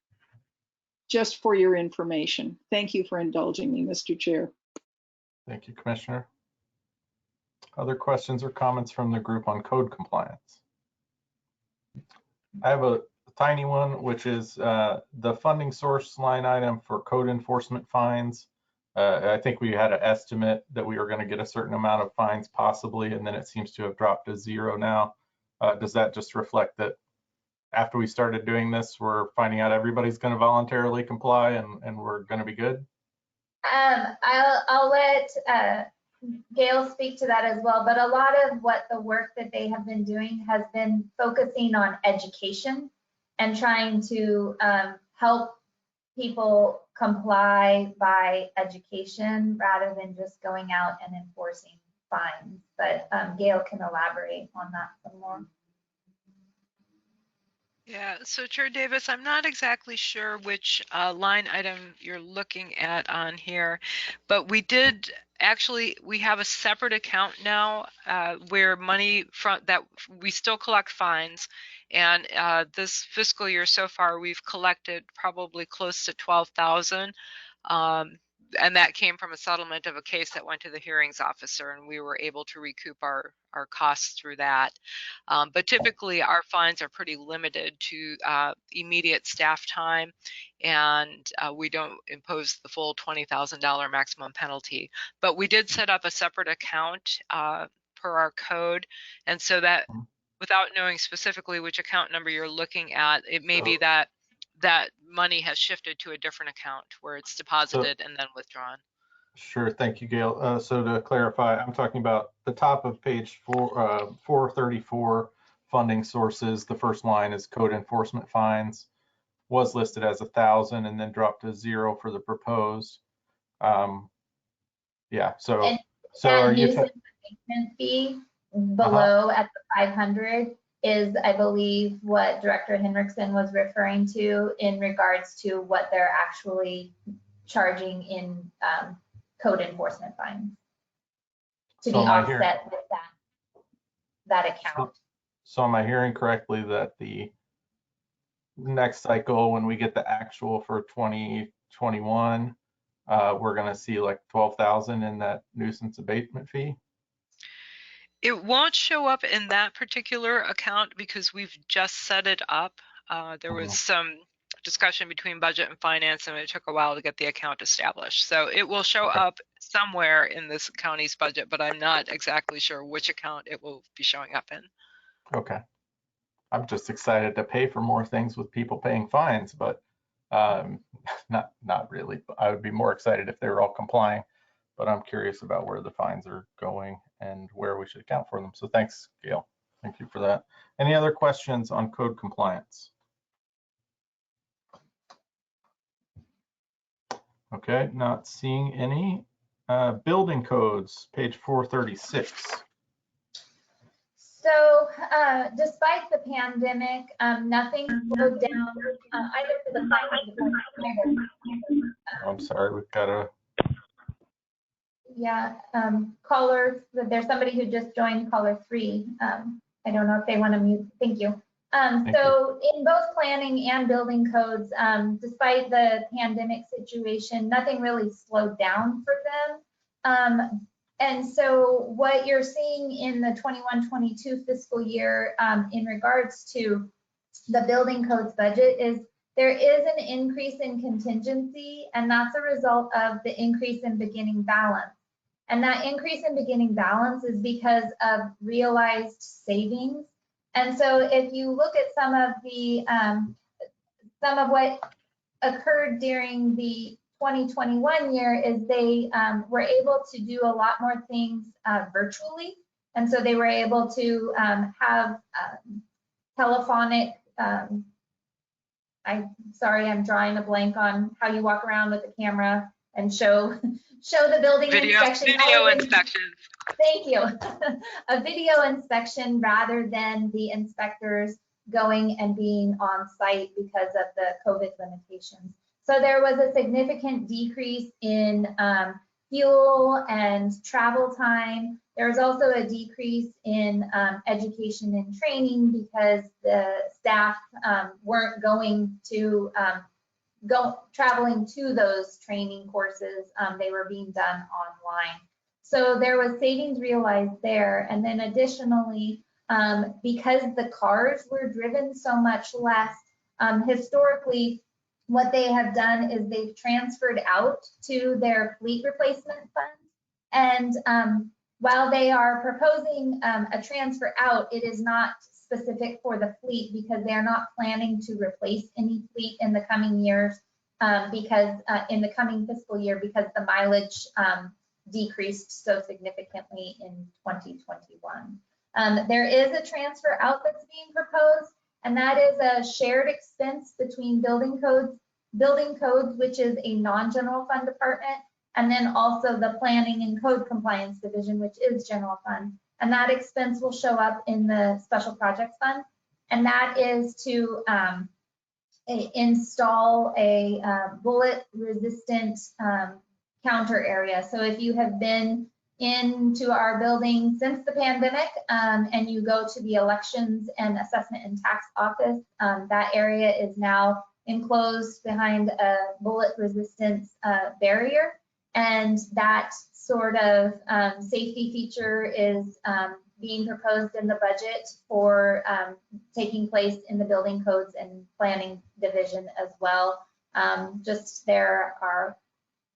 Just for your information. Thank you for indulging me, Mr. Chair.
Thank you, Commissioner. Other questions or comments from the group on code compliance? I have a tiny one, which is the funding source line item for code enforcement fines. I think we had an estimate that we were going to get a certain amount of fines possibly, and then it seems to have dropped to 0 now. Does that just reflect that after we started doing this, we're finding out everybody's going to voluntarily comply and we're going to be good?
I'll let Gail speak to that as well, but a lot of what the work that they have been doing has been focusing on education and trying to help people comply by education rather than just going out and enforcing fines. But Gail can elaborate on that some more.
Yeah, so Chair Davis, I'm not exactly sure which line item you're looking at on here, but we have a separate account now where money from that we still collect fines, and this fiscal year so far we've collected probably close to 12,000. And that came from a settlement of a case that went to the hearings officer, and we were able to recoup our costs through that. But typically our fines are pretty limited to immediate staff time, and we don't impose the full $20,000 maximum penalty. But we did set up a separate account per our code, and so that, without knowing specifically which account number you're looking at, it may be that money has shifted to a different account where it's deposited and then withdrawn.
Sure, thank you, Gail. So to clarify, I'm talking about the top of page 434 funding sources. The first line is code enforcement fines, was listed as 1,000 and then dropped to 0 for the proposed. Yeah, so are you
nuisance abatement fee below at the 500 is, I believe, what Director Henriksen was referring to in regards to what they're actually charging in code enforcement fines to be offset with that account.
So am I hearing correctly that the next cycle, when we get the actual for 2021, we're going to see like 12,000 in that nuisance abatement fee?
It won't show up in that particular account because we've just set it up. There was some discussion between budget and finance, and it took a while to get the account established. So it will show up somewhere in this county's budget, but I'm not exactly sure which account it will be showing up in.
Okay. I'm just excited to pay for more things with people paying fines, but not really. I would be more excited if they were all complying, but I'm curious about where the fines are going and where we should account for them. So thanks, Gail. Thank you for that. Any other questions on code compliance? Okay, not seeing any. Building codes, page 436.
So despite the pandemic, nothing slowed down either for the fines.
I'm sorry, we've got a...
Yeah, caller, there's somebody who just joined, caller 3. I don't know if they want to mute. Thank you. So in both planning and building codes, despite the pandemic situation, nothing really slowed down for them. And so what you're seeing in the 21-22 fiscal year in regards to the building codes budget is there is an increase in contingency, and that's a result of the increase in beginning balance. And that increase in beginning balance is because of realized savings. And so if you look at some of what occurred during the 2021 year is they were able to do a lot more things virtually. And so they were able to have telephonic, I'm drawing a blank on how you walk around with the camera and show the building inspection.
Video inspections.
Thank you. A video inspection rather than the inspectors going and being on site because of the COVID limitations. So there was a significant decrease in fuel and travel time. There was also a decrease in education and training because the staff weren't going to traveling to those training courses. They were being done online. So there was savings realized there. And then additionally, because the cars were driven so much less, historically, what they have done is they've transferred out to their fleet replacement fund. And while they are proposing a transfer out, it is not specific for the fleet because they're not planning to replace any fleet in the coming years because in the coming fiscal year because the mileage decreased so significantly in 2021. There is a transfer out that's being proposed, and that is a shared expense between building codes, which is a non-general fund department, and then also the planning and code compliance division, which is general fund. And that expense will show up in the special projects fund. And that is to install a bullet resistant counter area. So if you have been into our building since the pandemic and you go to the elections and assessment and tax office, that area is now enclosed behind a bullet resistance barrier. And that sort of safety feature is being proposed in the budget for taking place in the building codes and planning division as well. Just there are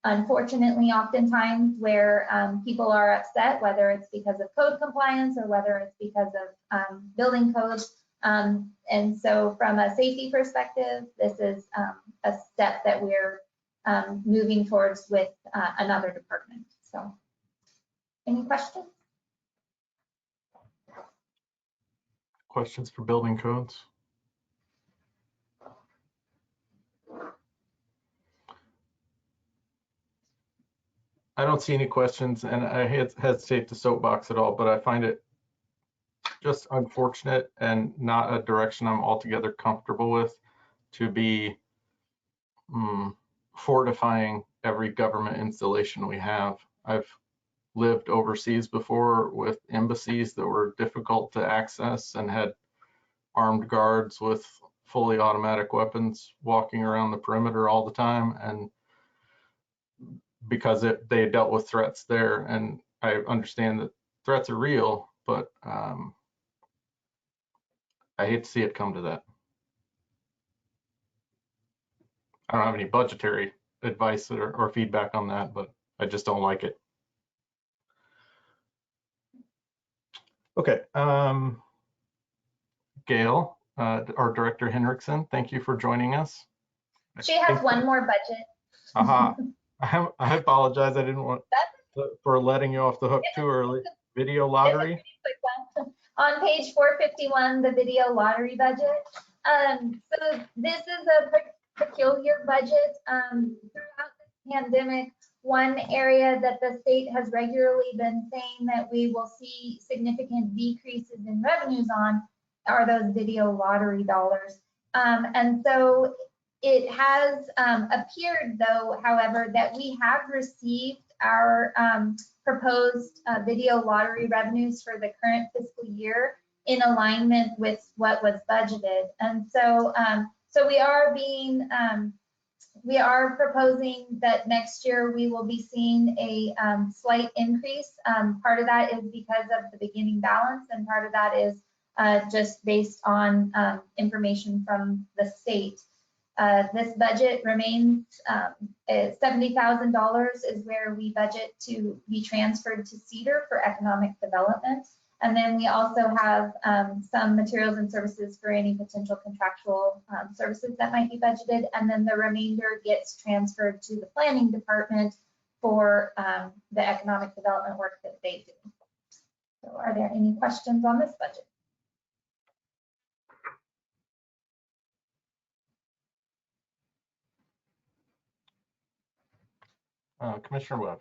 unfortunately oftentimes where people are upset, whether it's because of code compliance or whether it's because of building codes. And so from a safety perspective, this is a step that we're moving towards with another department. So any questions?
Questions for building codes? I don't see any questions, and I hesitate to soapbox at all, but I find it just unfortunate and not a direction I'm altogether comfortable with to be fortifying every government installation we have. I've lived overseas before with embassies that were difficult to access and had armed guards with fully automatic weapons walking around the perimeter all the time, and because they dealt with threats there. And I understand that threats are real, but I hate to see it come to that. I don't have any budgetary advice or feedback on that, but I just don't like it. Okay, Gail, our Director Henriksen, thank you for joining us.
She has one more budget.
Aha. I apologize. I didn't want for letting you off the hook too early. Video lottery.
On page 451, the video lottery budget. So this is a peculiar budget. Throughout the pandemic, one area that the state has regularly been saying that we will see significant decreases in revenues on are those video lottery dollars. And so it has appeared, though, however, that we have received our proposed video lottery revenues for the current fiscal year in alignment with what was budgeted. And so, so we are being we are proposing that next year we will be seeing a slight increase. Part of that is because of the beginning balance, and part of that is just based on information from the state. This budget remains $70,000 is where we budget to be transferred to Cedar for economic development. And then we also have some materials and services for any potential contractual services that might be budgeted. And then the remainder gets transferred to the planning department for the economic development work that they do. So are there any questions on this budget?
Commissioner Webb.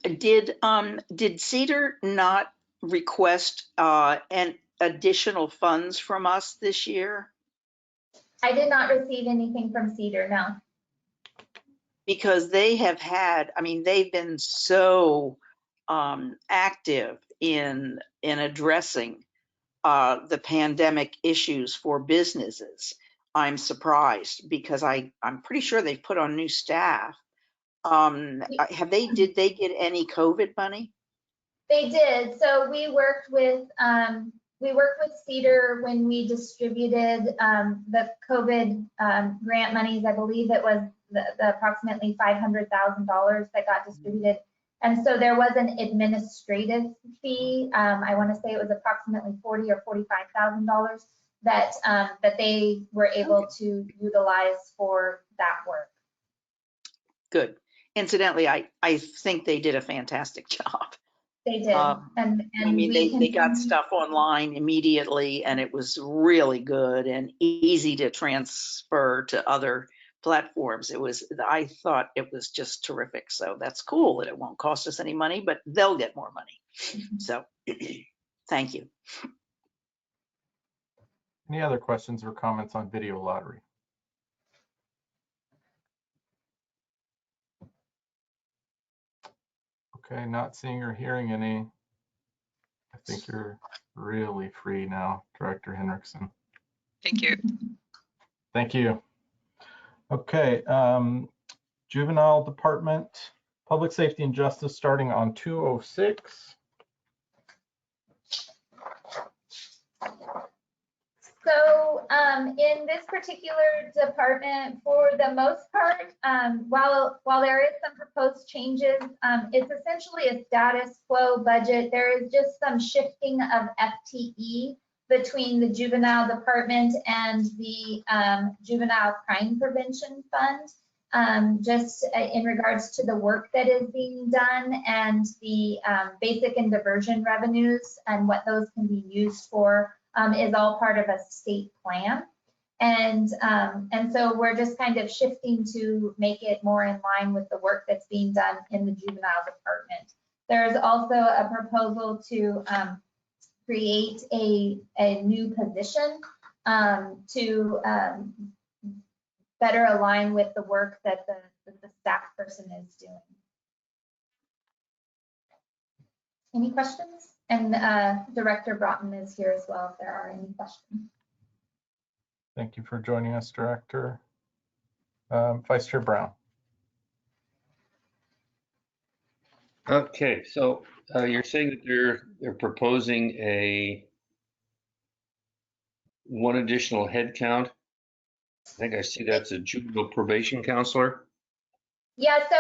Did Cedar not request an additional funds from us this year?
I did not receive anything from Cedar, no.
Because they have had, I mean, they've been so active in addressing the pandemic issues for businesses. I'm surprised because I'm pretty sure they've put on new staff. Did they get any COVID money?
They did. So we worked with Cedar when we distributed the COVID grant monies. I believe it was the approximately $500,000 that got distributed. And so there was an administrative fee. I want to say it was approximately $40,000 or $45,000 that they were able to utilize for that work.
Good. Incidentally, I think they did a fantastic job.
They did. And
I mean, they got stuff online immediately, and it was really good and easy to transfer to other platforms. I thought it was just terrific. So that's cool that it won't cost us any money, but they'll get more money. So thank you.
Any other questions or comments on video lottery? Okay, not seeing or hearing any. I think you're really free now, Director Henriksen.
Thank you.
Thank you. Okay, Juvenile Department, Public Safety and Justice, starting on 206.
So in this particular department, for the most part, while there is some proposed changes, it's essentially a status quo budget. There is just some shifting of FTE between the juvenile department and the juvenile crime prevention fund, just in regards to the work that is being done and the basic and diversion revenues and what those can be used for. Is all part of a state plan. And so we're just kind of shifting to make it more in line with the work that's being done in the juvenile department. There's also a proposal to create a new position to better align with the work that the staff person is doing. Any questions? And Director Broughton is here as well if there are any questions.
Thank you for joining us, Director. Vice Chair Brown.
Okay, so you're saying that they're proposing one additional head count. I think I see that's a juvenile probation counselor.
Yeah, so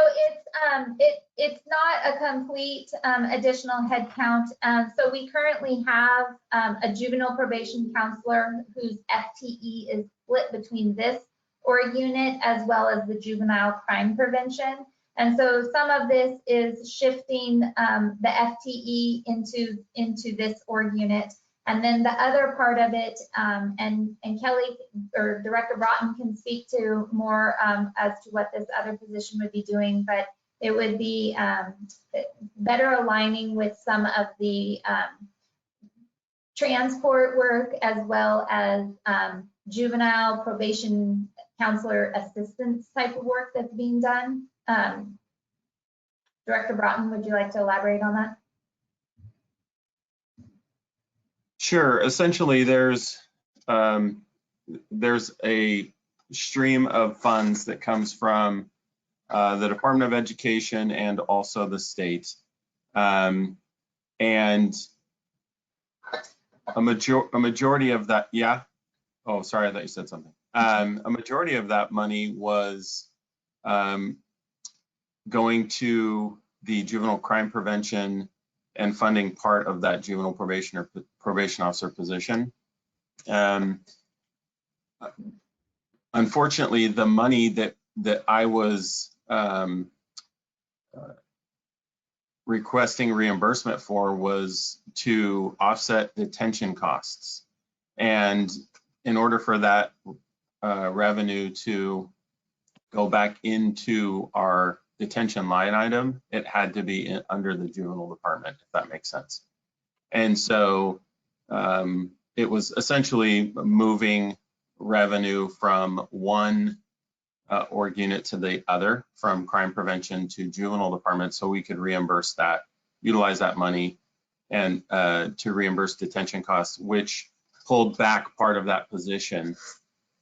it's not a complete additional head count. So we currently have a juvenile probation counselor whose FTE is split between this org unit as well as the juvenile crime prevention. And so some of this is shifting the FTE into this org unit. And then the other part of it, and Kelly or Director Broughton can speak to more as to what this other position would be doing, but it would be better aligning with some of the transport work as well as juvenile probation counselor assistance type of work that's being done. Director Broughton, would you like to elaborate on that?
Sure. Essentially, there's
there's a stream of funds that comes from the Department of Education and also the state. And a majority of that, yeah. Oh, sorry, I thought you said something. A majority of that money was going to the juvenile crime prevention and funding part of that juvenile probation officer position. Unfortunately, the money that I was requesting reimbursement for was to offset detention costs. And in order for that revenue to go back into our detention line item, it had to be under the juvenile department, if that makes sense. And so it was essentially moving revenue from one org unit to the other, from crime prevention to juvenile department, so we could reimburse that, utilize that money and to reimburse detention costs, which pulled back part of that position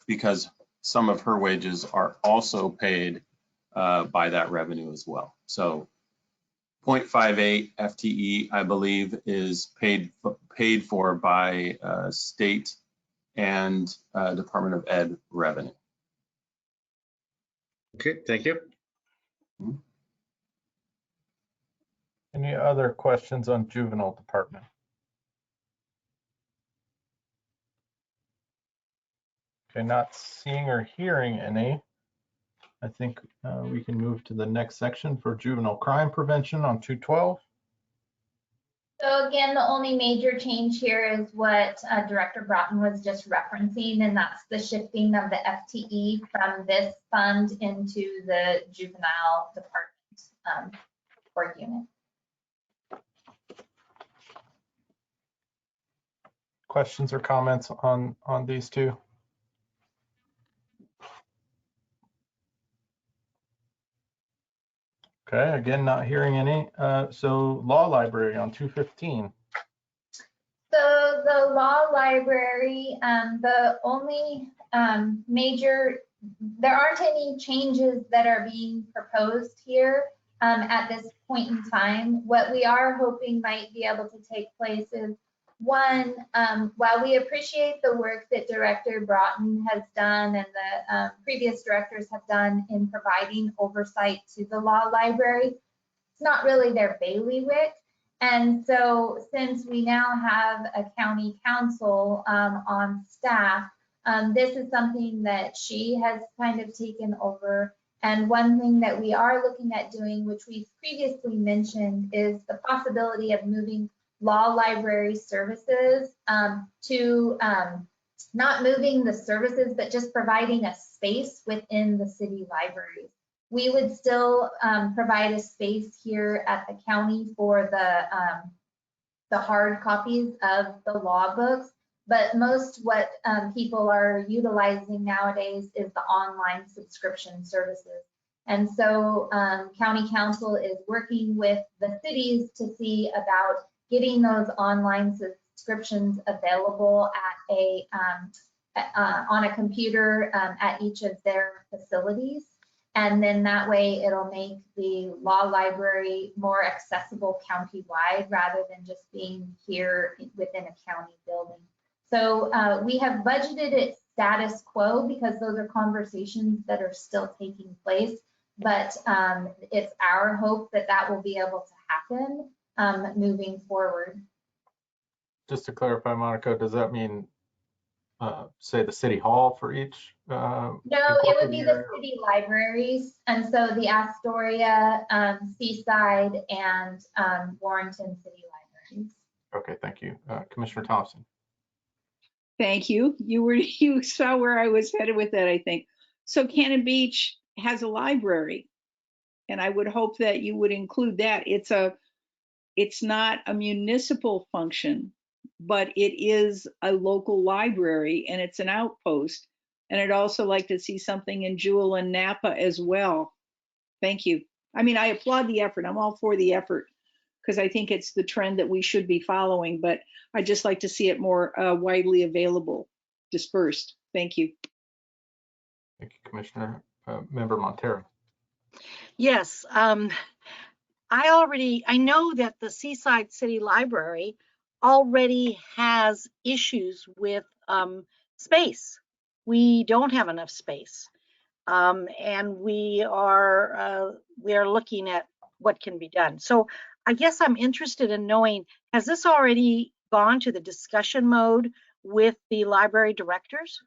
because some of her wages are also paid by that revenue as well. So 0.58 FTE, I believe, is paid for by state and Department of Ed revenue.
Okay, thank you.
Any other questions on juvenile department? Okay, not seeing or hearing any. I think we can move to the next section for juvenile crime prevention on 212.
So again, the only major change here is what Director Broughton was just referencing, and that's the shifting of the FTE from this fund into the juvenile department org unit.
Questions or comments on these two? Okay, again, not hearing any. So law library on 215.
So the law library, the only major, there aren't any changes that are being proposed here at this point in time. What we are hoping might be able to take place is, one, while we appreciate the work that Director Broughton has done and the previous directors have done in providing oversight to the law library, it's not really their bailiwick. And so since we now have a county counsel on staff, this is something that she has kind of taken over. And one thing that we are looking at doing, which we've previously mentioned, is the possibility of moving law library services to not moving the services, but just providing a space within the city libraries. We would still provide a space here at the county for the hard copies of the law books, but most what people are utilizing nowadays is the online subscription services. And so county council is working with the cities to see about getting those online subscriptions available at a on a computer at each of their facilities. And then that way it'll make the law library more accessible county-wide rather than just being here within a county building. So we have budgeted it status quo because those are conversations that are still taking place. But it's our hope that that will be able to happen moving forward.
Just to clarify, Monica, does that mean say the city hall for each?
No, it would be the city libraries. And so the Astoria, Seaside, and Warrenton city libraries.
Okay, thank you. Commissioner Thompson.
Thank you. You saw where I was headed with that, I think. So Cannon Beach has a library, and I would hope that you would include that. It's not a municipal function, but it is a local library and it's an outpost. And I'd also like to see something in Jewel and Napa as well. Thank you. I mean, I applaud the effort. I'm all for the effort because I think it's the trend that we should be following, but I'd just like to see it more widely available, dispersed. Thank you.
Thank you, Commissioner. Member Montero.
Yes, I know that the Seaside City Library already has issues with space. We don't have enough space. And we are looking at what can be done. So I guess I'm interested in knowing, has this already gone to the discussion mode with the library directors?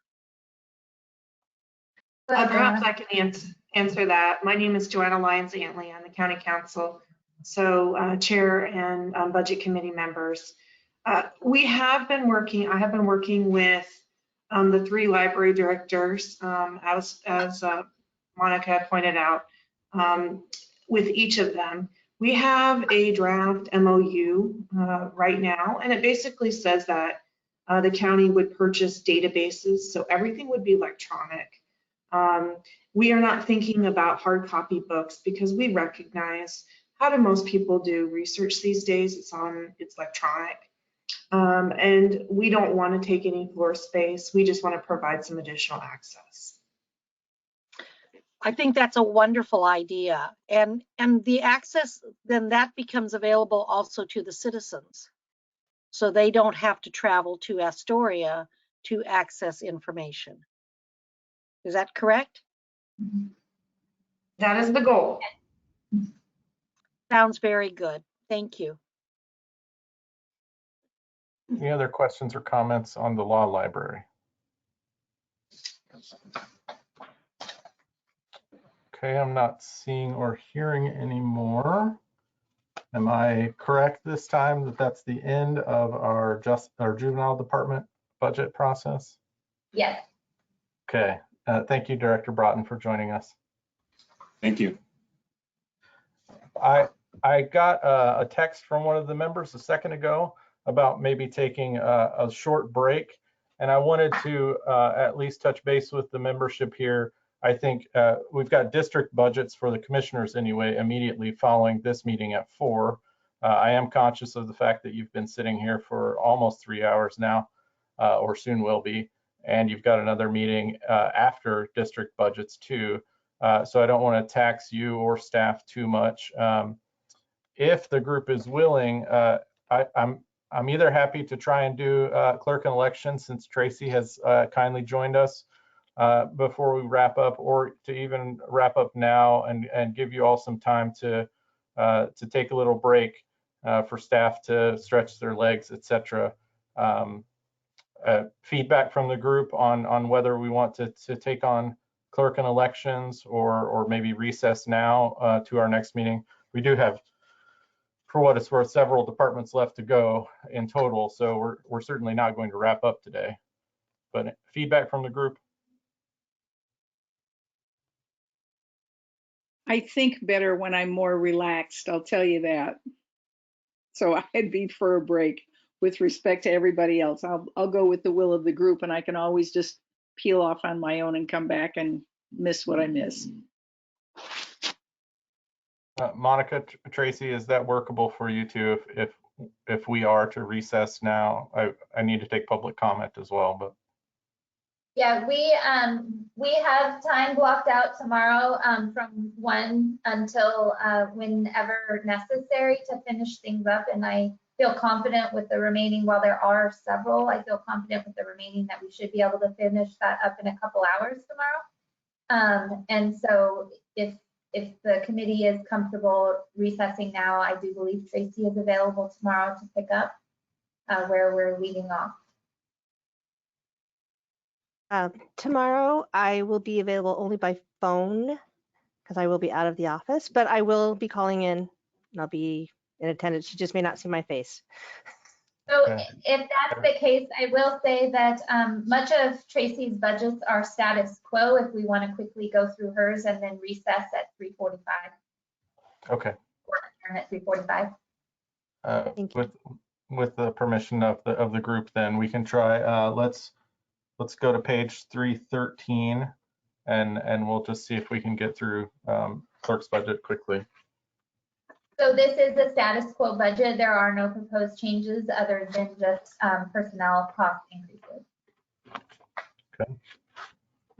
Perhaps I can answer that. My name is Joanna Lyons-Antley. I'm the county council. So chair and budget committee members. I have been working with the 3 library directors, as Monica pointed out, with each of them. We have a draft MOU right now, and it basically says that the county would purchase databases, so everything would be electronic. We are not thinking about hard copy books because we recognize how do most people do research these days? It's electronic. And we don't want to take any floor space. We just want to provide some additional access.
I think that's a wonderful idea. And the access, then that becomes available also to the citizens. So they don't have to travel to Astoria to access information. Is that correct?
That is the goal.
Sounds very good. Thank you.
Any other questions or comments on the law library? Okay, I'm not seeing or hearing anymore. Am I correct this time that that's the end of our juvenile department budget process?
Yes.
Okay, thank you, Director Broughton, for joining us.
Thank you.
I got a text from one of the members a second ago about maybe taking a short break, and I wanted to at least touch base with the membership here. I think we've got district budgets for the commissioners anyway, immediately following this meeting at 4. I am conscious of the fact that you've been sitting here for almost 3 hours now, or soon will be, and you've got another meeting after district budgets too. So I don't want to tax you or staff too much. If the group is willing, I'm either happy to try and do clerk and election, since Tracy has kindly joined us before we wrap up, or to even wrap up now and give you all some time to take a little break for staff to stretch their legs, etc. Feedback from the group on whether we want to take on clerk and elections or maybe recess now to our next meeting. We do have, for what it's worth, several departments left to go in total, so we're certainly not going to wrap up today. But feedback from the group?
I think better when I'm more relaxed, I'll tell you that. So I'd be for a break with respect to everybody else. I'll go with the will of the group, and I can always just peel off on my own and come back and miss what I miss.
Monica, Tracy, is that workable for you too? If we are to recess now, I need to take public comment as well, but.
Yeah, we have time blocked out tomorrow from 1 until whenever necessary to finish things up, and I feel confident with the remaining. While there are several, I feel confident with the remaining that we should be able to finish that up in a couple hours tomorrow. And so if the committee is comfortable recessing now, I do believe Tracy is available tomorrow to pick up where we're leaving off.
Tomorrow I will be available only by phone because I will be out of the office, but I will be calling in and I'll be in attendance. You just may not see my face.
So if that's the case, I will say that much of Tracy's budgets are status quo if we want to quickly go through hers and then recess at 3:45.
Okay.
Or at 3:45.
Thank you.
With the permission of the group, then we can try. Let's go to page 313 and we'll just see if we can get through clerk's budget quickly.
So this is the status quo budget. There are no proposed changes other than just personnel cost increases.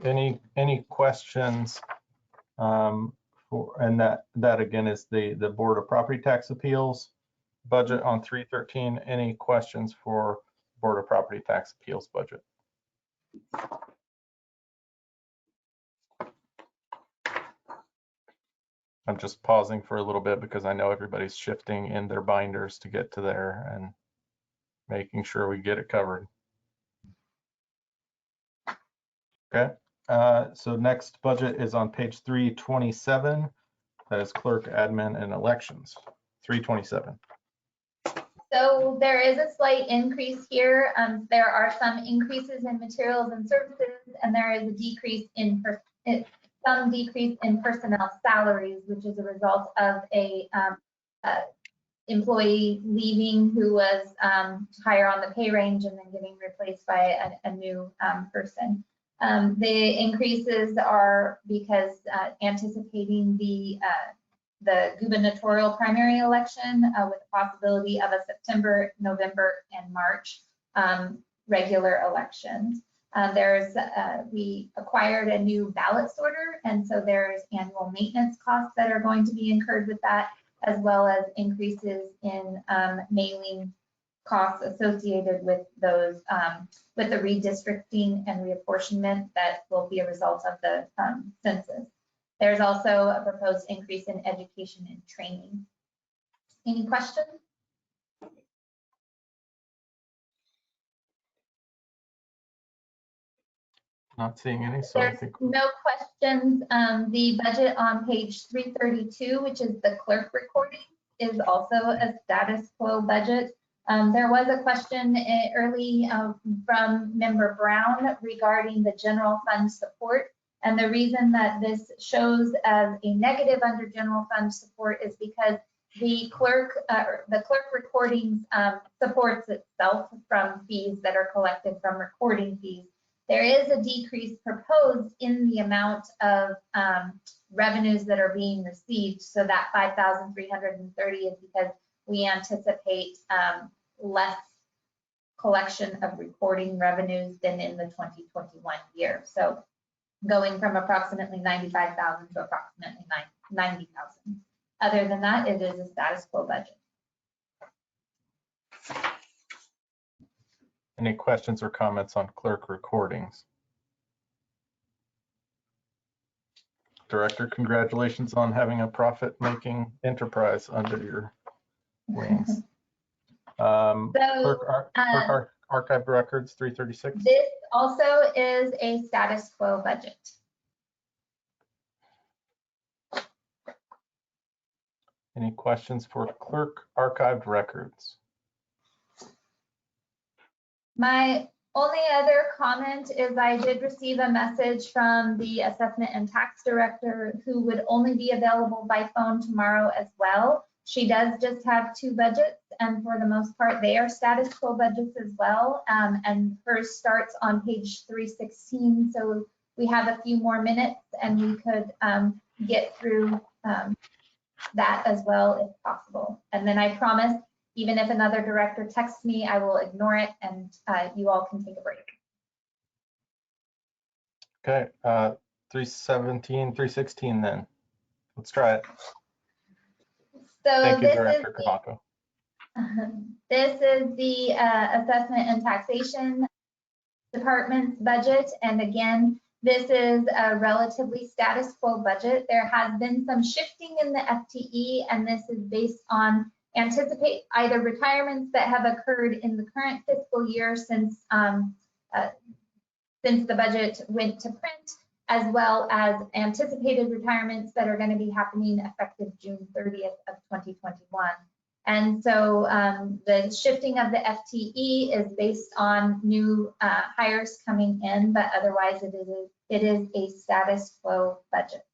Any questions? And that again is the Board of Property Tax Appeals budget on 313. Any questions for Board of Property Tax Appeals budget? I'm just pausing for a little bit because I know everybody's shifting in their binders to get to there and making sure we get it covered. Okay, so next budget is on page 327. That is clerk, admin, and elections. 327.
So there is a slight increase here. There are some increases in materials and services, and there is a decrease in some decrease in personnel salaries, which is a result of a employee leaving who was higher on the pay range and then getting replaced by a new person. The increases are because anticipating the gubernatorial primary election with the possibility of a September, November, and March regular elections. We acquired a new ballot sorter, and so there's annual maintenance costs that are going to be incurred with that, as well as increases in mailing costs associated with those, with the redistricting and reapportionment that will be a result of the census. There's also a proposed increase in education and training. Any questions?
Not seeing any, so I think
no questions. The budget on page 332, which is the clerk recording, is also a status quo budget. There was a question early from Member Brown regarding the general fund support. And the reason that this shows as a negative under general fund support is because the clerk recordings supports itself from fees that are collected from recording fees. There is a decrease proposed in the amount of revenues that are being received. So that 5,330 is because we anticipate less collection of recording revenues than in the 2021 year. So going from approximately 95,000 to approximately 90,000. Other than that, it is a status quo budget.
any questions or comments on clerk recordings? Director, congratulations on having a profit-making enterprise under your wings. Clerk archived records 336.
This also is a status quo budget.
Any questions for clerk archived records?
My only other comment is I did receive a message from the assessment and tax director who would only be available by phone tomorrow as well. She does just have 2 budgets, and for the most part, they are status quo budgets as well. And hers starts on page 316, so we have a few more minutes and we could get through that as well if possible. And then I promise, even if another director texts me, I will ignore it and you all can take a break.
Okay, 317, 316 then. Let's try it.
So
thank you,
this
Director Camargo.
This is the assessment and taxation department's budget. And again, this is a relatively status quo budget. There has been some shifting in the FTE, and this is based on anticipate either retirements that have occurred in the current fiscal year since the budget went to print, as well as anticipated retirements that are going to be happening effective June 30th of 2021. And so the shifting of the FTE is based on new hires coming in, but otherwise it is a status quo budget.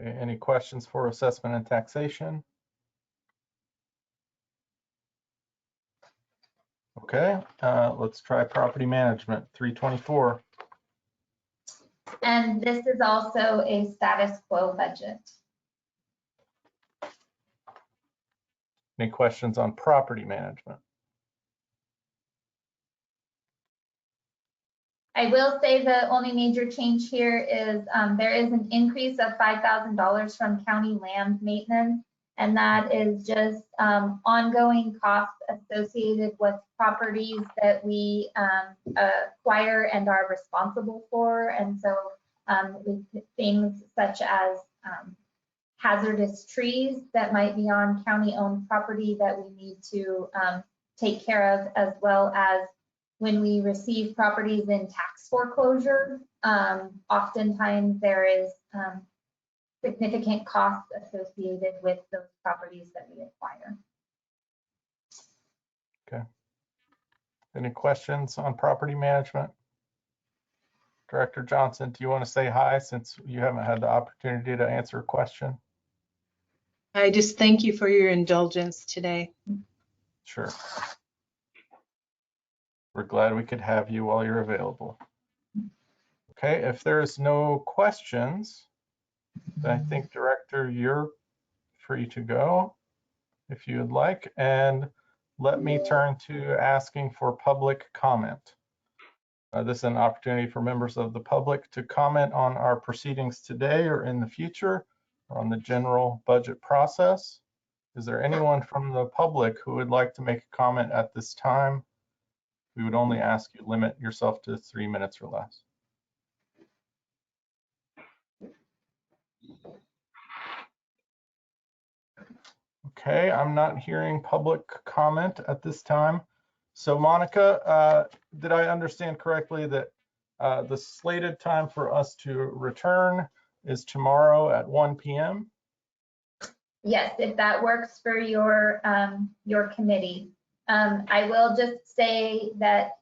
Okay, any questions for assessment and taxation? Okay, let's try property management, 324.
And this is also a status quo budget.
Any questions on property management?
I will say the only major change here is there is an increase of $5,000 from county land maintenance, and that is just ongoing costs associated with properties that we acquire and are responsible for. And so with things such as hazardous trees that might be on county-owned property that we need to take care of, as well as when we receive properties in tax foreclosure, oftentimes there is significant costs associated with those properties that we acquire.
Okay. Any questions on property management? Director Johnson, do you want to say hi since you haven't had the opportunity to answer a question?
I just thank you for your indulgence today.
Sure. We're glad we could have you while you're available. Okay, if there's no questions, then I think, Director, you're free to go if you would like. And let me turn to asking for public comment. This is an opportunity for members of the public to comment on our proceedings today or in the future, or on the general budget process. Is there anyone from the public who would like to make a comment at this time? We would only ask you limit yourself to 3 minutes or less. Okay, I'm not hearing public comment at this time. So Monica, did I understand correctly that the slated time for us to return is tomorrow at 1 p.m.?
Yes, if that works for your committee. I will just say that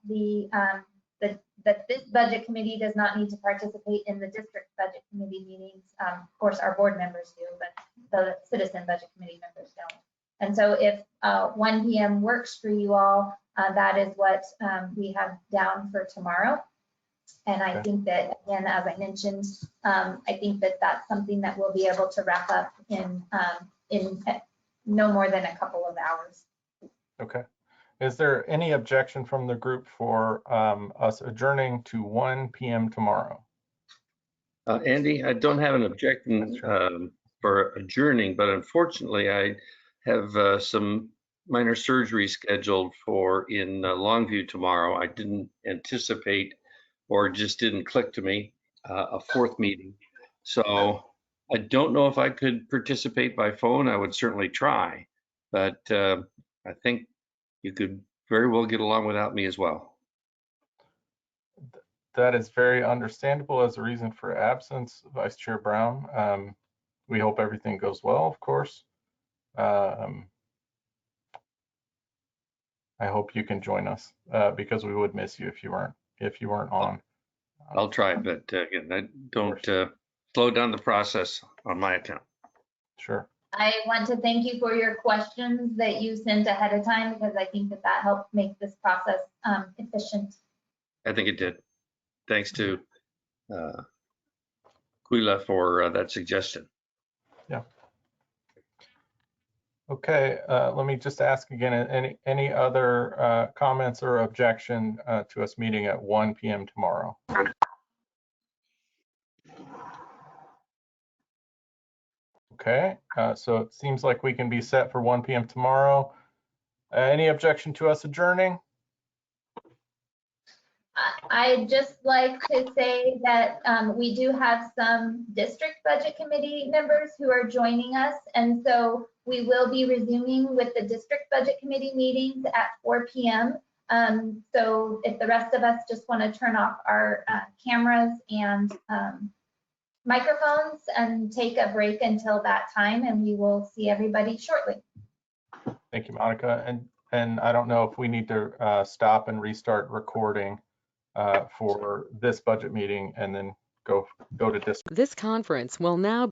that this budget committee does not need to participate in the district budget committee meetings. Of course, our board members do, but the citizen budget committee members don't. And so if 1 p.m. works for you all, that is what we have down for tomorrow. And I think that, again, as I mentioned, I think that that's something that we'll be able to wrap up in no more than a couple of hours.
Okay. Is there any objection from the group for us adjourning to 1 p.m. tomorrow?
Andy, I don't have an objection for adjourning, but unfortunately I have some minor surgery scheduled for in Longview tomorrow. I didn't anticipate, or just didn't click to me, a fourth meeting. So I don't know if I could participate by phone. I would certainly try, but I think you could very well get along without me as well.
That is very understandable as a reason for absence, Vice Chair Brown. We hope everything goes well, of course. I hope you can join us because we would miss you if you weren't on.
I'll try, but again, I don't slow down the process on my account.
Sure.
I want to thank you for your questions that you sent ahead of time, because I think that that helped make this process efficient.
I think it did. Thanks to Quila for that suggestion.
Yeah. Okay, let me just ask again, any other comments or objection to us meeting at 1 p.m. tomorrow? Okay, so it seems like we can be set for 1 p.m. tomorrow. Any objection to us adjourning?
I'd just like to say that we do have some district budget committee members who are joining us. And so we will be resuming with the district budget committee meetings at 4 p.m. So if the rest of us just want to turn off our cameras and microphones and take a break until that time, and we will see everybody shortly.
Thank you, Monica. And I don't know if we need to stop and restart recording for this budget meeting and then go to district.
This conference will now